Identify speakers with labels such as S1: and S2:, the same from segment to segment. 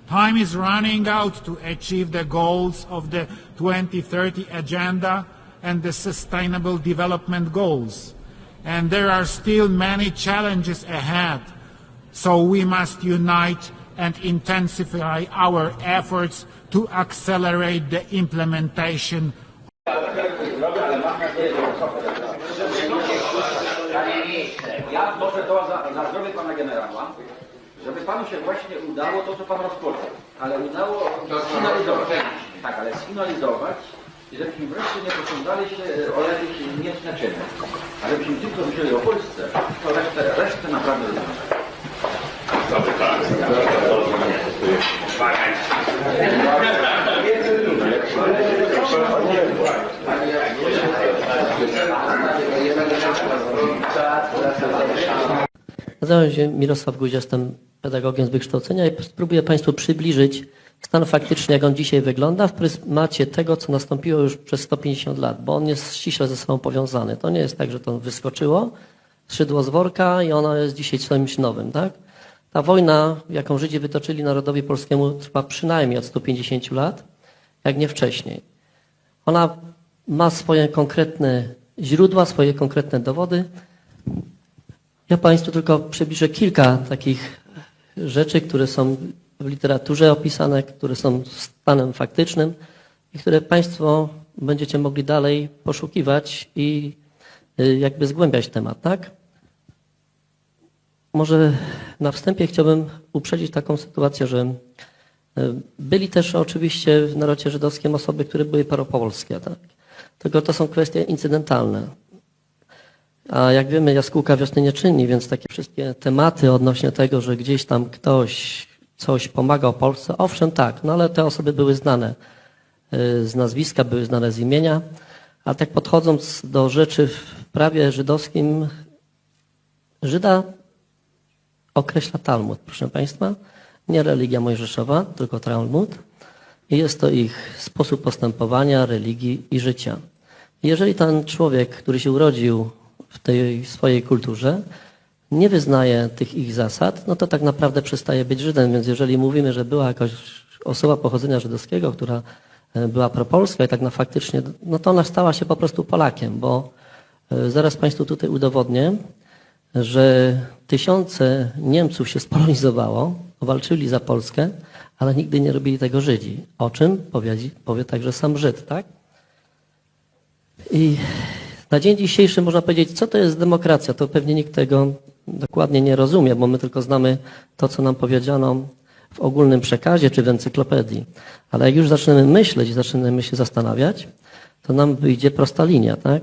S1: Time is running out to achieve the goals of the 2030 Agenda and the Sustainable Development Goals. And there are still many challenges ahead, so we must unite and intensify our efforts to accelerate the implementation.
S2: Ja może to za zdrowie pana generała, żeby panu się właśnie udało to, co pan rozpoczął, ale udało sfinalizować. Tak, ale sfinalizować i żebyśmy wreszcie nie posądzali się o jakieś niecne czyny. Ale żebyśmy tylko myśleli o Polsce, to resztę naprawdę rozwiązać.
S3: Nazywam się Mirosław Guź, jestem pedagogiem z wykształcenia i spróbuję Państwu przybliżyć stan faktyczny, jak on dzisiaj wygląda w pryzmacie tego, co nastąpiło już przez 150 lat, bo on jest ściśle ze sobą powiązany. To nie jest tak, że to wyskoczyło, szydło z worka i ono jest dzisiaj czymś nowym, tak? Ta wojna, jaką Żydzi wytoczyli narodowi polskiemu, trwa przynajmniej od 150 lat, jak nie wcześniej. Ona ma swoje konkretne źródła, swoje konkretne dowody. Ja Państwu tylko przybliżę kilka takich rzeczy, które są w literaturze opisane, które są stanem faktycznym i które Państwo będziecie mogli dalej poszukiwać i jakby zgłębiać temat, tak? Może na wstępie chciałbym uprzedzić taką sytuację, że byli też oczywiście w narodzie żydowskim osoby, które były propolskie, tak? Tylko to są kwestie incydentalne. A jak wiemy, jaskółka wiosny nie czyni, więc takie wszystkie tematy odnośnie tego, że gdzieś tam ktoś coś pomagał Polsce, owszem tak, no ale te osoby były znane z nazwiska, były znane z imienia, a tak podchodząc do rzeczy w prawie żydowskim, Żyda określa Talmud, proszę Państwa, nie religia mojżeszowa, tylko Talmud. I jest to ich sposób postępowania, religii i życia. Jeżeli ten człowiek, który się urodził w tej swojej kulturze, nie wyznaje tych ich zasad, no to tak naprawdę przestaje być Żydem. Więc jeżeli mówimy, że była jakaś osoba pochodzenia żydowskiego, która była propolska i tak na faktycznie, no to ona stała się po prostu Polakiem, bo zaraz Państwu tutaj udowodnię, że tysiące Niemców się spolonizowało, walczyli za Polskę, ale nigdy nie robili tego Żydzi. O czym powie także sam Żyd, tak? I na dzień dzisiejszy można powiedzieć, co to jest demokracja. To pewnie nikt tego dokładnie nie rozumie, bo my tylko znamy to, co nam powiedziano w ogólnym przekazie czy w encyklopedii. Ale jak już zaczniemy myśleć i zaczniemy się zastanawiać, to nam wyjdzie prosta linia, tak?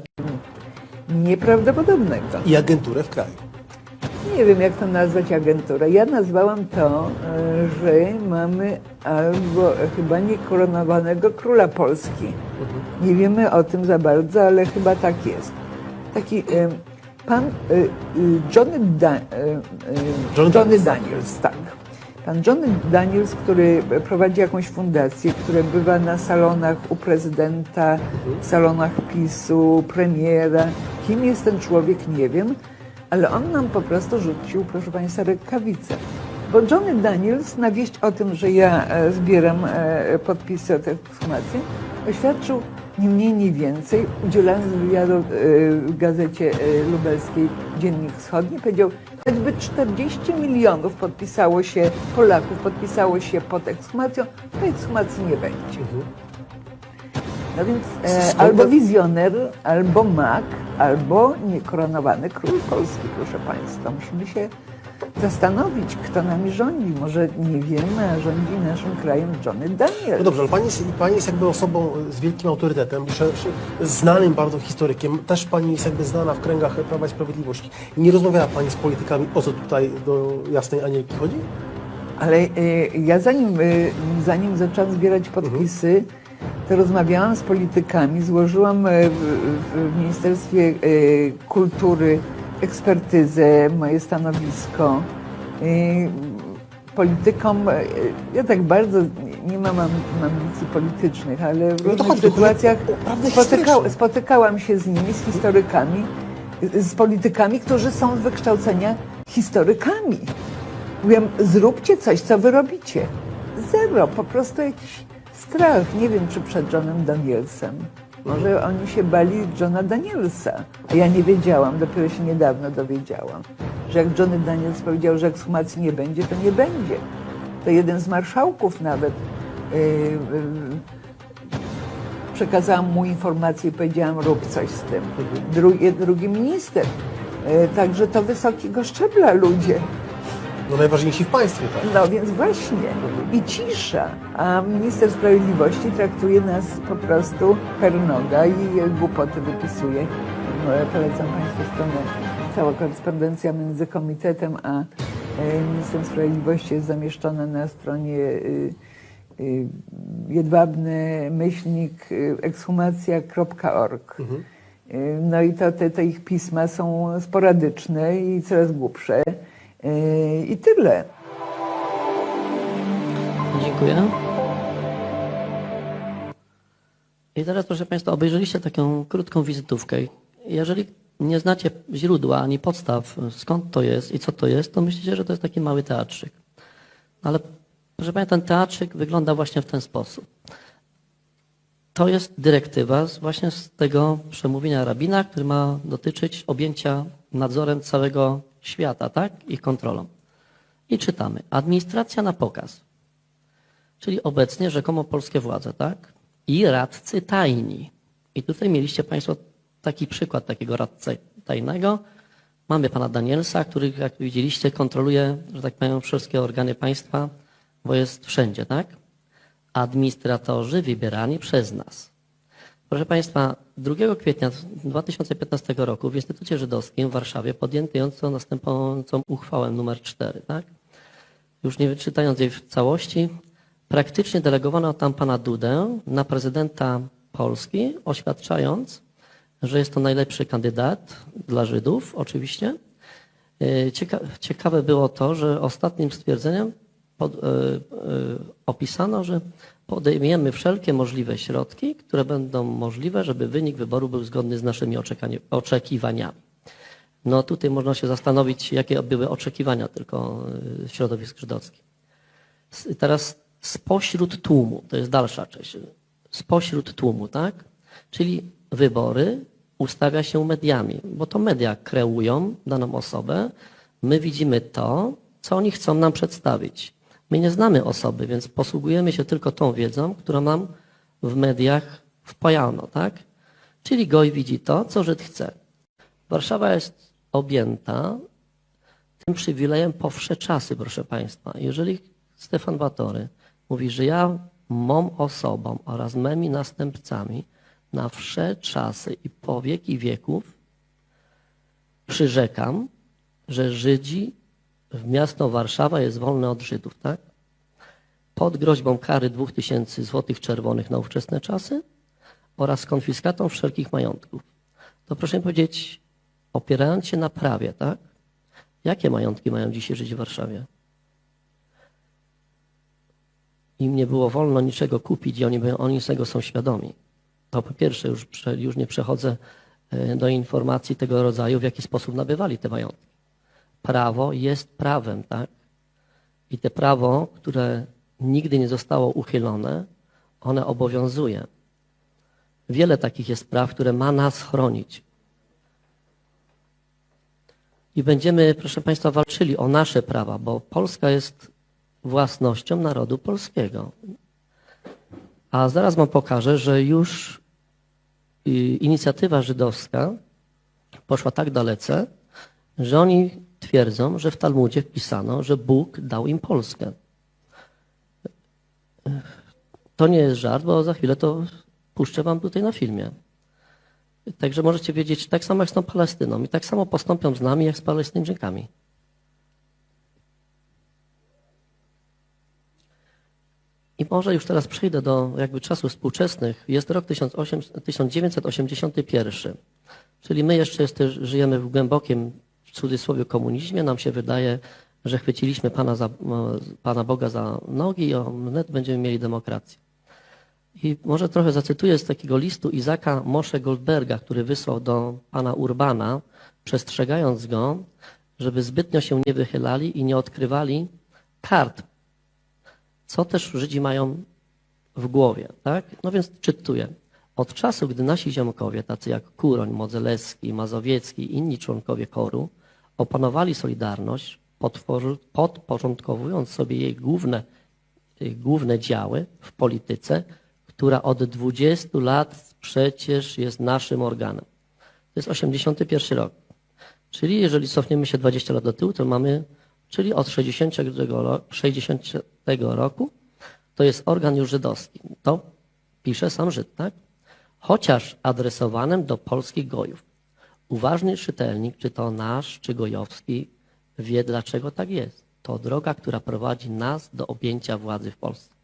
S4: Nieprawdopodobnego.
S5: I agenturę w kraju.
S4: Nie wiem, jak to nazwać agenturę. Ja nazwałam to, że mamy albo chyba niekoronowanego króla Polski. Nie wiemy o tym za bardzo, ale chyba tak jest. Taki pan Johnny Daniels, tak. Pan Johnny Daniels, który prowadzi jakąś fundację, która bywa na salonach u prezydenta, w salonach PiS-u, premiera. Kim jest ten człowiek, nie wiem, ale on nam po prostu rzucił, proszę Państwa, rękawice. Bo Johnny Daniels na wieść o tym, że ja zbieram podpisy o tę ekshumację, oświadczył nie mniej, nie więcej, udzielając wywiadu w gazecie lubelskiej Dziennik Wschodni, powiedział, choćby 40 milionów podpisało się, Polaków podpisało się pod ekshumacją, to ekshumacji nie będzie. No więc albo wizjoner, albo mag, albo niekoronowany król Polski, proszę Państwa. Musimy się zastanowić, kto nami rządzi. Może nie wiemy, a rządzi naszym krajem Johnny Daniels.
S5: No dobrze, ale pani jest jakby osobą z wielkim autorytetem, znanym bardzo historykiem. Też Pani jest jakby znana w kręgach Prawa i Sprawiedliwości. Nie rozmawiała Pani z politykami, o co tutaj do Jasnej Anielki chodzi?
S4: Ale ja zanim zaczęłam zbierać podpisy, to rozmawiałam z politykami, złożyłam w Ministerstwie Kultury ekspertyzę, moje stanowisko. Politykom, ja tak bardzo nie mam ambicji politycznych, ale w różnych sytuacjach spotykałam się z nimi, z historykami, z politykami, którzy są z wykształcenia historykami. Mówiłam, zróbcie coś, co wy robicie. Zero, po prostu jakiś strach. Nie wiem, czy przed Johnem Danielsem. Może oni się bali Johna Danielsa. A ja nie wiedziałam, dopiero się niedawno dowiedziałam, że jak Johnny Daniels powiedział, że ekshumacji nie będzie, to nie będzie. To jeden z marszałków nawet przekazałam mu informację i powiedziałam, rób coś z tym. Drugi minister. Także to wysokiego szczebla ludzie.
S5: No najważniejsi w państwie, tak?
S4: No więc właśnie. I cisza. A minister sprawiedliwości traktuje nas po prostu per noga i głupoty wypisuje. Polecam Państwu stronę. Cała korespondencja między komitetem a ministrem sprawiedliwości jest zamieszczona na stronie jedwabny-ekshumacja.org. No i te ich pisma są sporadyczne i coraz głupsze. I tyle.
S3: Dziękuję. I teraz, proszę Państwa, obejrzeliście taką krótką wizytówkę. Jeżeli nie znacie źródła ani podstaw, skąd to jest i co to jest, to myślicie, że to jest taki mały teatrzyk. Ale proszę Państwa, ten teatrzyk wygląda właśnie w ten sposób. To jest dyrektywa właśnie z tego przemówienia rabina, który ma dotyczyć objęcia nadzorem całego świata, tak? Ich kontrolą. I czytamy. Administracja na pokaz. Czyli obecnie rzekomo polskie władze, tak? I radcy tajni. I tutaj mieliście Państwo taki przykład takiego radcy tajnego. Mamy pana Danielsa, który, jak widzieliście, kontroluje, że tak powiem, wszystkie organy państwa, bo jest wszędzie, tak? Administratorzy wybierani przez nas. Proszę Państwa, 2 kwietnia 2015 roku w Instytucie Żydowskim w Warszawie podjęto następującą uchwałę numer 4, tak? Już nie czytając jej w całości, praktycznie delegowano tam pana Dudę na prezydenta Polski, oświadczając, że jest to najlepszy kandydat dla Żydów, oczywiście. Ciekawe było to, że ostatnim stwierdzeniem opisano, że podejmiemy wszelkie możliwe środki, które będą możliwe, żeby wynik wyboru był zgodny z naszymi oczekiwaniami. No tutaj można się zastanowić, jakie były oczekiwania tylko środowisk żydowskich. Teraz spośród tłumu, to jest dalsza część, spośród tłumu, tak? Czyli wybory ustawia się mediami, bo to media kreują daną osobę, my widzimy to, co oni chcą nam przedstawić. My nie znamy osoby, więc posługujemy się tylko tą wiedzą, którą nam w mediach wpajano, tak? Czyli Goj widzi to, co Żyd chce. Warszawa jest objęta tym przywilejem po wsze czasy, proszę Państwa. Jeżeli Stefan Batory mówi, że ja mą osobą oraz mymi następcami na wsze czasy i po wieki wieków przyrzekam, że Żydzi w miasto Warszawa jest wolne od Żydów, tak? Pod groźbą kary 2000 złotych czerwonych na ówczesne czasy oraz konfiskatą wszelkich majątków. To proszę mi powiedzieć, opierając się na prawie, tak? Jakie majątki mają dzisiaj Żydzi w Warszawie? Im nie było wolno niczego kupić i oni z tego są świadomi. To po pierwsze, już nie przechodzę do informacji tego rodzaju, w jaki sposób nabywali te majątki. Prawo jest prawem, tak? I te prawo, które nigdy nie zostało uchylone, one obowiązuje. Wiele takich jest praw, które ma nas chronić. I będziemy, proszę Państwa, walczyli o nasze prawa, bo Polska jest własnością narodu polskiego. A zaraz wam pokażę, że już inicjatywa żydowska poszła tak dalece, że oni twierdzą, że w Talmudzie wpisano, że Bóg dał im Polskę. To nie jest żart, bo za chwilę to puszczę wam tutaj na filmie. Także możecie wiedzieć, tak samo jak z tą Palestyną i tak samo postąpią z nami, jak z Palestyńczykami. I może już teraz przejdę do jakby czasów współczesnych. Jest rok 1981, czyli my jeszcze żyjemy w głębokim, w cudzysłowie, komunizmie. Nam się wydaje, że chwyciliśmy Pana Boga za nogi i wnet będziemy mieli demokrację. I może trochę zacytuję z takiego listu Izaka Moshe Goldberga, który wysłał do pana Urbana, przestrzegając go, żeby zbytnio się nie wychylali i nie odkrywali kart Co też Żydzi mają w głowie, tak? No więc czytuję. Od czasu, gdy nasi ziomkowie, tacy jak Kuroń, Modzelewski, Mazowiecki i inni członkowie KOR-u, opanowali Solidarność, podporządkowując sobie jej główne działy w polityce, która od 20 lat przecież jest naszym organem. To jest 81 rok. Czyli jeżeli cofniemy się 20 lat do tyłu, to mamy, czyli od 60 roku, to jest organ już żydowski. To pisze sam Żyd, tak? Chociaż adresowanym do polskich gojów. Uważny czytelnik, czy to nasz, czy gojowski, wie, dlaczego tak jest. To droga, która prowadzi nas do objęcia władzy w Polsce.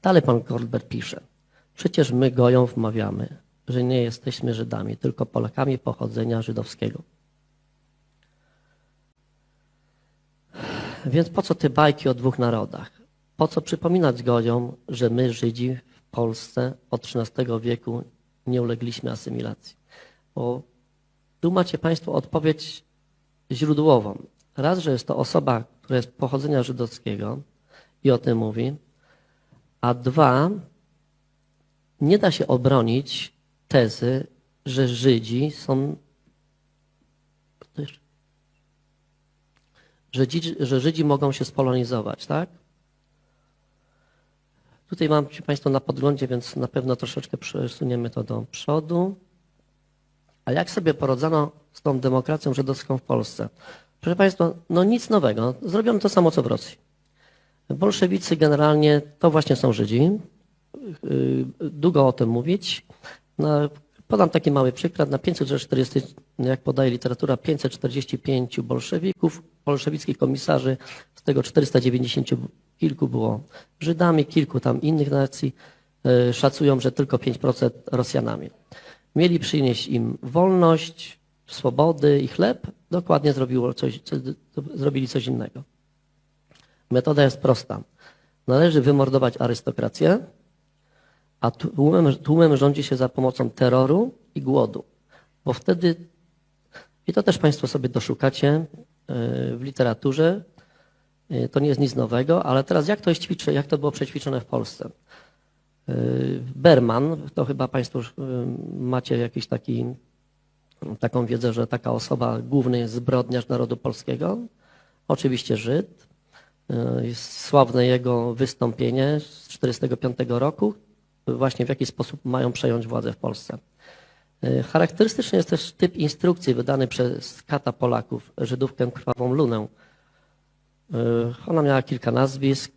S3: Dalej pan Kolbert pisze. Przecież my gojom wmawiamy, że nie jesteśmy Żydami, tylko Polakami pochodzenia żydowskiego. Więc po co te bajki o dwóch narodach? Po co przypominać gojom, że my Żydzi w Polsce od XIII wieku nie ulegliśmy asymilacji? Bo tu macie państwo odpowiedź źródłową. Raz, że jest to osoba, która jest pochodzenia żydowskiego i o tym mówi, a dwa, nie da się obronić tezy, że Żydzi są, że Żydzi mogą się spolonizować, tak? Tutaj mam państwo na podglądzie, więc na pewno troszeczkę przesuniemy to do przodu. A jak sobie poradzono z tą demokracją żydowską w Polsce? Proszę państwa, no nic nowego. Zrobiono to samo, co w Rosji. Bolszewicy generalnie to właśnie są Żydzi. Długo o tym mówić. No, podam taki mały przykład. Na 540, jak podaje literatura, 545 bolszewików, bolszewickich komisarzy, z tego 490 kilku było Żydami, kilku tam innych nacji. Szacują, że tylko 5% Rosjanami. Mieli przynieść im wolność, swobody i chleb. Dokładnie zrobili coś innego. Metoda jest prosta. Należy wymordować arystokrację, a tłumem rządzi się za pomocą terroru i głodu. Bo wtedy, i to też państwo sobie doszukacie w literaturze, to nie jest nic nowego, ale teraz jak to było przećwiczone w Polsce? Berman, to chyba państwo macie jakiś taką wiedzę, że taka osoba, główny zbrodniarz narodu polskiego, oczywiście Żyd. Jest sławne jego wystąpienie z 1945 roku, właśnie w jaki sposób mają przejąć władzę w Polsce. Charakterystyczny jest też typ instrukcji wydany przez kata Polaków, Żydówkę Krwawą Lunę. Ona miała kilka nazwisk,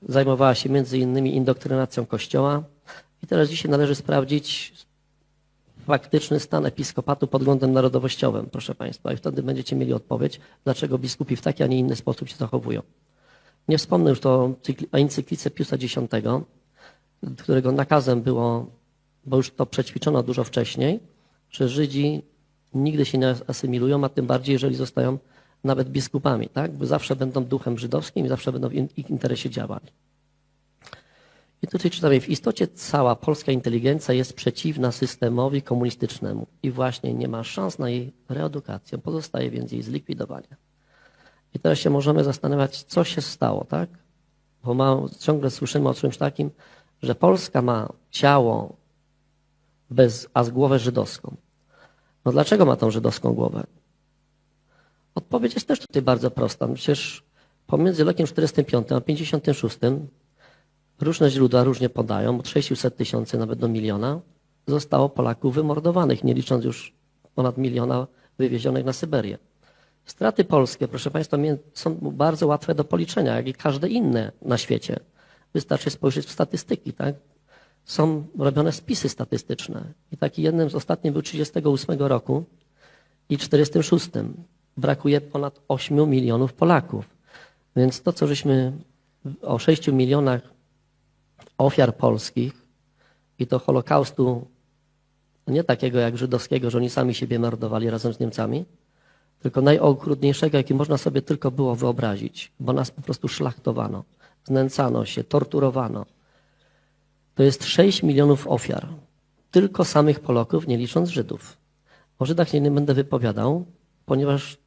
S3: zajmowała się między innymi indoktrynacją Kościoła i teraz dzisiaj należy sprawdzić faktyczny stan episkopatu pod względem narodowościowym, proszę państwa, i wtedy będziecie mieli odpowiedź, dlaczego biskupi w taki, a nie inny sposób się zachowują. Nie wspomnę już o encyklice Piusa X, którego nakazem było, bo już to przećwiczono dużo wcześniej, że Żydzi nigdy się nie asymilują, a tym bardziej, jeżeli zostają nawet biskupami, tak? Bo zawsze będą duchem żydowskim i zawsze będą w ich interesie działali. I tutaj czytamy, w istocie cała polska inteligencja jest przeciwna systemowi komunistycznemu i właśnie nie ma szans na jej reedukację, pozostaje więc jej zlikwidowanie. I teraz się możemy zastanawiać, co się stało, tak? Bo ciągle słyszymy o czymś takim, że Polska ma ciało a z głowę żydowską. No dlaczego ma tą żydowską głowę? Odpowiedź jest też tutaj bardzo prosta. Przecież pomiędzy rokiem 45 a 56 różne źródła różnie podają, od 600 000 nawet do 1 000 000 zostało Polaków wymordowanych, nie licząc już ponad 1 000 000 wywiezionych na Syberię. Straty polskie, proszę państwa, są bardzo łatwe do policzenia, jak i każde inne na świecie. Wystarczy spojrzeć w statystyki, tak? Są robione spisy statystyczne. I taki jednym z ostatnich był 1938 roku i 1946. Brakuje ponad 8 milionów Polaków. Więc to, co żeśmy o 6 milionach ofiar polskich i to Holokaustu nie takiego jak żydowskiego, że oni sami siebie mordowali razem z Niemcami, tylko najokrutniejszego, jaki można sobie tylko było wyobrazić, bo nas po prostu szlachtowano, znęcano się, torturowano. To jest 6 milionów ofiar. Tylko samych Polaków, nie licząc Żydów. O Żydach nie będę wypowiadał, ponieważ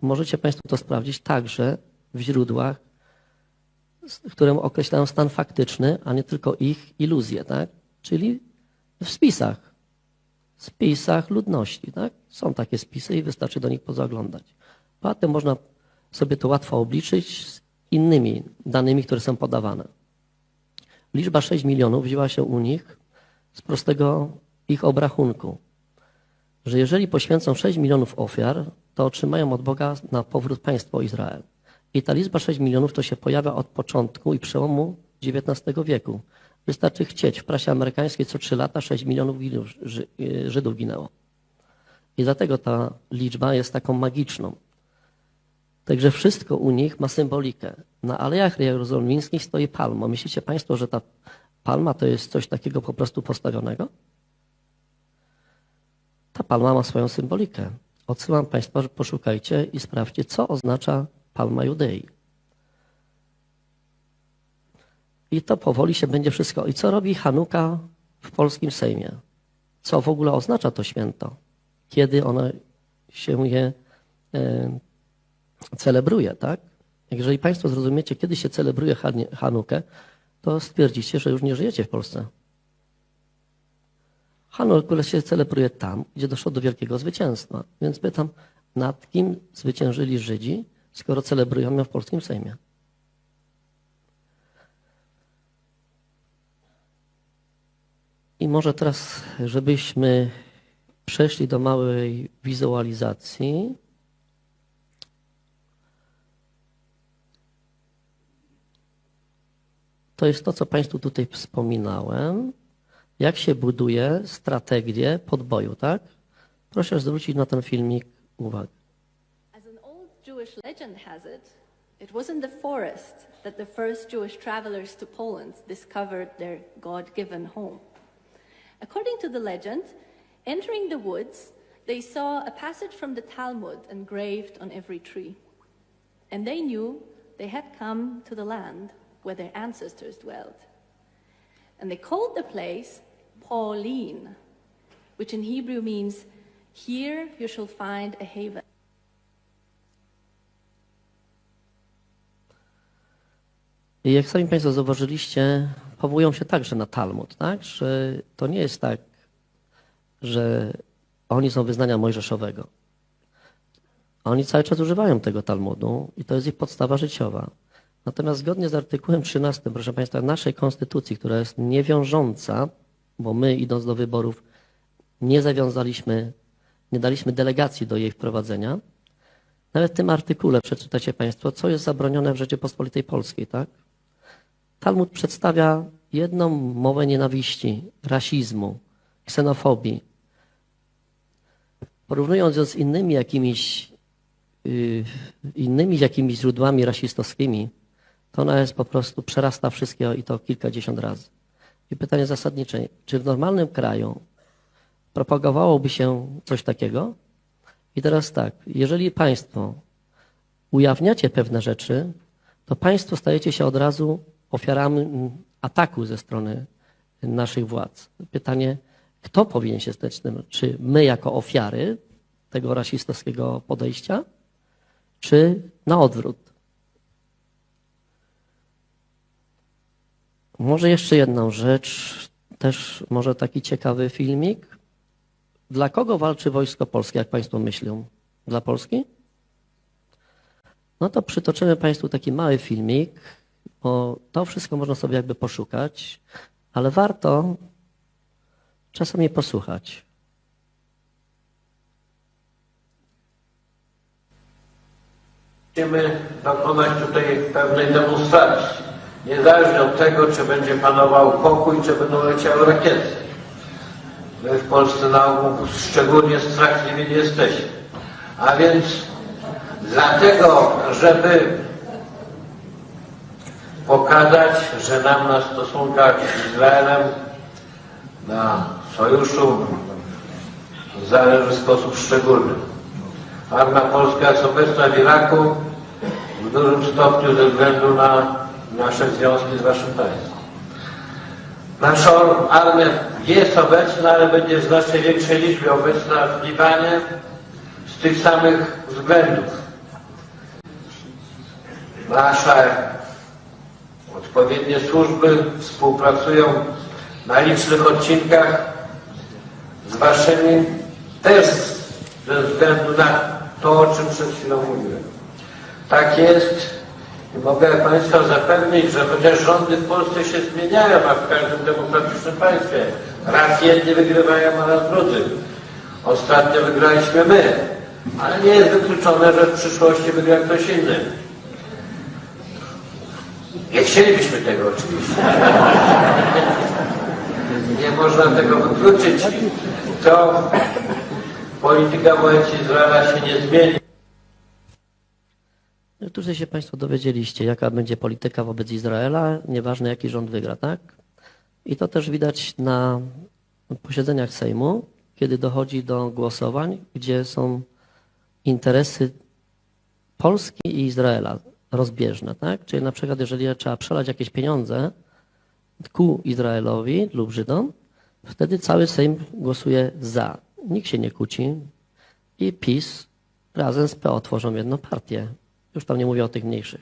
S3: możecie państwo to sprawdzić także w źródłach w którym określają stan faktyczny, a nie tylko ich iluzje, tak? Czyli w spisach ludności, tak? Są takie spisy i wystarczy do nich pozaglądać. Potem można sobie to łatwo obliczyć z innymi danymi, które są podawane. Liczba 6 milionów wzięła się u nich z prostego ich obrachunku, że jeżeli poświęcą 6 milionów ofiar, to otrzymają od Boga na powrót państwo Izrael. I ta liczba 6 milionów to się pojawia od początku i przełomu XIX wieku. Wystarczy chcieć. W prasie amerykańskiej co 3 lata 6 milionów Żydów ginęło. I dlatego ta liczba jest taką magiczną. Także wszystko u nich ma symbolikę. Na alejach jerozolimskich stoi palma. Myślicie Państwo, że ta palma to jest coś takiego po prostu postawionego? Ta palma ma swoją symbolikę. Odsyłam Państwa, że poszukajcie i sprawdźcie, co oznacza palma Judei. I to powoli się będzie wszystko. I co robi Hanuka w polskim Sejmie? Co w ogóle oznacza to święto? Kiedy ono się je celebruje, tak? Jeżeli Państwo zrozumiecie, kiedy się celebruje Hanukę, to stwierdzicie, że już nie żyjecie w Polsce. Hanukę się celebruje tam, gdzie doszło do wielkiego zwycięstwa. Więc pytam, nad kim zwyciężyli Żydzi, skoro celebrują ją w polskim Sejmie? I może teraz, żebyśmy przeszli do małej wizualizacji. To jest to, co Państwu tutaj wspominałem. Jak się buduje strategię podboju, tak? Proszę zwrócić na ten filmik uwagę.
S6: As an old Jewish legend has it, it was in the forest that the first Jewish travelers to Poland discovered their God-given home. According to the legend, entering the woods, they saw a passage from the Talmud engraved on every tree. And they knew they had come to the land where their ancestors dwelled. And they called the place Pauline, which in Hebrew means, here you shall find a haven.
S3: I jak sami Państwo zauważyliście, powołują się także na Talmud, tak? Że to nie jest tak, że oni są wyznania mojżeszowego. Oni cały czas używają tego Talmudu i to jest ich podstawa życiowa. Natomiast zgodnie z artykułem 13, proszę Państwa, naszej konstytucji, która jest niewiążąca, bo my idąc do wyborów nie zawiązaliśmy, nie daliśmy delegacji do jej wprowadzenia. Nawet w tym artykule przeczytacie Państwo, co jest zabronione w Rzeczypospolitej Polskiej, tak? Talmud przedstawia jedną mowę nienawiści, rasizmu, ksenofobii. Porównując ją z innymi jakimiś źródłami rasistowskimi, to ona jest po prostu, przerasta wszystkie i to kilkadziesiąt razy. I pytanie zasadnicze, czy w normalnym kraju propagowałoby się coś takiego? I teraz tak, jeżeli Państwo ujawniacie pewne rzeczy, to Państwo stajecie się od razu ofiarami ataku ze strony naszych władz. Pytanie, kto powinien się stać tym? Czy my jako ofiary tego rasistowskiego podejścia, czy na odwrót? Może jeszcze jedną rzecz, też może taki ciekawy filmik. Dla kogo walczy Wojsko Polskie, jak Państwo myślą? Dla Polski? No to przytoczymy Państwu taki mały filmik, bo to wszystko można sobie jakby poszukać, ale warto czasami posłuchać.
S7: Chcemy dokonać tutaj pewnej demonstracji. Niezależnie od tego, czy będzie panował pokój, czy będą leciały rakiety. My w Polsce na ogół szczególnie strachliwi nie jesteśmy. A więc dlatego, żeby pokazać, że nam na stosunkach z Izraelem, na sojuszu zależy w sposób szczególny. Armia polska jest obecna w Iraku w dużym stopniu ze względu na nasze związki z waszym państwem. Nasza armia jest obecna, ale będzie w znacznie większej liczbie obecna w Libanie z tych samych względów. Nasze Odpowiednie służby współpracują na licznych odcinkach z waszymi też ze względu na to, o czym przed chwilą mówiłem. Tak jest i mogę Państwa zapewnić, że chociaż rządy w Polsce się zmieniają, a w każdym demokratycznym państwie raz jedni wygrywają, a raz drudzy. Ostatnio wygraliśmy my, ale nie jest wykluczone, że w przyszłości wygra ktoś inny. Nie chcielibyśmy tego oczywiście. Nie można tego wykluczyć. To polityka wobec Izraela się nie zmieni.
S3: Tutaj się Państwo dowiedzieliście, jaka będzie polityka wobec Izraela, nieważne jaki rząd wygra, tak? I to też widać na posiedzeniach Sejmu, kiedy dochodzi do głosowań, gdzie są interesy Polski i Izraela rozbieżne, tak? Czyli na przykład, jeżeli trzeba przelać jakieś pieniądze ku Izraelowi lub Żydom, wtedy cały Sejm głosuje za. Nikt się nie kłóci i PiS razem z PO tworzą jedną partię. Już tam nie mówię o tych mniejszych.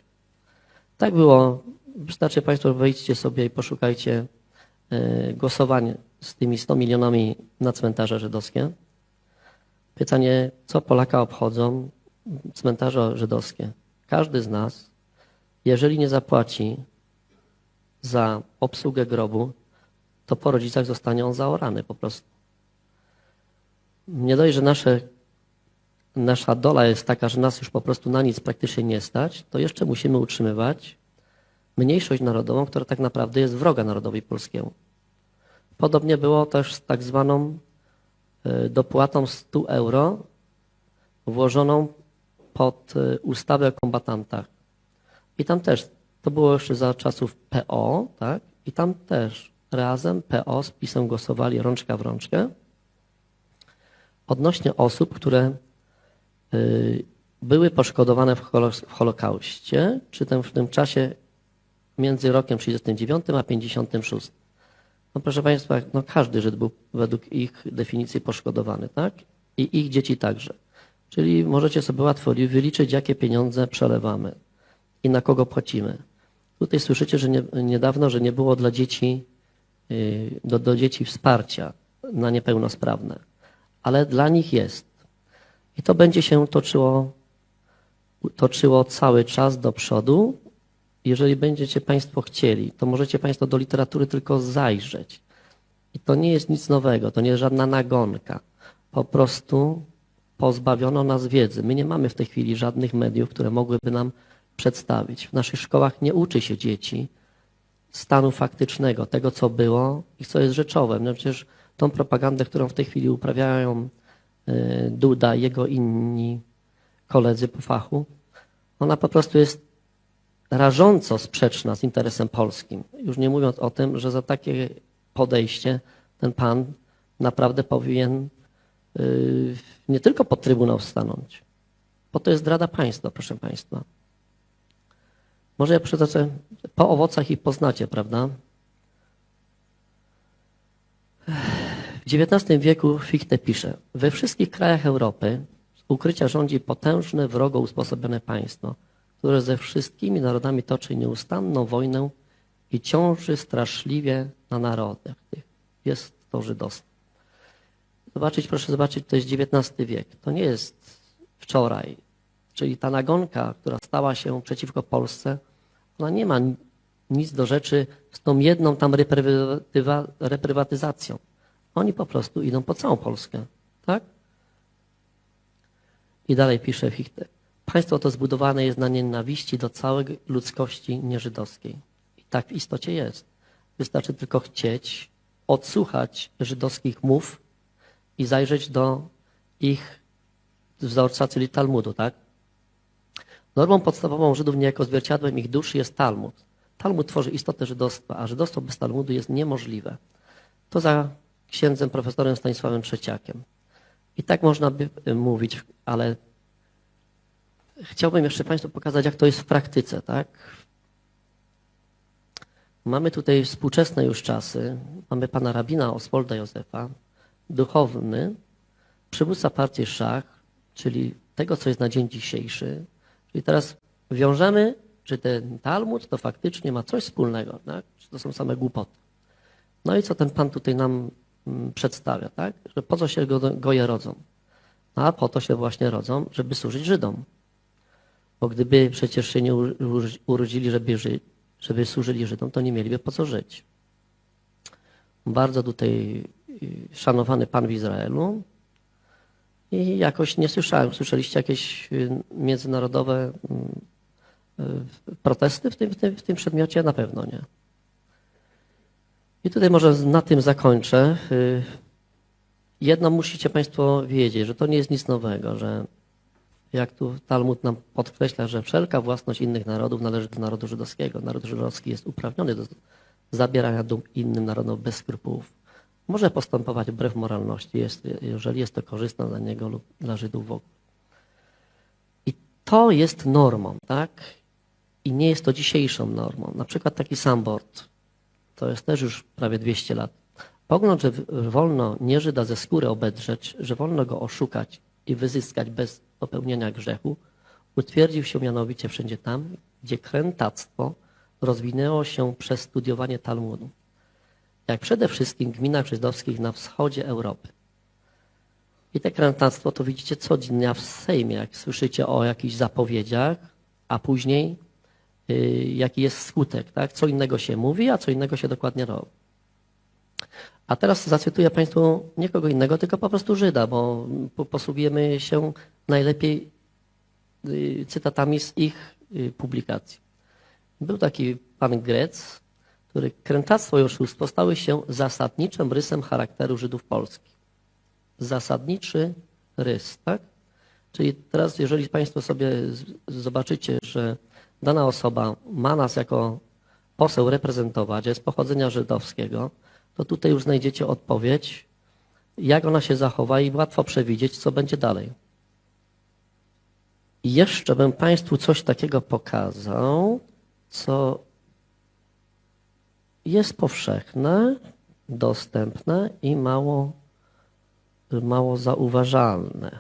S3: Tak było. Wystarczy Państwo, wejdźcie sobie i poszukajcie głosowań z tymi 100 milionami na cmentarze żydowskie. Pytanie, co Polaka obchodzą cmentarze żydowskie? Każdy z nas, jeżeli nie zapłaci za obsługę grobu, to po rodzicach zostanie on zaorany po prostu. Nie dość, że nasza dola jest taka, że nas już po prostu na nic praktycznie nie stać, to jeszcze musimy utrzymywać mniejszość narodową, która tak naprawdę jest wroga narodowi polskiemu. Podobnie było też z tak zwaną dopłatą 100 euro włożoną pod ustawę o kombatantach. I tam też, to było jeszcze za czasów PO, tak? I tam też razem PO z PiS-em głosowali rączka w rączkę odnośnie osób, które były poszkodowane w Holokauście, czy w tym czasie między rokiem 39 a 56. No proszę Państwa, no każdy Żyd był według ich definicji poszkodowany, tak? I ich dzieci także. Czyli możecie sobie łatwo wyliczyć, jakie pieniądze przelewamy i na kogo płacimy. Tutaj słyszycie, że niedawno, że nie było dla dzieci, do dzieci wsparcia na niepełnosprawne, ale dla nich jest. I to będzie się toczyło cały czas do przodu. Jeżeli będziecie Państwo chcieli, to możecie Państwo do literatury tylko zajrzeć. I to nie jest nic nowego, to nie jest żadna nagonka. Po prostu pozbawiono nas wiedzy. My nie mamy w tej chwili żadnych mediów, które mogłyby nam przedstawić. W naszych szkołach nie uczy się dzieci stanu faktycznego, tego co było i co jest rzeczowe. No przecież tą propagandę, którą w tej chwili uprawiają Duda i jego inni koledzy po fachu, ona po prostu jest rażąco sprzeczna z interesem polskim. Już nie mówiąc o tym, że za takie podejście ten pan naprawdę powinien nie tylko pod Trybunał stanąć, bo to jest zdrada państwa, proszę Państwa. Może ja przytoczę, po owocach ich poznacie, prawda? W XIX wieku Fichte pisze, we wszystkich krajach Europy z ukrycia rządzi potężne, wrogo usposobione państwo, które ze wszystkimi narodami toczy nieustanną wojnę i ciąży straszliwie na narodach tych. Jest to żydostwo. Proszę zobaczyć, to jest XIX wiek. To nie jest wczoraj. Czyli ta nagonka, która stała się przeciwko Polsce, ona nie ma nic do rzeczy z tą jedną tam reprywatyzacją. Oni po prostu idą po całą Polskę. Tak? I dalej pisze Fichte. Państwo to zbudowane jest na nienawiści do całej ludzkości nieżydowskiej. I tak w istocie jest. Wystarczy tylko chcieć odsłuchać żydowskich mów i zajrzeć do ich wzorca, czyli Talmudu, tak? Normą podstawową Żydów niejako zwierciadłem ich duszy jest Talmud. Talmud tworzy istotę żydostwa, a żydostwo bez Talmudu jest niemożliwe. To za księdzem profesorem Stanisławem Trzeciakiem. I tak można by mówić, ale chciałbym jeszcze Państwu pokazać, jak to jest w praktyce, tak? Mamy tutaj współczesne już czasy. Mamy pana rabina Oswolda Józefa, duchowny, przywódca partii Szach, czyli tego, co jest na dzień dzisiejszy. Czyli teraz wiążemy czy ten Talmud to faktycznie ma coś wspólnego, tak? Czy to są same głupoty. No i co ten Pan tutaj nam przedstawia, tak? Że po co się goje rodzą? A po to się właśnie rodzą, żeby służyć Żydom. Bo gdyby przecież się nie urodzili, żeby służyli Żydom, to nie mieliby po co żyć. Bardzo tutaj szanowany Pan w Izraelu i jakoś nie słyszałem. Słyszeliście jakieś międzynarodowe protesty w tym przedmiocie? Na pewno nie. I tutaj może na tym zakończę. Jedno musicie Państwo wiedzieć, że to nie jest nic nowego, że jak tu Talmud nam podkreśla, że wszelka własność innych narodów należy do narodu żydowskiego. Naród żydowski jest uprawniony do zabierania dóbr innym narodom bez skrupułów. Może postępować wbrew moralności, jeżeli jest to korzystne dla niego lub dla Żydów w ogóle. I to jest normą, tak? I nie jest to dzisiejszą normą. Na przykład taki Sambord, to jest też już prawie 200 lat. Pogląd, że wolno nie Żyda ze skóry obedrzeć, że wolno go oszukać i wyzyskać bez popełnienia grzechu, utwierdził się mianowicie wszędzie tam, gdzie krętactwo rozwinęło się przez studiowanie Talmudu. Jak przede wszystkim w gminach żydowskich na wschodzie Europy. I te krętactwo to widzicie co dnia w Sejmie, jak słyszycie o jakichś zapowiedziach, a później jaki jest skutek, tak? Co innego się mówi, a co innego się dokładnie robi. A teraz zacytuję Państwu nie kogo innego, tylko po prostu Żyda, bo posługujemy się najlepiej cytatami z ich publikacji. Był taki pan Grec, który krętactwo i oszustwo stały się zasadniczym rysem charakteru Żydów polskich. Zasadniczy rys, tak? Czyli teraz, jeżeli Państwo sobie zobaczycie, że dana osoba ma nas jako poseł reprezentować, jest pochodzenia żydowskiego, to tutaj już znajdziecie odpowiedź, jak ona się zachowa i łatwo przewidzieć, co będzie dalej. I jeszcze bym Państwu coś takiego pokazał, co jest powszechne, dostępne i mało zauważalne.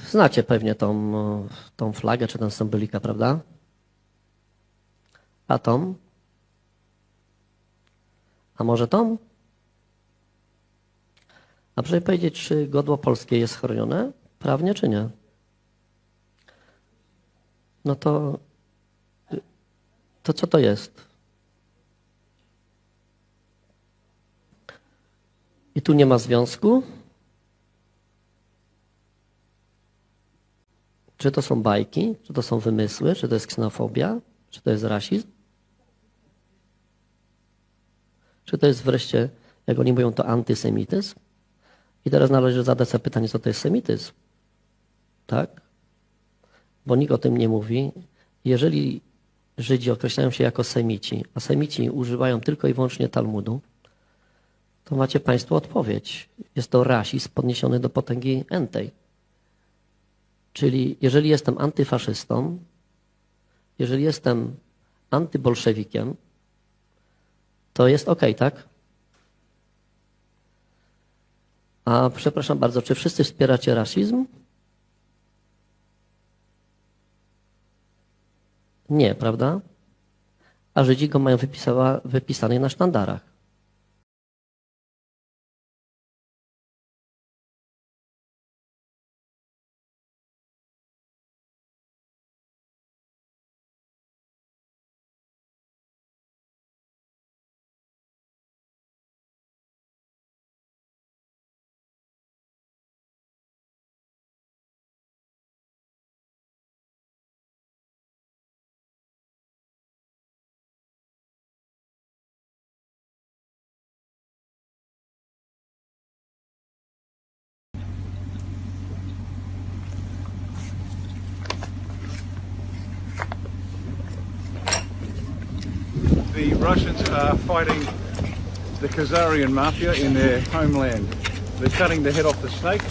S3: Znacie pewnie tą flagę, czy tę symbolikę, prawda? A tą? A może tą? A proszę powiedzieć, czy godło polskie jest chronione prawnie, czy nie? No to co to jest? I tu nie ma związku? Czy to są bajki? Czy to są wymysły? Czy to jest ksenofobia? Czy to jest rasizm? Czy to jest wreszcie, jak oni mówią, to antysemityzm? I teraz należy zadać sobie pytanie, co to jest semityzm? Tak? Bo nikt o tym nie mówi. Jeżeli Żydzi określają się jako semici, a semici używają tylko i wyłącznie Talmudu, to macie Państwo odpowiedź. Jest to rasizm podniesiony do potęgi entej. Czyli jeżeli jestem antyfaszystą, jeżeli jestem antybolszewikiem, to jest okej, tak? A przepraszam bardzo, czy wszyscy wspieracie rasizm? Nie, prawda? A Żydzi go mają wypisany na sztandarach.
S8: The Russians are fighting the Khazarian mafia in their homeland. They're cutting the head off the snake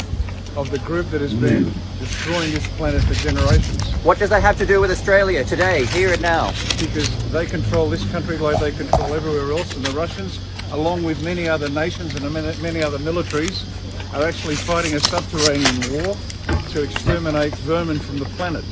S8: of the group that has been destroying this planet for generations.
S2: What does that have to do with Australia today, here and now?
S8: Because they control this country like they control everywhere else, and the Russians, along with many other nations and many other militaries, are actually fighting a subterranean war to exterminate vermin from the planet.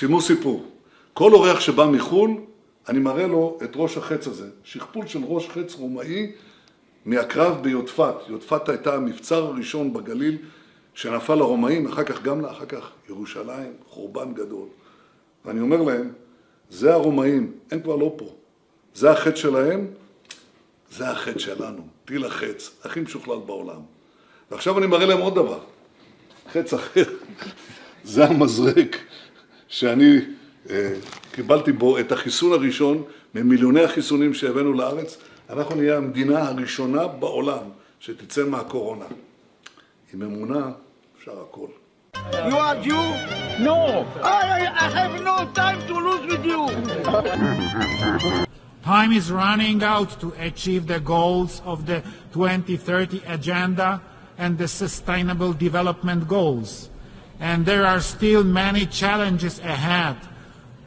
S9: שימו סיפור. כל אורח שבא מחו"ל, אני מראה לו את ראש החץ הזה. שכפול של ראש חץ רומאי מהקרב ביודפת. יודפת הייתה המבצר הראשון בגליל שנפל לרומאים, אחר כך גם אחר כך ירושלים, חורבן גדול. ואני אומר להם, זה הרומאים, הם כבר לא פה. זה החץ שלהם, זה החץ שלנו. טיל החץ, הכי משוכלל בעולם. ועכשיו אני מראה להם עוד דבר. חץ אחר. זה המזרק שאני קיבלתי בו את החיסון הראשון ממיליוני החיסונים שהבאנו לארץ. אנחנו נהיה המדינה הראשונה בעולם שתצא מהקורונה. עם אמונה אפשר הכל.
S10: You are Jew? No. I have no time to lose with you.
S1: Time is running out to achieve the goals of the 2030 Agenda and the Sustainable Development Goals. And there are still many challenges ahead.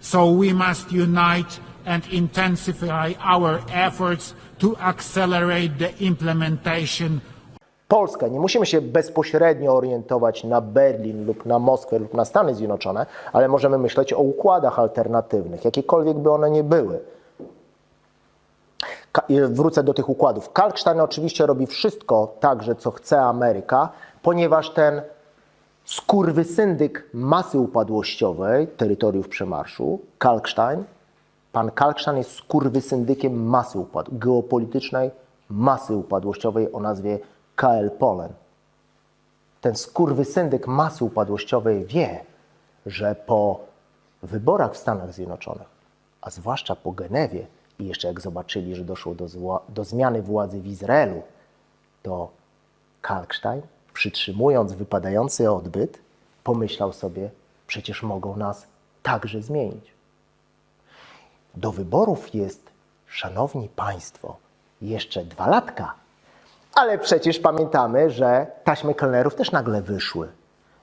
S1: So we must unite and intensify our efforts to accelerate the implementation.
S11: Polska, nie musimy się bezpośrednio orientować na Berlin lub na Moskwę lub na Stany Zjednoczone, ale możemy myśleć o układach alternatywnych, jakiekolwiek by one nie były. Wrócę do tych układów. Kalkstein oczywiście robi wszystko także, co chce Ameryka, ponieważ ten skurwysyndyk masy upadłościowej, terytoriów przemarszu, pan Kalkstein jest skurwysyndykiem masy geopolitycznej masy upadłościowej o nazwie KL Polen. Ten skurwysyndyk masy upadłościowej wie, że po wyborach w Stanach Zjednoczonych, a zwłaszcza po Genewie i jeszcze jak zobaczyli, że doszło do zmiany władzy w Izraelu, to Kalkstein, przytrzymując wypadający odbyt, pomyślał sobie, przecież mogą nas także zmienić. Do wyborów jest, szanowni państwo, jeszcze 2 latka. Ale przecież pamiętamy, że taśmy kelnerów też nagle wyszły.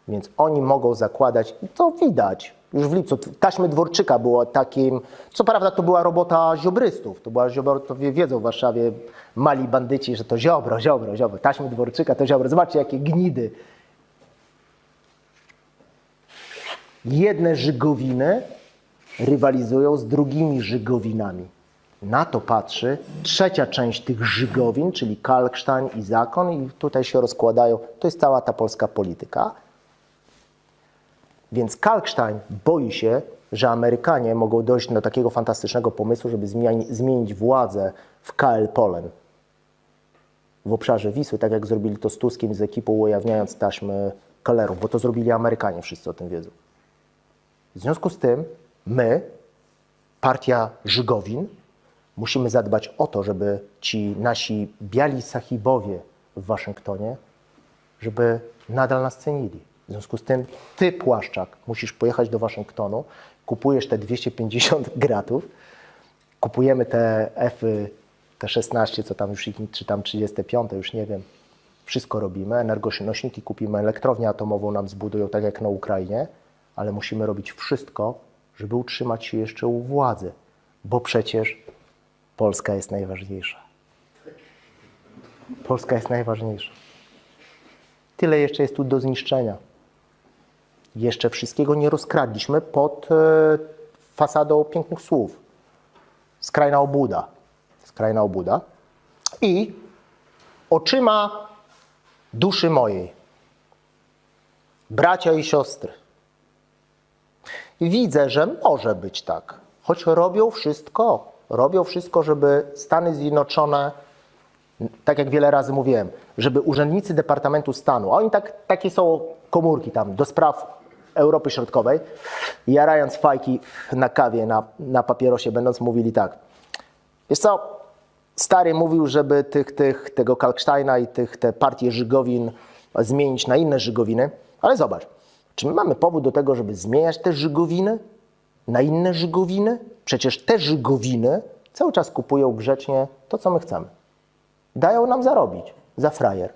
S11: Więc oni mogą zakładać, i to widać, już w lipcu, taśmy Dworczyka było takim, co prawda to była robota ziobrystów, to wiedzą w Warszawie mali bandyci, że to Ziobro, taśmy Dworczyka to Ziobro. Zobaczcie, jakie gnidy. Jedne żygowiny rywalizują z drugimi żygowinami. Na to patrzy trzecia część tych żygowin, czyli Kalkstein i Zakon, i tutaj się rozkładają. To jest cała ta polska polityka. Więc Kalkstein boi się, że Amerykanie mogą dojść do takiego fantastycznego pomysłu, żeby zmienić władzę w KL Polen, w obszarze Wisły, tak jak zrobili to z Tuskiem, z ekipą, ujawniając taśmy kelnerów, bo to zrobili Amerykanie, wszyscy o tym wiedzą. W związku z tym my, partia Żygowin, musimy zadbać o to, żeby ci nasi biali sahibowie w Waszyngtonie, żeby nadal nas cenili. W związku z tym ty, Płaszczak, musisz pojechać do Waszyngtonu, kupujesz te 250 gratów, kupujemy te F-y, te 16, co tam już, czy tam 35, już nie wiem. Wszystko robimy, energonośniki kupimy, elektrownię atomową nam zbudują, tak jak na Ukrainie, ale musimy robić wszystko, żeby utrzymać się jeszcze u władzy, bo przecież Polska jest najważniejsza. Polska jest najważniejsza. Tyle jeszcze jest tu do zniszczenia. Jeszcze wszystkiego nie rozkradliśmy pod fasadą pięknych słów. Skrajna obłuda. Skrajna obłuda. I oczyma duszy mojej, bracia i siostry, widzę, że może być tak, choć robią wszystko, żeby Stany Zjednoczone, tak jak wiele razy mówiłem, żeby urzędnicy Departamentu Stanu, a oni takie są komórki tam do spraw Europy Środkowej, jarając fajki na kawie, na papierosie, będąc mówili tak. Wiesz co, stary mówił, żeby tego Kalksteina i te partie Żygowin zmienić na inne Żygowiny, ale zobacz, czy my mamy powód do tego, żeby zmieniać te Żygowiny na inne Żygowiny? Przecież te Żygowiny cały czas kupują grzecznie to, co my chcemy. Dają nam zarobić, za frajer.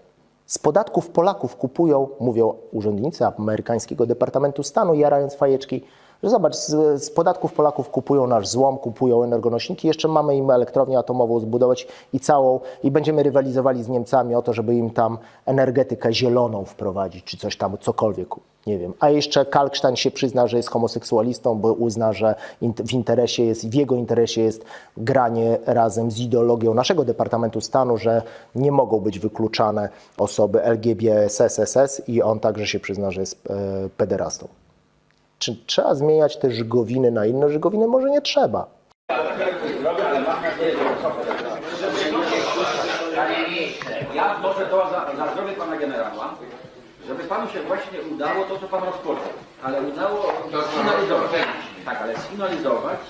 S11: Z podatków Polaków kupują, mówią urzędnicy amerykańskiego Departamentu Stanu, jarając fajeczki, Że zobacz, z podatków Polaków kupują nasz złom, kupują energonośniki, jeszcze mamy im elektrownię atomową zbudować i będziemy rywalizowali z Niemcami o to, żeby im tam energetykę zieloną wprowadzić, czy coś tam, cokolwiek, nie wiem. A jeszcze Kalkstein się przyzna, że jest homoseksualistą, bo uzna, że w jego interesie jest granie razem z ideologią naszego Departamentu Stanu, że nie mogą być wykluczane osoby LGBTSS i on także się przyzna, że jest pederastą. Czy trzeba zmieniać te żygowiny na inne żygowiny? Może nie trzeba.
S2: Ja może to za zdrowie pana generała, żeby panu się właśnie udało to, co pan rozpoczął. Ale udało sfinalizować. Tak, ale sfinalizować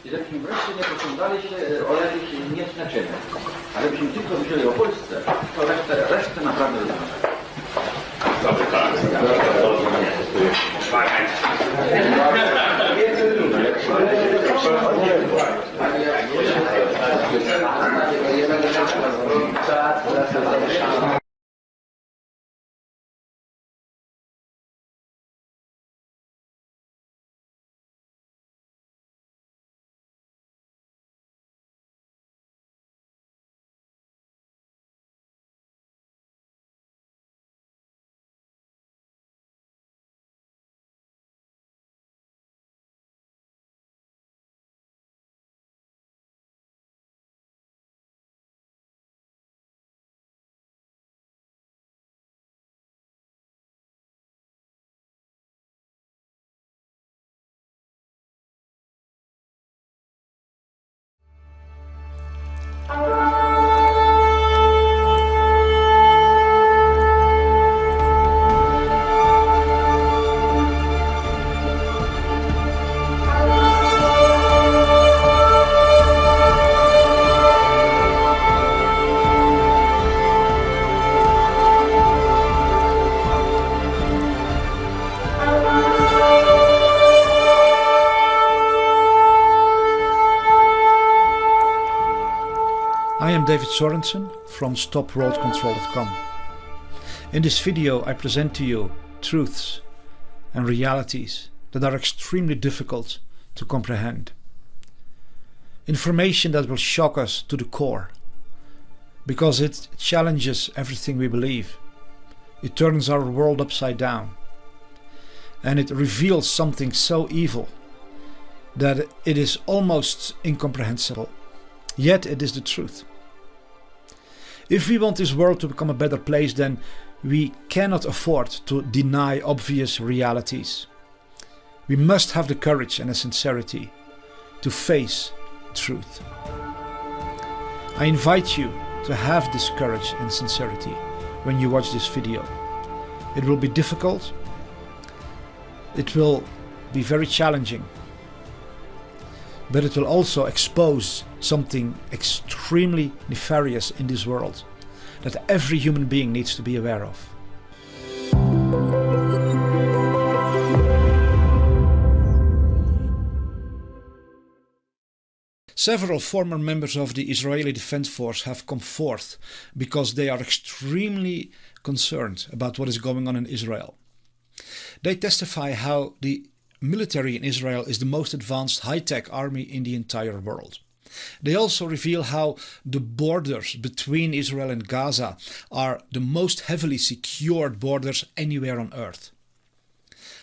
S2: i żebyśmy wreszcie nie posądzali się o jakieś niecne czyny. A żebyśmy tylko myśleli o Polsce, to resztę naprawdę rozmawiamy.
S12: I am David Sorensen from StopWorldControl.com. In this video I present to you truths and realities that are extremely difficult to comprehend. Information that will shock us to the core, because it challenges everything we believe. It turns our world upside down, and it reveals something so evil that it is almost incomprehensible. Yet it is the truth. If we want this world to become a better place, then we cannot afford to deny obvious realities. We must have the courage and the sincerity to face truth. I invite you to have this courage and sincerity when you watch this video. It will be difficult. It will be very challenging. But it will also expose something extremely nefarious in this world that every human being needs to be aware of. Several former members of the Israeli Defense Force have come forth because they are extremely concerned about what is going on in Israel. They testify how the military in Israel is the most advanced high-tech army in the entire world. They also reveal how the borders between Israel and Gaza are the most heavily secured borders anywhere on earth.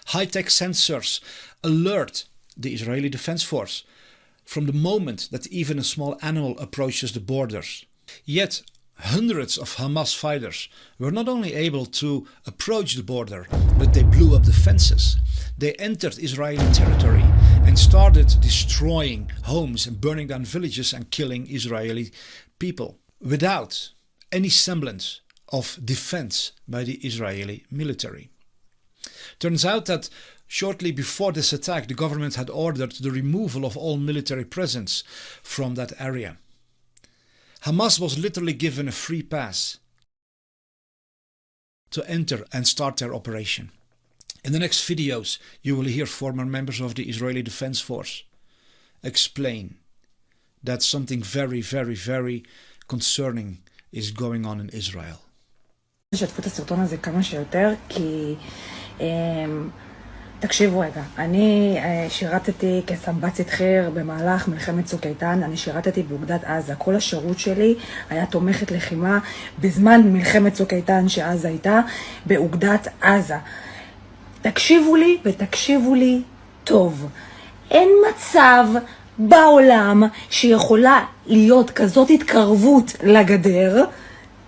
S12: High-tech sensors alert the Israeli Defense Force from the moment that even a small animal approaches the borders. Yet hundreds of Hamas fighters were not only able to approach the border, but they blew up the fences. They entered Israeli territory and started destroying homes and burning down villages and killing Israeli people without any semblance of defense by the Israeli military. Turns out that shortly before this attack, the government had ordered the removal of all military presence from that area. Hamas was literally given a free pass to enter and start their operation. In the next videos, you will hear former members of the Israeli Defense Force explain that something very, very, very concerning is going on in Israel.
S13: שתפו את הסרטון הזה כמה שיותר, כי תקשיבו רגע, אני שירתתי כסמב"צית חי"ר במהלך מלחמת צוק איתן, אני שירתתי באוגדת עזה. כל השירות שלי היה תומכת לחימה בזמן מלחמת צוק איתן שעזה הייתה באוגדת עזה. תקשיבו לי ותקשיבו לי טוב. אין מצב בעולם שיכולה להיות כזאת התקרבות לגדר,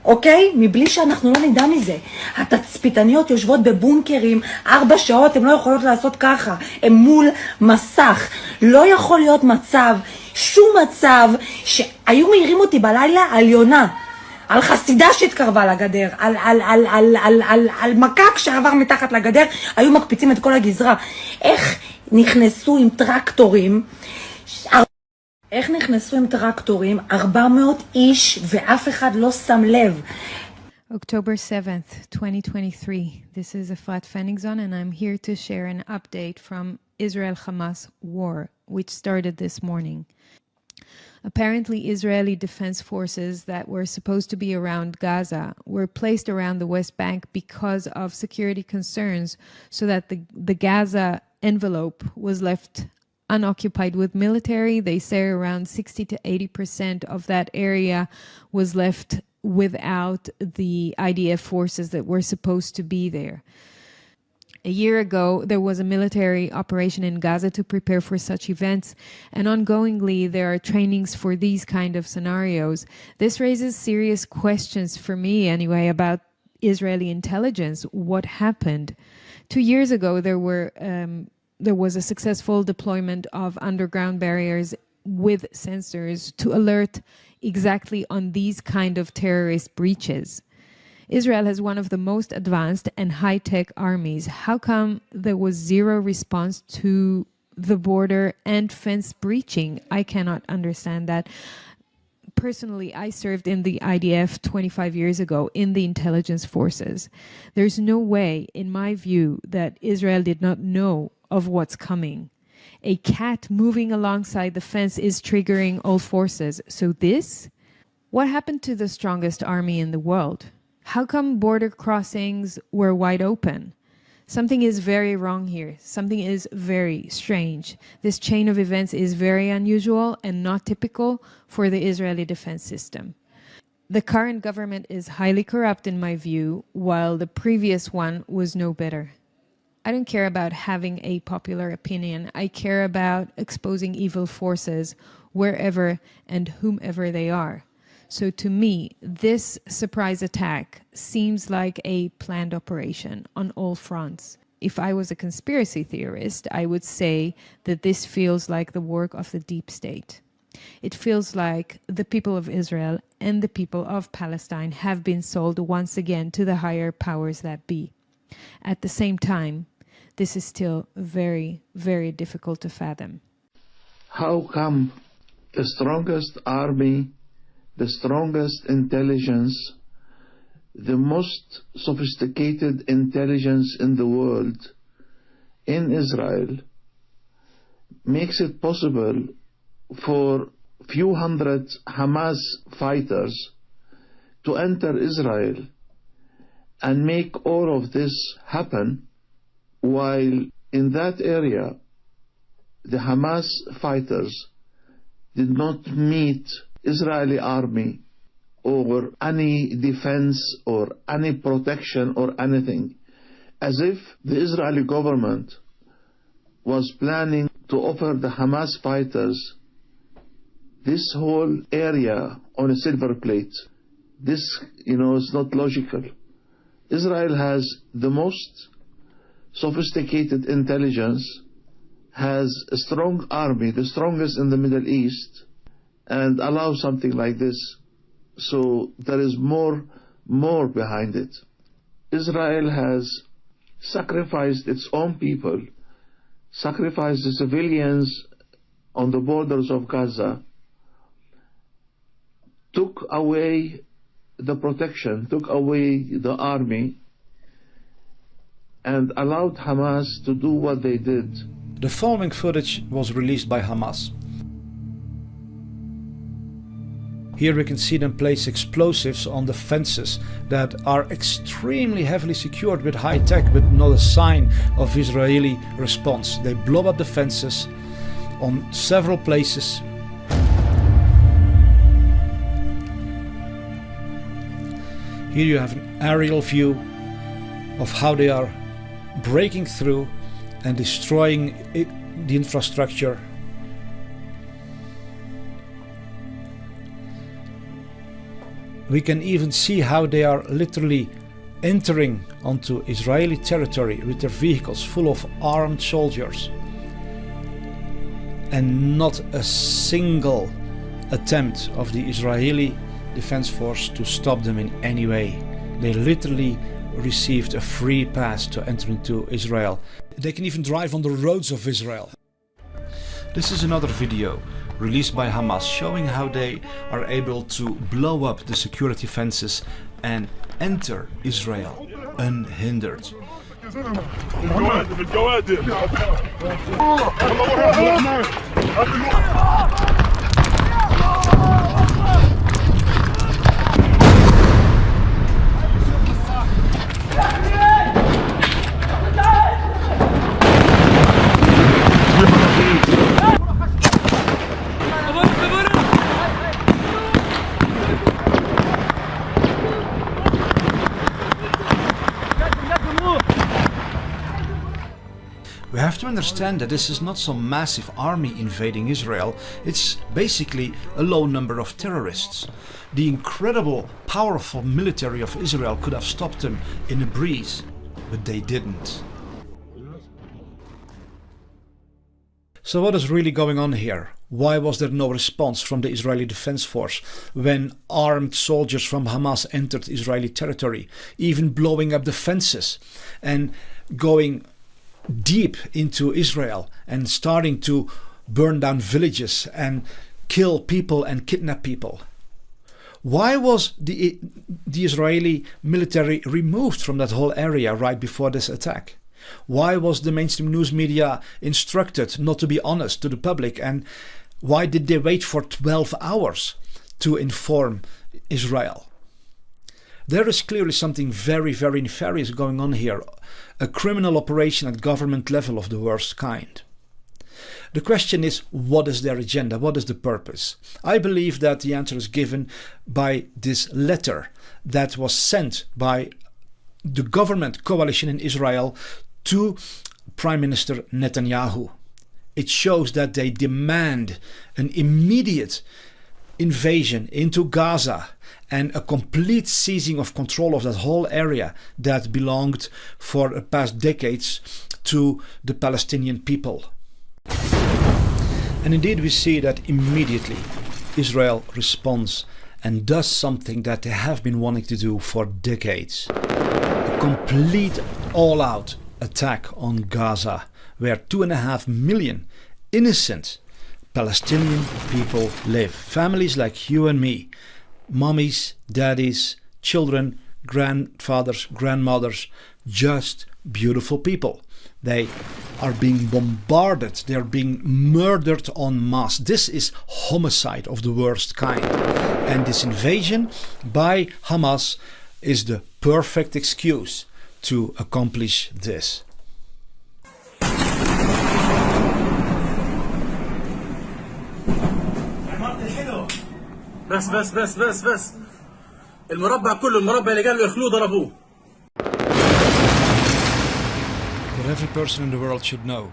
S13: אוקיי? מבלי שאנחנו לא נדע מזה. התצפיתניות יושבות בבונקרים 4 שעות, הן לא יכולות לעשות ככה. הן מול מסך. לא יכול להיות מצב, שום מצב, שהיו מעירים אותי בלילה על יונה, על חסידה שהתקרבה לגדר, על מקק שעבר מתחת לגדר, היו מקפיצים את כל הגזרה. איך נכנסו עם טרקטורים, 400 איש ואף אחד לא שם לב.
S14: October 7th, 2023. This is Efrat Fenigzon and I'm here to share an update from Israel-Hamas war, which started this morning. Apparently, Israeli defense forces that were supposed to be around Gaza were placed around the West Bank because of security concerns, so that the Gaza envelope was left unoccupied with military. They say around 60 to 80% of that area was left without the IDF forces that were supposed to be there. A year ago, there was a military operation in Gaza to prepare for such events, and ongoingly there are trainings for these kind of scenarios. This raises serious questions for me anyway about Israeli intelligence. What happened? 2 years ago, there was a successful deployment of underground barriers with sensors to alert exactly on these kind of terrorist breaches. Israel has one of the most advanced and high-tech armies. How come there was zero response to the border and fence breaching? I cannot understand that. Personally, I served in the IDF 25 years ago in the intelligence forces. There's no way, in my view, that Israel did not know of what's coming. A cat moving alongside the fence is triggering all forces. So this? What happened to the strongest army in the world? How come border crossings were wide open? Something is very wrong here. Something is very strange. This chain of events is very unusual and not typical for the Israeli defense system. The current government is highly corrupt in my view, while the previous one was no better. I don't care about having a popular opinion. I care about exposing evil forces wherever and whomever they are. So to me, this surprise attack seems like a planned operation on all fronts. If I was a conspiracy theorist, I would say that this feels like the work of the deep state. It feels like the people of Israel and the people of Palestine have been sold once again to the higher powers that be. At the same time, this is still very, very difficult to fathom.
S15: How come the strongest army, the strongest intelligence, the most sophisticated intelligence in the world, in Israel, makes it possible for few hundred Hamas fighters to enter Israel and make all of this happen, while in that area the Hamas fighters did not meet Israeli army or any defense or any protection or anything, as if the Israeli government was planning to offer the Hamas fighters this whole area on a silver plate. This, is not logical. Israel has the most sophisticated intelligence, has a strong army, the strongest in the Middle East, and allow something like this. So there is more behind it. Israel has sacrificed its own people, sacrificed the civilians on the borders of Gaza, took away the protection, took away the army, and allowed Hamas to do what they did.
S12: The following footage was released by Hamas. Here we can see them place explosives on the fences that are extremely heavily secured with high tech, but not a sign of Israeli response. They blow up the fences on several places. Here you have an aerial view of how they are breaking through and destroying the infrastructure. We can even see how they are literally entering onto Israeli territory with their vehicles full of armed soldiers. And not a single attempt of the Israeli Defense Force to stop them in any way. They literally received a free pass to enter into Israel. They can even drive on the roads of Israel. This is another video released by Hamas showing how they are able to blow up the security fences and enter Israel unhindered. We have to understand that this is not some massive army invading Israel, it's basically a low number of terrorists. The incredible, powerful military of Israel could have stopped them in a breeze, but they didn't. So what is really going on here? Why was there no response from the Israeli Defense Force when armed soldiers from Hamas entered Israeli territory, even blowing up the fences and going deep into Israel and starting to burn down villages and kill people and kidnap people? Why was the Israeli military removed from that whole area right before this attack? Why was the mainstream news media instructed not to be honest to the public, and why did they wait for 12 hours to inform Israel? There is clearly something very, very nefarious going on here, a criminal operation at government level of the worst kind. The question is, what is their agenda? What is the purpose? I believe that the answer is given by this letter that was sent by the government coalition in Israel to Prime Minister Netanyahu. It shows that they demand an immediate invasion into Gaza and a complete seizing of control of that whole area that belonged for the past decades to the Palestinian people. And indeed we see that immediately Israel responds and does something that they have been wanting to do for decades. A complete all-out attack on Gaza, where 2.5 million innocent Palestinian people live. Families like you and me, mommies, daddies, children, grandfathers, grandmothers, just beautiful people. They are being bombarded, they are being murdered en masse. This is homicide of the worst kind. And this invasion by Hamas is the perfect excuse to accomplish this.
S16: بس المربع كله المربع اللي قالوا يخلوه ضربوه.
S12: What every person in the world should know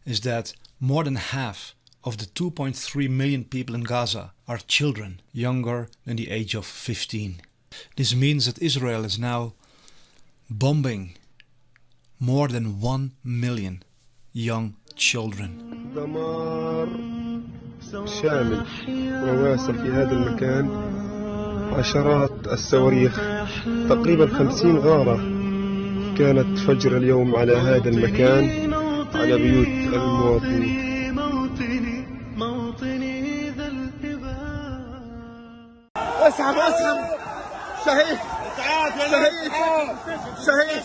S12: is that more than half of the 2.3 million people in Gaza are children younger than the age of 15. This means that Israel is now bombing more than 1 million young children.
S17: دمار شامل وواسع في هذا المكان. عشرات الصواريخ تقريبا 50 غارة كانت فجر اليوم على هذا المكان على بيوت المواطنين.
S10: اسحب شهيد شهيد شهيد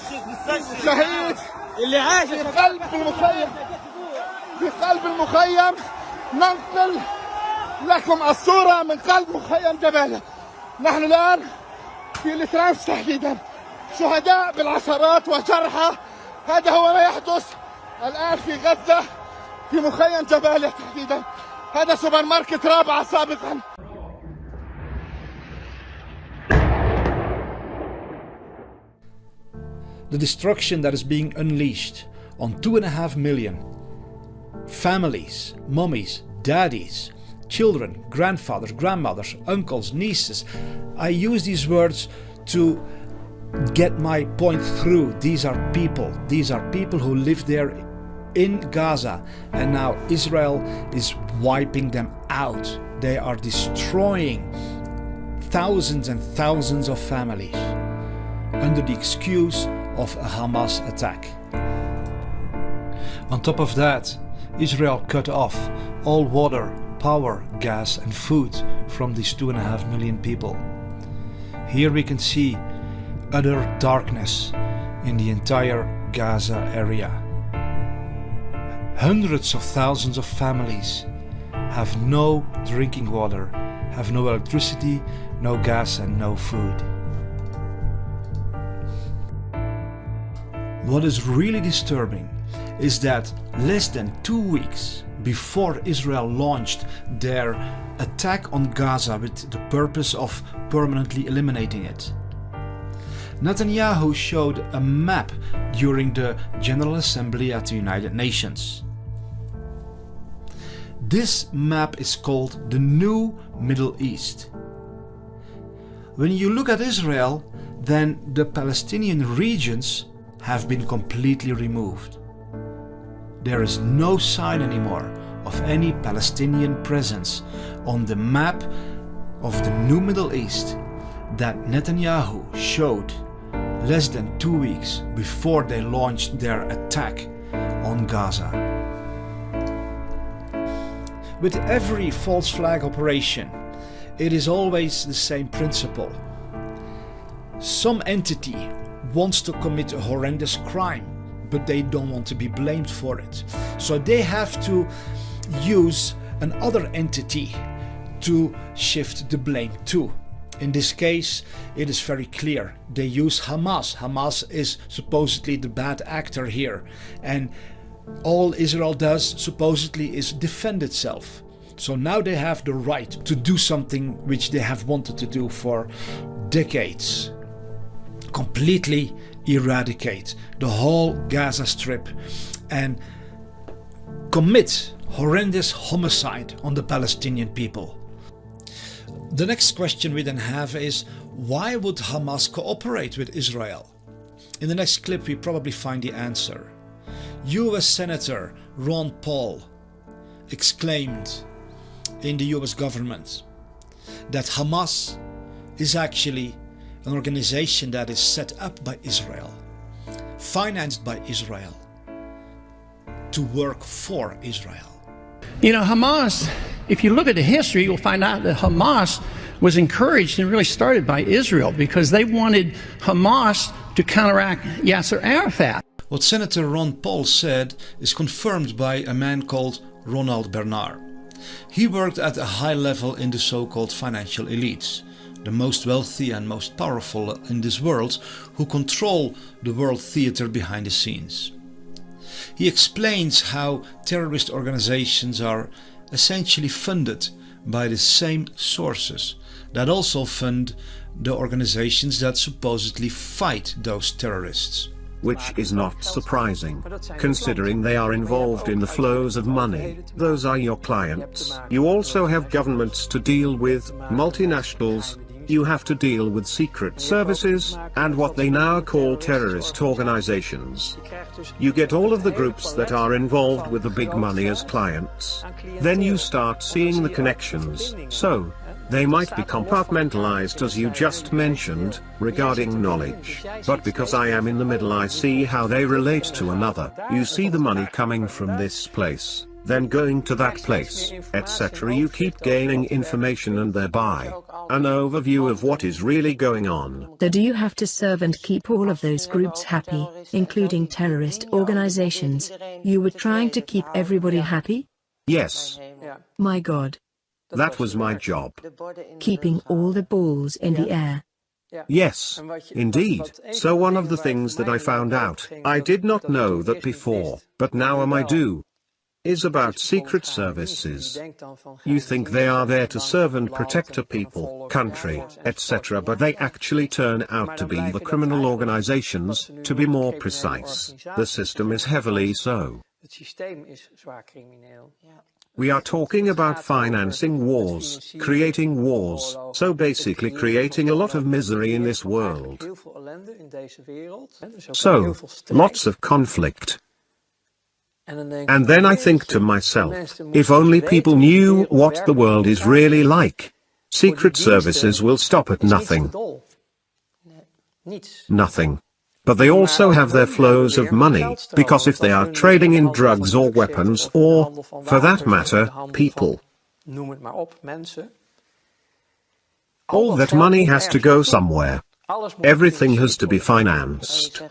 S10: شهيد اللي عاش في قلب المخيم ننقل لكم الصورة من قلب مخيم جبالة. نحن الآن في الترانس تحديدا، شهداء بالعشرات وجرحى. هذا هو ما يحدث الآن في غزة في مخيم جبالة تحديدا. هذا سوبر ماركت رابعة سابقا.
S12: The destruction that is being unleashed on 2.5 million families, mummies, daddies, children, grandfathers, grandmothers, uncles, nieces. I use these words to get my point through. These are people who live there in Gaza, and now Israel is wiping them out. They are destroying thousands and thousands of families under the excuse of a Hamas attack. On top of that, Israel cut off all water, power, gas and food from these 2.5 million people. Here we can see utter darkness in the entire Gaza area. Hundreds of thousands of families have no drinking water, have no electricity, no gas and no food. What is really disturbing is that less than 2 weeks before Israel launched their attack on Gaza with the purpose of permanently eliminating it, Netanyahu showed a map during the General Assembly at the United Nations. This map is called the New Middle East. When you look at Israel, then the Palestinian regions have been completely removed. There is no sign anymore of any Palestinian presence on the map of the New Middle East that Netanyahu showed less than 2 weeks before they launched their attack on Gaza. With every false flag operation, it is always the same principle. Some entity wants to commit a horrendous crime, but they don't want to be blamed for it. So they have to use another entity to shift the blame to. In this case, it is very clear. They use Hamas. Hamas is supposedly the bad actor here. And all Israel does supposedly is defend itself. So now they have the right to do something which they have wanted to do for decades. Completely eradicate the whole Gaza Strip and commit horrendous homicide on the Palestinian people. The next question we then have is, why would Hamas cooperate with Israel? In the next clip we probably find the answer. US Senator Ron Paul exclaimed in the US government that Hamas is actually an organization that is set up by Israel, financed by Israel, to work for Israel.
S18: You know, Hamas, if you look at the history, you'll find out that Hamas was encouraged and really started by Israel because they wanted Hamas to counteract Yasser Arafat.
S12: What Senator Ron Paul said is confirmed by a man called Ronald Bernard. He worked at a high level in the so-called financial elites, the most wealthy and most powerful in this world, who control the world theater behind the scenes. He explains how terrorist organizations are essentially funded by the same sources that also fund the organizations that supposedly fight those terrorists.
S19: Which is not surprising, considering they are involved in the flows of money. Those are your clients. You also have governments to deal with, multinationals. You have to deal with secret services, and what they now call terrorist organizations. You get all of the groups that are involved with the big money as clients. Then you start seeing the connections, so they might be compartmentalized as you just mentioned, regarding knowledge. But because I am in the middle, I see how they relate to another. You see the money coming from this place, then going to that place, etc. You keep gaining information and thereby an overview of what is really going on.
S20: So do you have to serve and keep all of those groups happy, including terrorist organizations? You were trying to keep everybody happy?
S19: Yes.
S20: My God.
S19: That was my job.
S20: Keeping all the balls in the air.
S19: Yes, indeed. So one of the things that I found out, I did not know that before, but now I do, is about secret services. You think they are there to serve and protect a people, country, etc., but they actually turn out to be the criminal organizations, to be more precise. The system is heavily so. We are talking about financing wars, creating wars, so basically creating a lot of misery in this world. So, lots of conflict. And then I think to myself, if only people knew what the world is really like. Secret services will stop at nothing. Nothing. But they also have their flows of money, because if they are trading in drugs or weapons or, for that matter, people, all that money has to go somewhere. Everything has to be financed.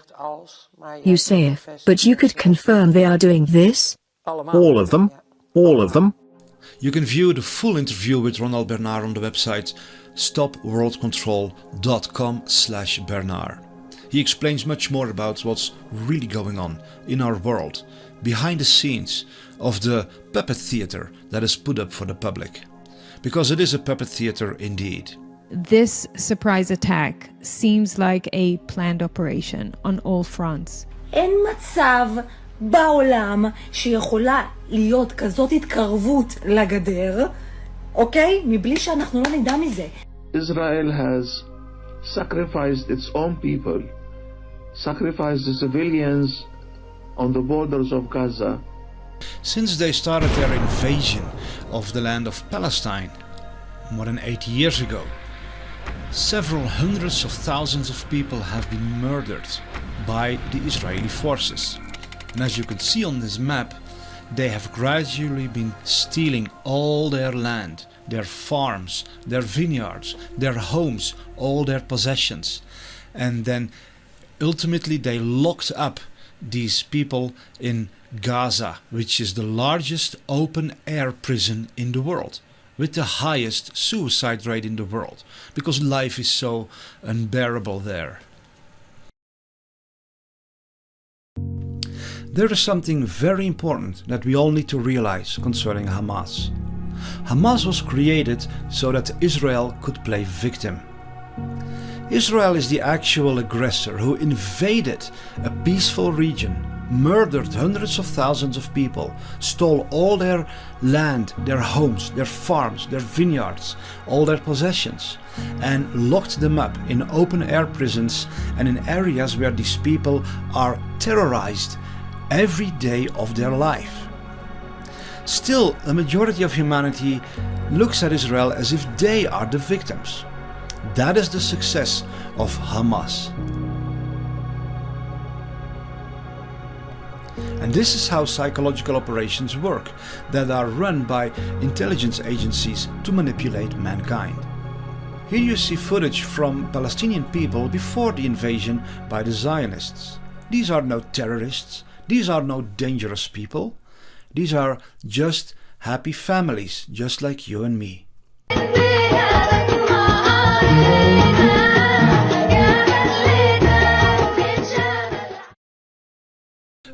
S20: You say if, but you could confirm they are doing this?
S19: All of them. All of them.
S12: You can view the full interview with Ronald Bernard on the website stopworldcontrol.com/Bernard. He explains much more about what's really going on in our world, behind the scenes of the puppet theater that is put up for the public. Because it is a puppet theater indeed.
S14: This surprise attack seems like a planned operation on all fronts.
S13: אין מצב בעולם שיכולה להיות כזאת התקרבות לגדר, אוקיי? מבלי שאנחנו לא נדע מזה.
S15: Israel has sacrificed its own people, sacrificed the civilians on the borders of Gaza.
S12: Since they started their invasion of the land of Palestine more than 80 years ago, several hundreds of thousands of people have been murdered by the Israeli forces. And as you can see on this map, they have gradually been stealing all their land, their farms, their vineyards, their homes, all their possessions. And then ultimately they locked up these people in Gaza, which is the largest open-air prison in the world, with the highest suicide rate in the world, because life is so unbearable there. There is something very important that we all need to realize concerning Hamas. Hamas was created so that Israel could play victim. Israel is the actual aggressor who invaded a peaceful region, murdered hundreds of thousands of people, stole all their land, their homes, their farms, their vineyards, all their possessions, and locked them up in open-air prisons and in areas where these people are terrorized every day of their life. Still, a majority of humanity looks at Israel as if they are the victims. That is the success of Hamas. And this is how psychological operations work, that are run by intelligence agencies to manipulate mankind. Here you see footage from Palestinian people before the invasion by the Zionists. These are no terrorists, these are no dangerous people, these are just happy families, just like you and me.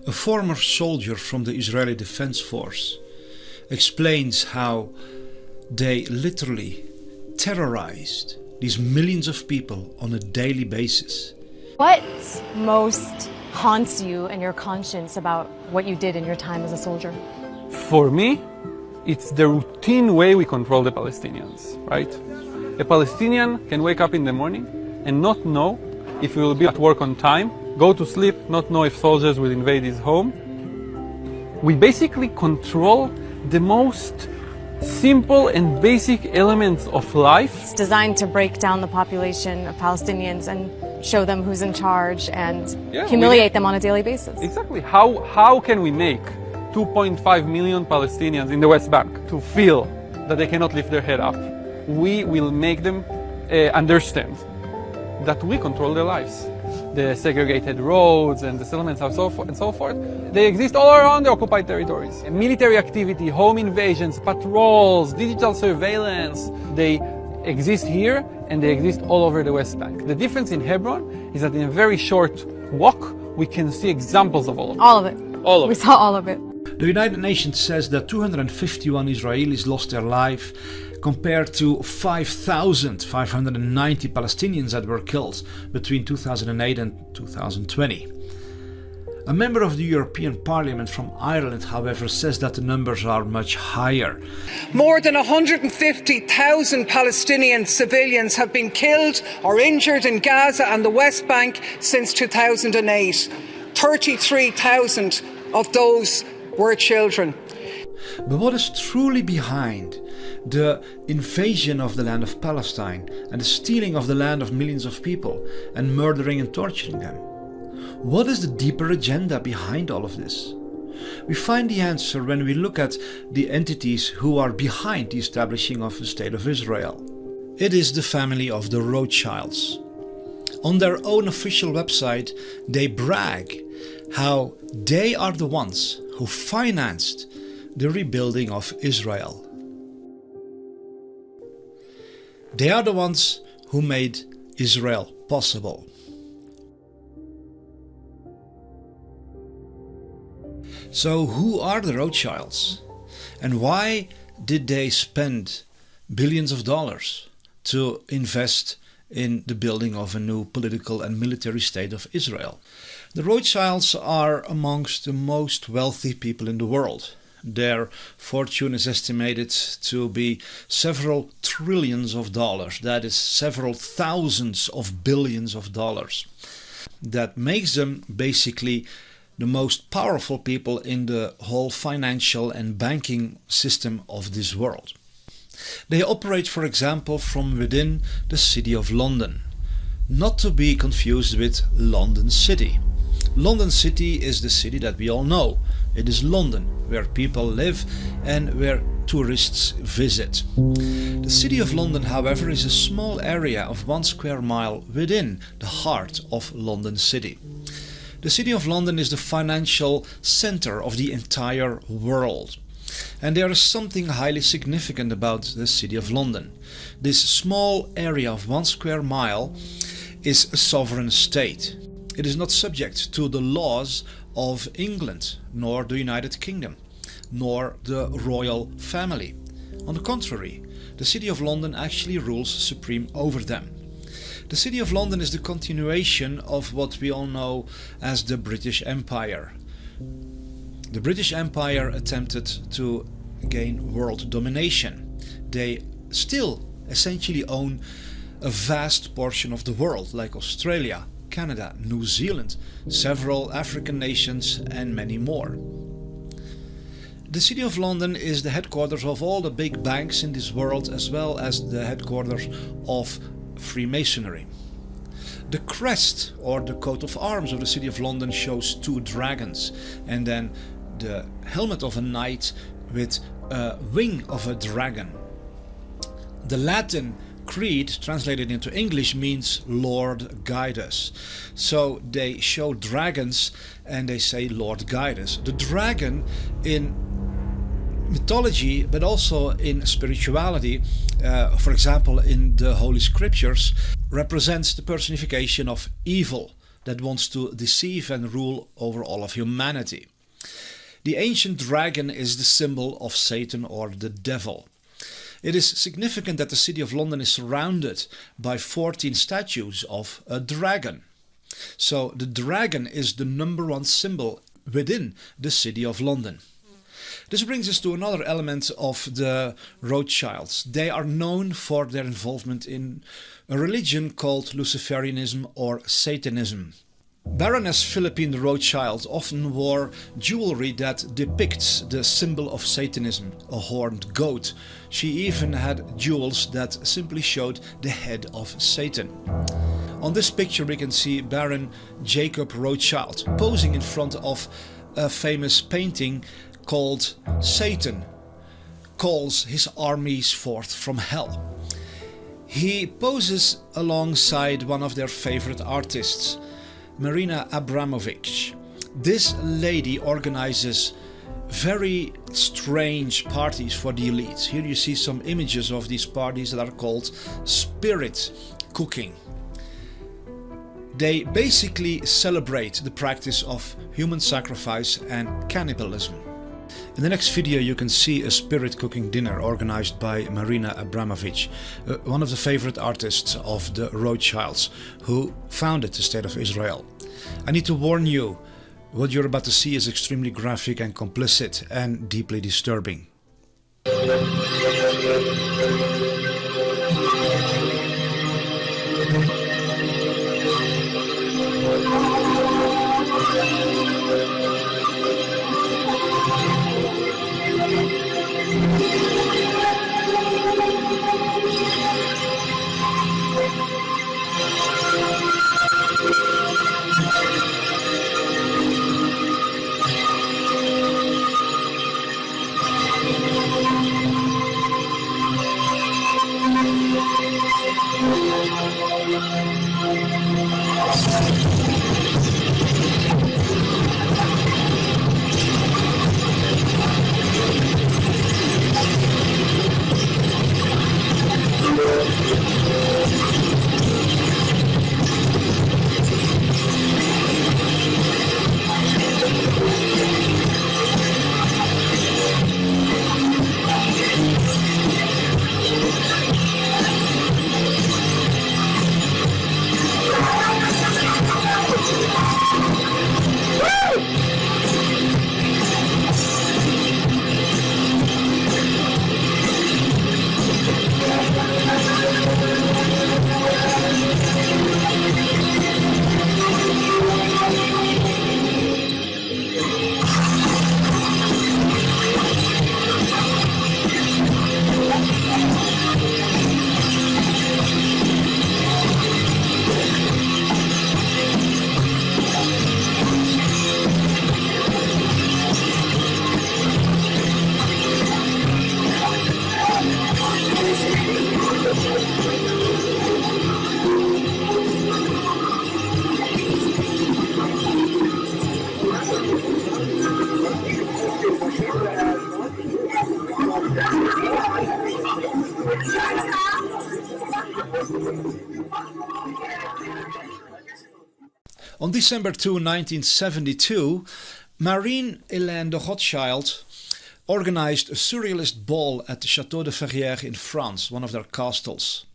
S12: A former soldier from the Israeli Defense Force explains how they literally terrorized these millions of people on a daily basis.
S21: What most haunts you and your conscience about what you did in your time as a soldier?
S22: For me, it's the routine way we control the Palestinians, right? A Palestinian can wake up in the morning and not know if he will be at work on time, go to sleep, not know if soldiers will invade his home. We basically control the most simple and basic elements of life.
S21: It's designed to break down the population of Palestinians and show them who's in charge and humiliate them on a daily basis.
S22: Exactly. How can we make 2.5 million Palestinians in the West Bank to feel that they cannot lift their head up? We will make them understand that we control their lives. the segregated roads and the settlements and so forth, they exist all around the occupied territories. Military activity, home invasions, patrols, digital surveillance, they exist here and they exist all over the West Bank. The difference in Hebron is that in a very short walk, we can see examples of all of it.
S21: All of it.
S22: All of
S21: we
S22: it.
S21: saw all of it.
S12: The United Nations says that 251 Israelis lost their life compared to 5,590 Palestinians that were killed between 2008 and 2020. A member of the European Parliament from Ireland, however, says that the numbers are much higher.
S4: More than 150,000 Palestinian civilians have been killed or injured in Gaza and the West Bank since 2008. 33,000 of those were children.
S12: But what is truly behind the invasion of the land of Palestine and the stealing of the land of millions of people and murdering and torturing them? What is the deeper agenda behind all of this? We find the answer when we look at the entities who are behind the establishing of the State of Israel. It is the family of the Rothschilds. On their own official website, they brag how they are the ones who financed the rebuilding of Israel. They are the ones who made Israel possible. So who are the Rothschilds? And why did they spend billions of dollars to invest in the building of a new political and military state of Israel? The Rothschilds are amongst the most wealthy people in the world. Their fortune is estimated to be several trillions of dollars. That is several thousands of billions of dollars. That makes them basically the most powerful people in the whole financial and banking system of this world. They operate, for example, from within the City of London, not to be confused with London City. London City is the city that we all know. It is London, where people live and where tourists visit. The City of London, however, is a small area of 1 square mile within the heart of London City. The City of London is the financial center of the entire world. And there is something highly significant about the City of London. This small area of 1 square mile is a sovereign state. It is not subject to the laws of England, nor the United Kingdom, nor the royal family. On the contrary, the City of London actually rules supreme over them. The City of London is the continuation of what we all know as the British Empire. The British Empire attempted to gain world domination. They still essentially own a vast portion of the world, like Australia, Canada, New Zealand, several African nations and many more. The City of London is the headquarters of all the big banks in this world, as well as the headquarters of Freemasonry. The crest or the coat of arms of the City of London shows 2 dragons, and then the helmet of a knight with a wing of a dragon. The Latin creed translated into English means Lord guide us. So they show dragons and they say Lord guide us. The dragon in mythology, but also in spirituality, for example in the Holy Scriptures, represents the personification of evil that wants to deceive and rule over all of humanity. The ancient dragon is the symbol of Satan or the devil. It is significant that the City of London is surrounded by 14 statues of a dragon. So the dragon is the #1 symbol within the City of London. This brings us to another element of the Rothschilds. They are known for their involvement in a religion called Luciferianism or Satanism. Baroness Philippine de Rothschild often wore jewelry that depicts the symbol of Satanism, a horned goat. She even had jewels that simply showed the head of Satan. On this picture we can see Baron Jacob Rothschild posing in front of a famous painting called Satan Calls His Armies Forth from Hell. He poses alongside one of their favorite artists, Marina Abramovich. This lady organizes very strange parties for the elites. Here you see some images of these parties that are called spirit cooking. They basically celebrate the practice of human sacrifice and cannibalism. In the next video you can see a spirit cooking dinner organized by Marina Abramovich, one of the favorite artists of the Rothschilds, who founded the State of Israel. I need to warn you, what you're about to see is extremely graphic and complicit and deeply disturbing. On December 2, 1972, Marie-Hélène de Rothschild organized a surrealist ball at the Château de Ferrières in France, one of their castles.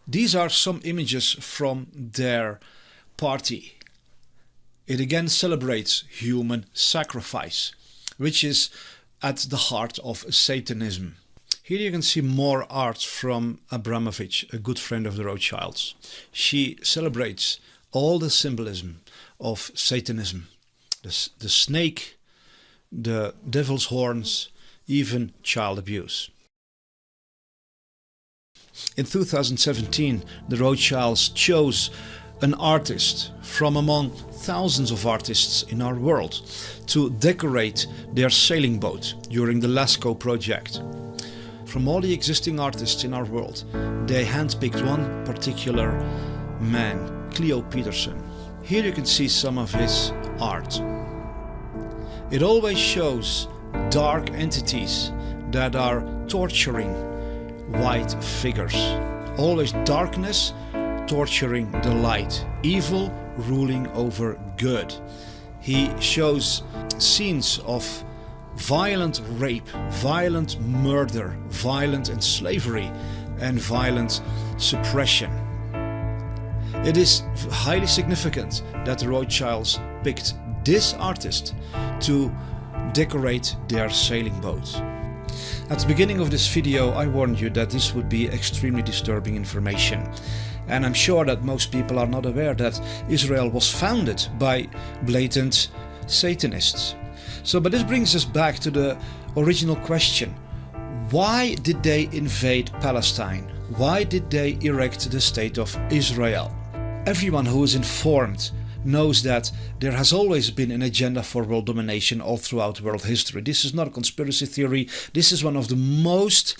S12: These are some images from their party. It again celebrates human sacrifice, which is at the heart of Satanism. Here you can see more art from Abramovich, a good friend of the Rothschilds. She celebrates all the symbolism of Satanism. The snake, the devil's horns, even child abuse. In 2017, the Rothschilds chose an artist from among thousands of artists in our world to decorate their sailing boat during the Lascaux project. From all the existing artists in our world, they handpicked one particular man, Cleo Peterson. Here you can see some of his art. It always shows dark entities that are torturing white figures. Always darkness torturing the light, evil ruling over good. He shows scenes of violent rape, violent murder, violent enslavery, and violent suppression. It is highly significant that the Rothschilds picked this artist to decorate their sailing boat. At the beginning of this video, I warned you that this would be extremely disturbing information. And I'm sure that most people are not aware that Israel was founded by blatant Satanists. But this brings us back to the original question. Why did they invade Palestine? Why did they erect the State of Israel? Everyone who is informed knows that there has always been an agenda for world domination all throughout world history. This is not a conspiracy theory. This is one of the most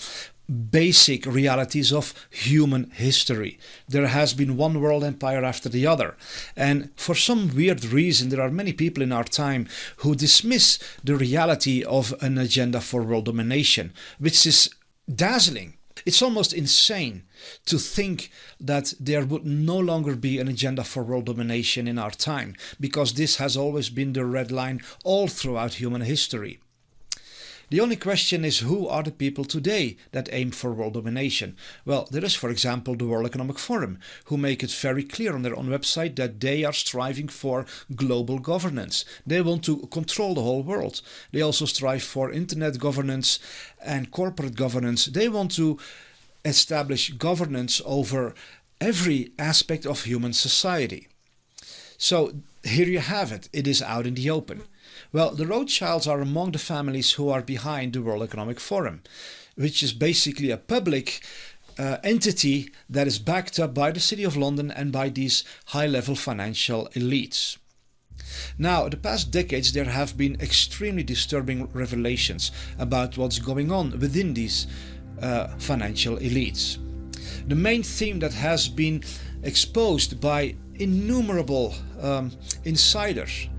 S12: basic realities of human history. There has been one world empire after the other, and for some weird reason there are many people in our time who dismiss the reality of an agenda for world domination, which is dazzling. It's almost insane to think that there would no longer be an agenda for world domination in our time, because this has always been the red line all throughout human history. The only question is, who are the people today that aim for world domination? Well, there is, for example, the World Economic Forum, who make it very clear on their own website that they are striving for global governance. They want to control the whole world. They also strive for internet governance and corporate governance. They want to establish governance over every aspect of human society. So here you have it. It is out in the open. Well, the Rothschilds are among the families who are behind the World Economic Forum, which is basically a public entity that is backed up by the City of London and by these high-level financial elites. Now, the past decades there have been extremely disturbing revelations about what's going on within these financial elites. The main theme that has been exposed by innumerable insiders,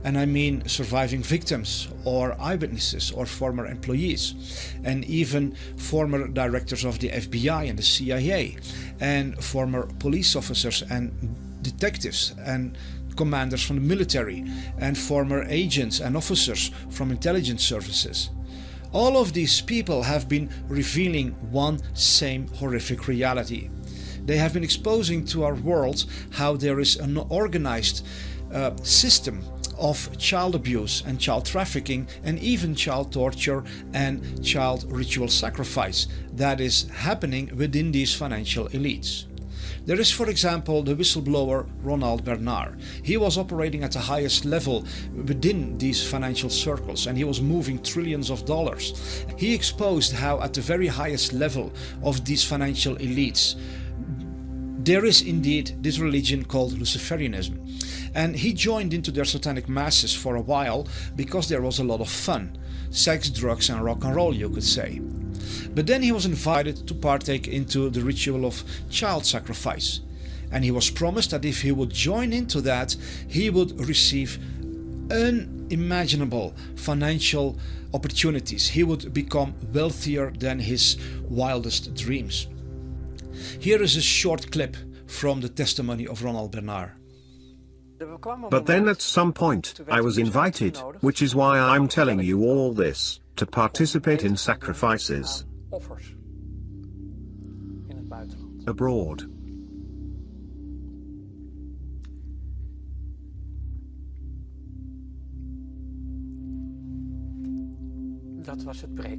S12: and I mean surviving victims or eyewitnesses or former employees, and even former directors of the FBI and the CIA, and former police officers and detectives and commanders from the military, and former agents and officers from intelligence services. All of these people have been revealing one same horrific reality. They have been exposing to our world how there is an organized system of child abuse and child trafficking and even child torture and child ritual sacrifice that is happening within these financial elites. There is, for example, the whistleblower Ronald Bernard. He was operating at the highest level within these financial circles, and he was moving trillions of dollars. He exposed how at the very highest level of these financial elites there is indeed this religion called Luciferianism. And he joined into their satanic masses for a while because there was a lot of fun. Sex, drugs and rock and roll, you could say. But then he was invited to partake into the ritual of child sacrifice. And he was promised that if he would join into that, he would receive unimaginable financial opportunities. He would become wealthier than his wildest dreams. Here is a short clip from the testimony of Ronald Bernard.
S19: But then at some point, I was invited, which is why I'm telling you all this, to participate in sacrifices abroad.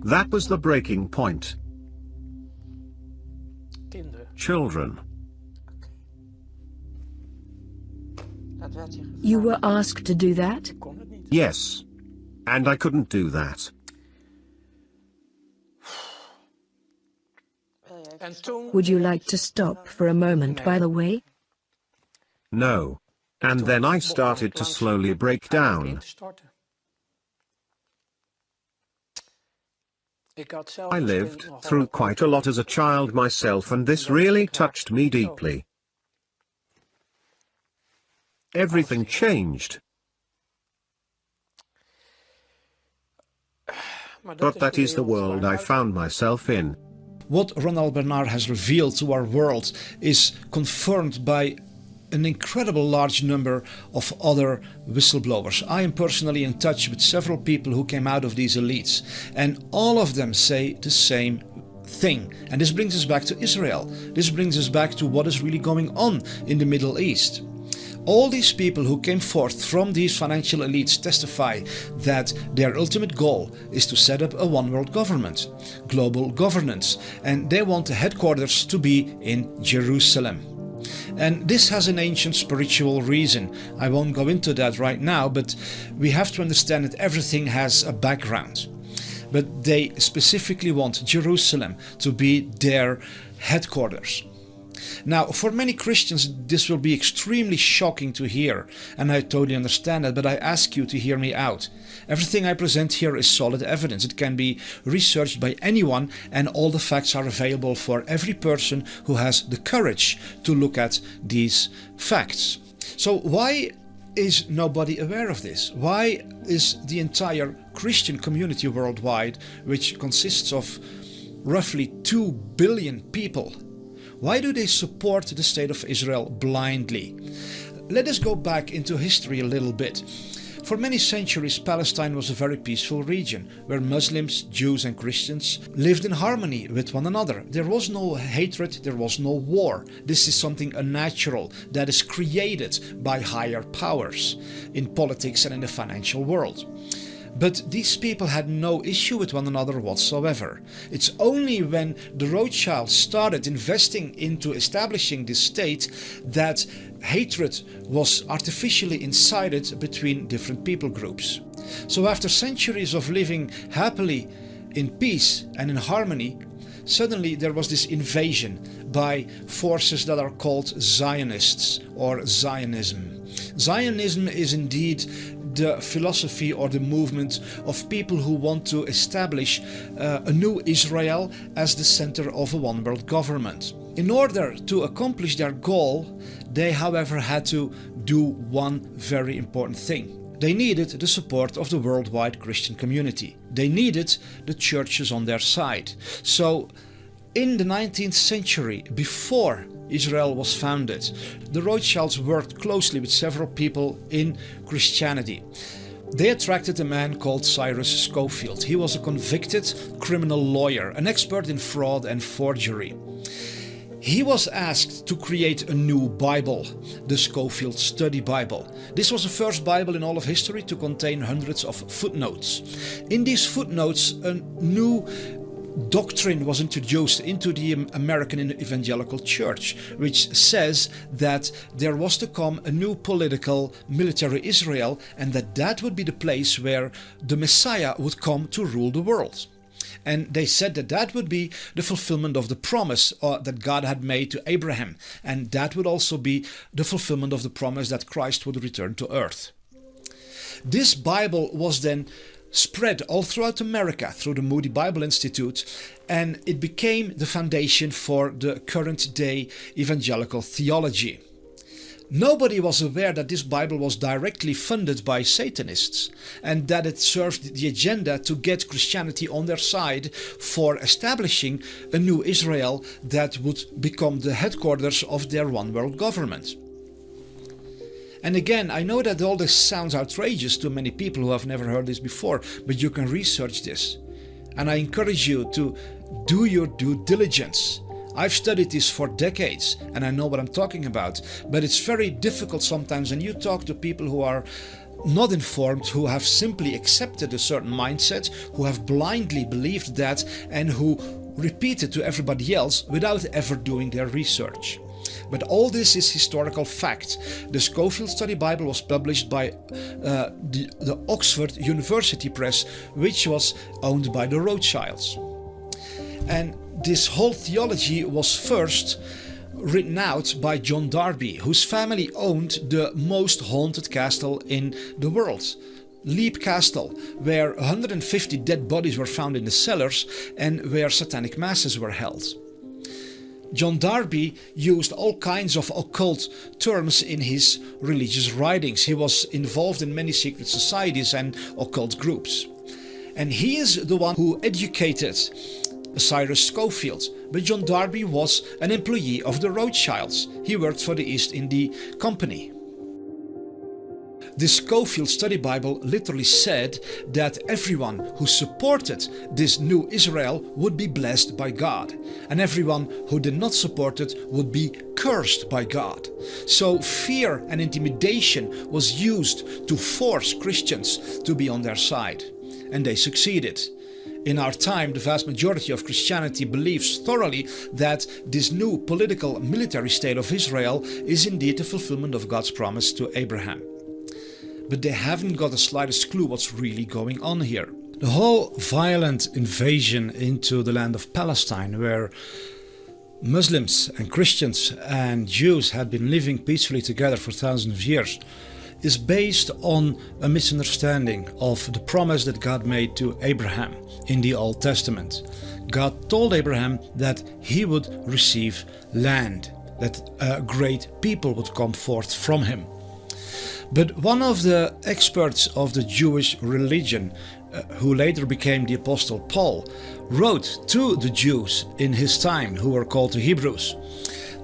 S19: That was the breaking point. Children.
S20: You were asked to do that?
S19: Yes. And I couldn't do that.
S20: Would you like to stop for a moment, by the way?
S19: No. And then I started to slowly break down. I lived through quite a lot as a child myself, and this really touched me deeply. Everything changed. But that is the world I found myself in.
S12: What Ronald Bernard has revealed to our world is confirmed by an incredible large number of other whistleblowers. I am personally in touch with several people who came out of these elites, and all of them say the same thing. And this brings us back to Israel. This brings us back to what is really going on in the Middle East. All these people who came forth from these financial elites testify that their ultimate goal is to set up a one-world government, global governance, and they want the headquarters to be in Jerusalem. And this has an ancient spiritual reason. I won't go into that right now, but we have to understand that everything has a background. But they specifically want Jerusalem to be their headquarters. Now, for many Christians, this will be extremely shocking to hear, and I totally understand that, but I ask you to hear me out. Everything I present here is solid evidence. It can be researched by anyone, and all the facts are available for every person who has the courage to look at these facts. So why is nobody aware of this? Why is the entire Christian community worldwide, which consists of roughly 2 billion people, why do they support the state of Israel blindly? Let us go back into history a little bit. For many centuries, Palestine was a very peaceful region where Muslims, Jews and Christians lived in harmony with one another. There was no hatred, there was no war. This is something unnatural that is created by higher powers in politics and in the financial world. But these people had no issue with one another whatsoever. It's only when the Rothschilds started investing into establishing this state that hatred was artificially incited between different people groups. So after centuries of living happily in peace and in harmony, suddenly there was this invasion by forces that are called Zionists or Zionism. Zionism is indeed the philosophy or the movement of people who want to establish a new Israel as the center of a one-world government. In order to accomplish their goal, they, however, had to do one very important thing. They needed the support of the worldwide Christian community. They needed the churches on their side. So, in the 19th century, before Israel was founded, the Rothschilds worked closely with several people in Christianity. They attracted a man called Cyrus Scofield. He was a convicted criminal lawyer, an expert in fraud and forgery. He was asked to create a new Bible, the Scofield Study Bible. This was the first Bible in all of history to contain hundreds of footnotes. In these footnotes, a new doctrine was introduced into the American Evangelical Church, which says that there was to come a new political military Israel, and that would be the place where the Messiah would come to rule the world. And they said that would be the fulfillment of the promise that God had made to Abraham, and that would also be the fulfillment of the promise that Christ would return to earth. This Bible was then spread all throughout America through the Moody Bible Institute, and it became the foundation for the current day evangelical theology. Nobody was aware that this Bible was directly funded by Satanists and that it served the agenda to get Christianity on their side for establishing a new Israel that would become the headquarters of their one world government. And again, I know that all this sounds outrageous to many people who have never heard this before, but you can research this. And I encourage you to do your due diligence. I've studied this for decades and I know what I'm talking about, but it's very difficult sometimes when you talk to people who are not informed, who have simply accepted a certain mindset, who have blindly believed that and who repeat it to everybody else without ever doing their research. But all this is historical fact. The Scofield Study Bible was published by the Oxford University Press, which was owned by the Rothschilds. And this whole theology was first written out by John Darby, whose family owned the most haunted castle in the world, Leap Castle, where 150 dead bodies were found in the cellars and where satanic masses were held. John Darby used all kinds of occult terms in his religious writings. He was involved in many secret societies and occult groups. And he is the one who educated Cyrus Scofield. But John Darby was an employee of the Rothschilds. He worked for the East India Company. The Scofield Study Bible literally said that everyone who supported this new Israel would be blessed by God, and everyone who did not support it would be cursed by God. So fear and intimidation was used to force Christians to be on their side, and they succeeded. In our time, the vast majority of Christianity believes thoroughly that this new political military state of Israel is indeed the fulfillment of God's promise to Abraham. But they haven't got the slightest clue what's really going on here. The whole violent invasion into the land of Palestine, where Muslims and Christians and Jews had been living peacefully together for thousands of years is based on a misunderstanding of the promise that God made to Abraham in the Old Testament. God told Abraham that he would receive land, that a great people would come forth from him. But one of the experts of the Jewish religion, who later became the Apostle Paul, wrote to the Jews in his time, who were called the Hebrews,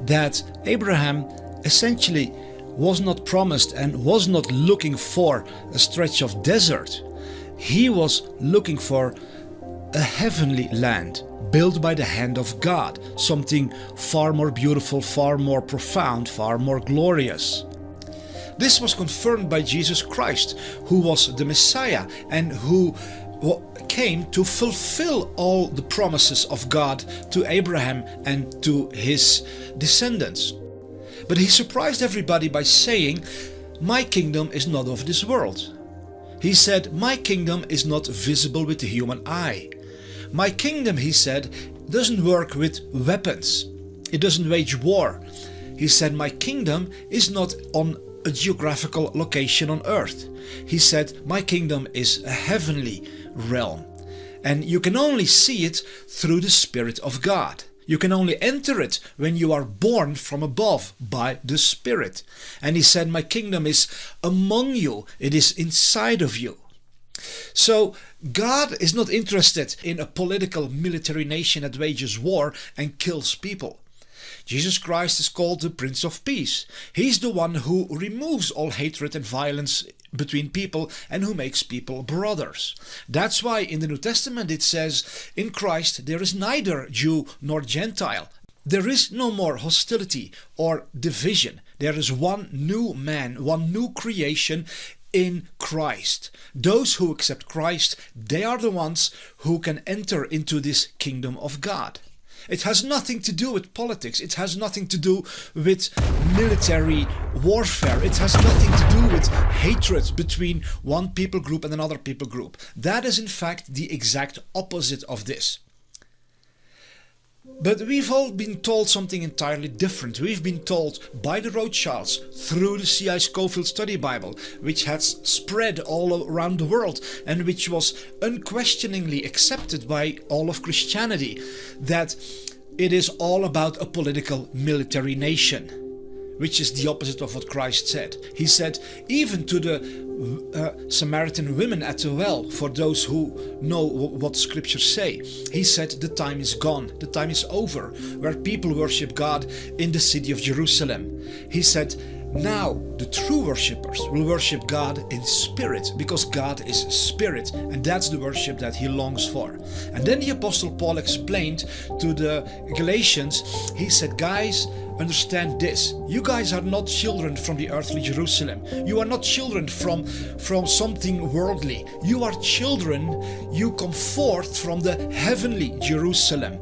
S12: that Abraham essentially was not promised and was not looking for a stretch of desert. He was looking for a heavenly land built by the hand of God, something far more beautiful, far more profound, far more glorious. This was confirmed by Jesus Christ, who was the Messiah and who came to fulfill all the promises of God to Abraham and to his descendants. But he surprised everybody by saying, "My kingdom is not of this world." He said, "My kingdom is not visible with the human eye. My kingdom," he said, "doesn't work with weapons. It doesn't wage war." He said, "My kingdom is not on a geographical location on earth." He said, "My kingdom is a heavenly realm. And you can only see it through the Spirit of God. You can only enter it when you are born from above by the Spirit." And he said, "My kingdom is among you. It is inside of you." So God is not interested in a political military nation that wages war and kills people. Jesus Christ is called the Prince of Peace. He's the one who removes all hatred and violence between people and who makes people brothers. That's why in the New Testament it says, in Christ there is neither Jew nor Gentile. There is no more hostility or division. There is one new man, one new creation in Christ. Those who accept Christ, they are the ones who can enter into this kingdom of God. It has nothing to do with politics. It has nothing to do with military warfare. It has nothing to do with hatred between one people group and another people group. That is in fact the exact opposite of this. But we've all been told something entirely different. We've been told by the Rothschilds through the C.I. Scofield Study Bible, which has spread all around the world and which was unquestioningly accepted by all of Christianity, that it is all about a political military nation, which is the opposite of what Christ said. He said, even to the Samaritan women at the well, for those who know what scriptures say, he said, the time is gone, the time is over, where people worship God in the city of Jerusalem. He said, now the true worshippers will worship God in spirit, because God is spirit, and that's the worship that he longs for. And then the Apostle Paul explained to the Galatians, he said, guys, understand this. You guys are not children from the earthly Jerusalem. You are not children from something worldly. You are children, you come forth from the heavenly Jerusalem.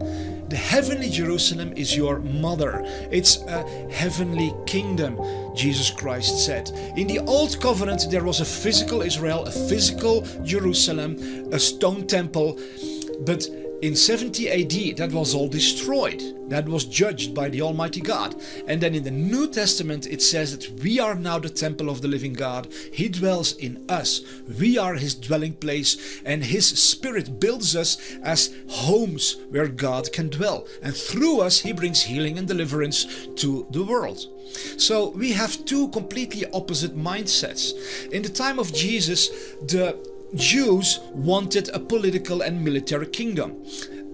S12: The heavenly Jerusalem is your mother. It's a heavenly kingdom, Jesus Christ said. In the Old Covenant there was a physical Israel, a physical Jerusalem, a stone temple, but in 70 AD that was all destroyed. That was judged by the Almighty God. And then in the New Testament it says that we are now the temple of the living God. He dwells in us. We are his dwelling place, and his spirit builds us as homes where God can dwell. And through us he brings healing and deliverance to the world. So we have two completely opposite mindsets. In the time of Jesus, the Jews wanted a political and military kingdom.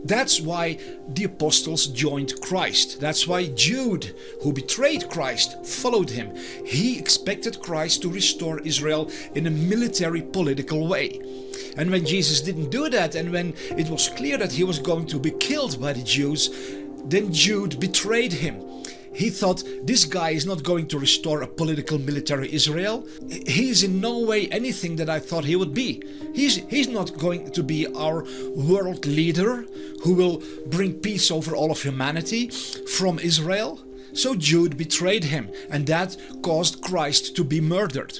S12: That's why the apostles joined Christ. That's why Jude, who betrayed Christ, followed him. He expected Christ to restore Israel in a military, political way. And when Jesus didn't do that, and when it was clear that he was going to be killed by the Jews, then Jude betrayed him. He thought, this guy is not going to restore a political military Israel. He is in no way anything that I thought he would be. He's not going to be our world leader who will bring peace over all of humanity from Israel. So Jude betrayed him, and that caused Christ to be murdered.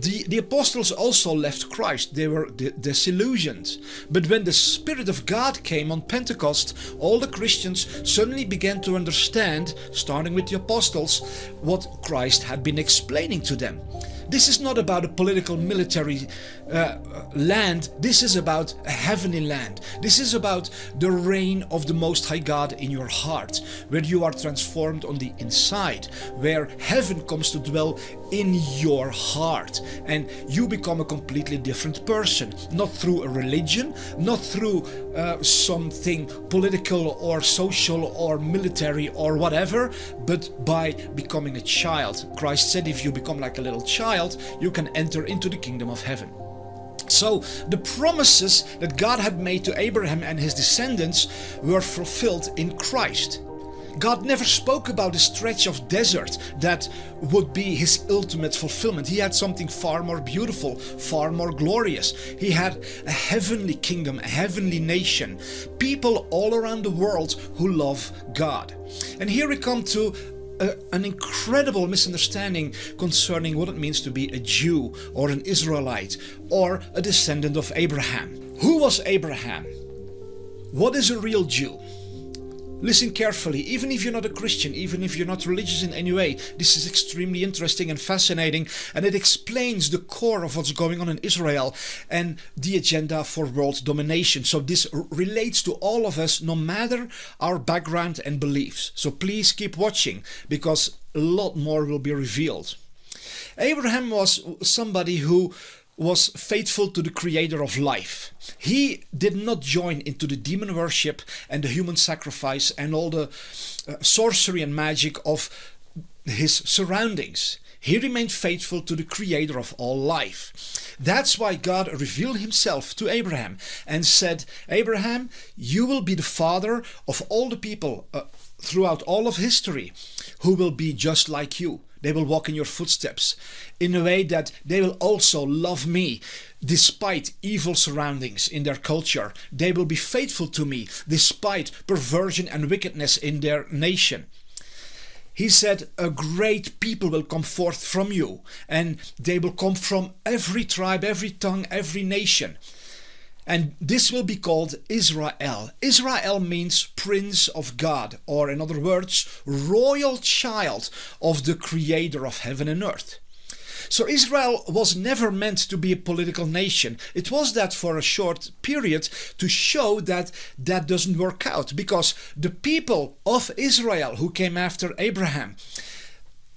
S12: The apostles also left Christ. They were disillusioned. But when the Spirit of God came on Pentecost, all the Christians suddenly began to understand, starting with the apostles, what Christ had been explaining to them. This is not about a political military land. This is about a heavenly land. This is about the reign of the Most High God in your heart, where you are transformed on the inside, where heaven comes to dwell in your heart, and you become a completely different person, not through a religion, not through something political or social or military or whatever, but by becoming a child. Christ said, if you become like a little child, you can enter into the kingdom of heaven. So the promises that God had made to Abraham and his descendants were fulfilled in Christ. God never spoke about a stretch of desert that would be his ultimate fulfillment. He had something far more beautiful, far more glorious. He had a heavenly kingdom, a heavenly nation, people all around the world who love God. And here we come to an incredible misunderstanding concerning what it means to be a Jew or an Israelite or a descendant of Abraham. Who was Abraham? What is a real Jew? Listen carefully, even if you're not a Christian, even if you're not religious in any way, this is extremely interesting and fascinating, and it explains the core of what's going on in Israel and the agenda for world domination. So this relates to all of us, no matter our background and beliefs. So please keep watching, because a lot more will be revealed. Abraham was somebody who was faithful to the creator of life. He did not join into the demon worship and the human sacrifice and all the sorcery and magic of his surroundings. He remained faithful to the creator of all life. That's why God revealed himself to Abraham and said, Abraham, you will be the father of all the people throughout all of history who will be just like you. They will walk in your footsteps in a way that they will also love me despite evil surroundings in their culture. They will be faithful to me despite perversion and wickedness in their nation. He said, a great people will come forth from you, and they will come from every tribe, every tongue, every nation. And this will be called Israel. Israel means Prince of God, or in other words, royal child of the Creator of heaven and earth. So Israel was never meant to be a political nation. It was that for a short period to show that that doesn't work out, because the people of Israel who came after Abraham,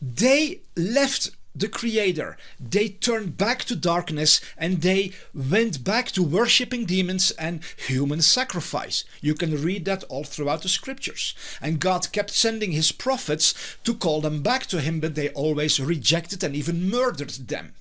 S12: they left the Creator. They turned back to darkness, and they went back to worshipping demons and human sacrifice. You can read that all throughout the scriptures. And God kept sending his prophets to call them back to him, but they always rejected and even murdered them.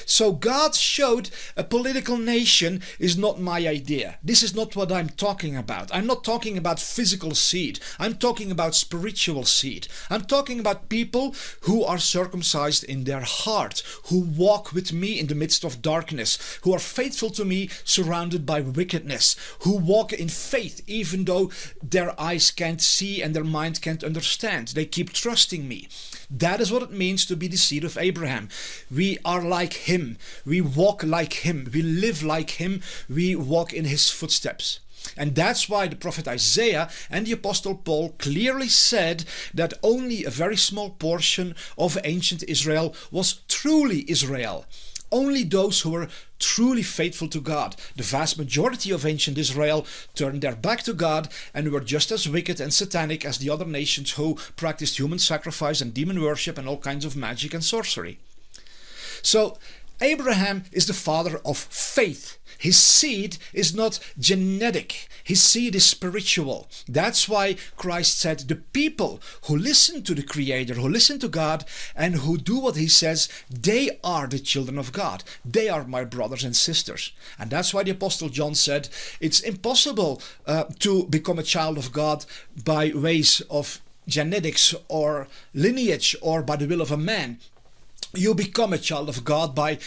S12: So God showed a political nation is not my idea. This is not what I'm talking about. I'm not talking about physical seed. I'm talking about spiritual seed. I'm talking about people who are circumcised in their heart, who walk with me in the midst of darkness, who are faithful to me surrounded by wickedness, who walk in faith even though their eyes can't see and their mind can't understand. They keep trusting me. That is what it means to be the seed of Abraham. We are like him. We walk like him. We live like him. We walk in his footsteps. And that's why the prophet Isaiah and the apostle Paul clearly said that only a very small portion of ancient Israel was truly Israel. Only those who were truly faithful to God. The vast majority of ancient Israel turned their back to God and were just as wicked and satanic as the other nations who practiced human sacrifice and demon worship and all kinds of magic and sorcery. So Abraham is the father of faith. His seed is not genetic. His seed is spiritual. That's why Christ said the people who listen to the Creator, who listen to God, and who do what he says, they are the children of God. They are my brothers and sisters. And that's why the Apostle John said it's impossible to become a child of God by ways of genetics or lineage or by the will of a man. You become a child of God by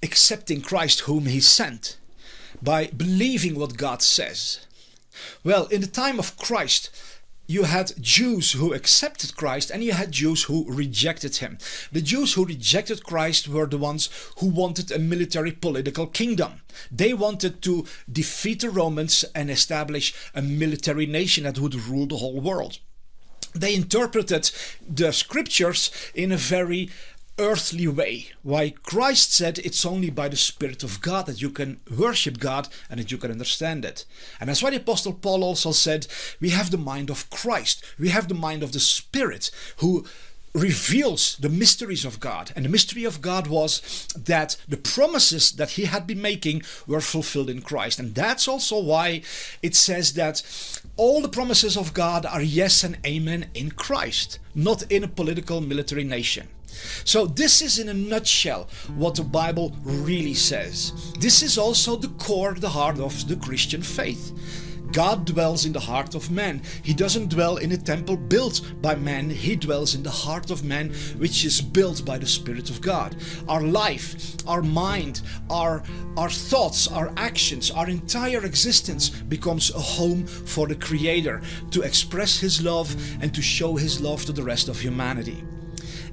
S12: accepting Christ whom he sent, by believing what God says. Well, in the time of Christ, you had Jews who accepted Christ and you had Jews who rejected him. The Jews who rejected Christ were the ones who wanted a military political kingdom. They wanted to defeat the Romans and establish a military nation that would rule the whole world. They interpreted the scriptures in a very earthly way, why Christ said it's only by the Spirit of God that you can worship God and that you can understand it. And that's why the Apostle Paul also said we have the mind of Christ, we have the mind of the Spirit who reveals the mysteries of God. And the mystery of God was that the promises that he had been making were fulfilled in Christ. And that's also why it says that all the promises of God are yes and amen in Christ, not in a political military nation. So this is in a nutshell what the Bible really says. This is also the core, the heart of the Christian faith. God dwells in the heart of man. He doesn't dwell in a temple built by man. He dwells in the heart of man, which is built by the Spirit of God. Our life, our mind, our thoughts, our actions, our entire existence becomes a home for the Creator to express His love and to show His love to the rest of humanity.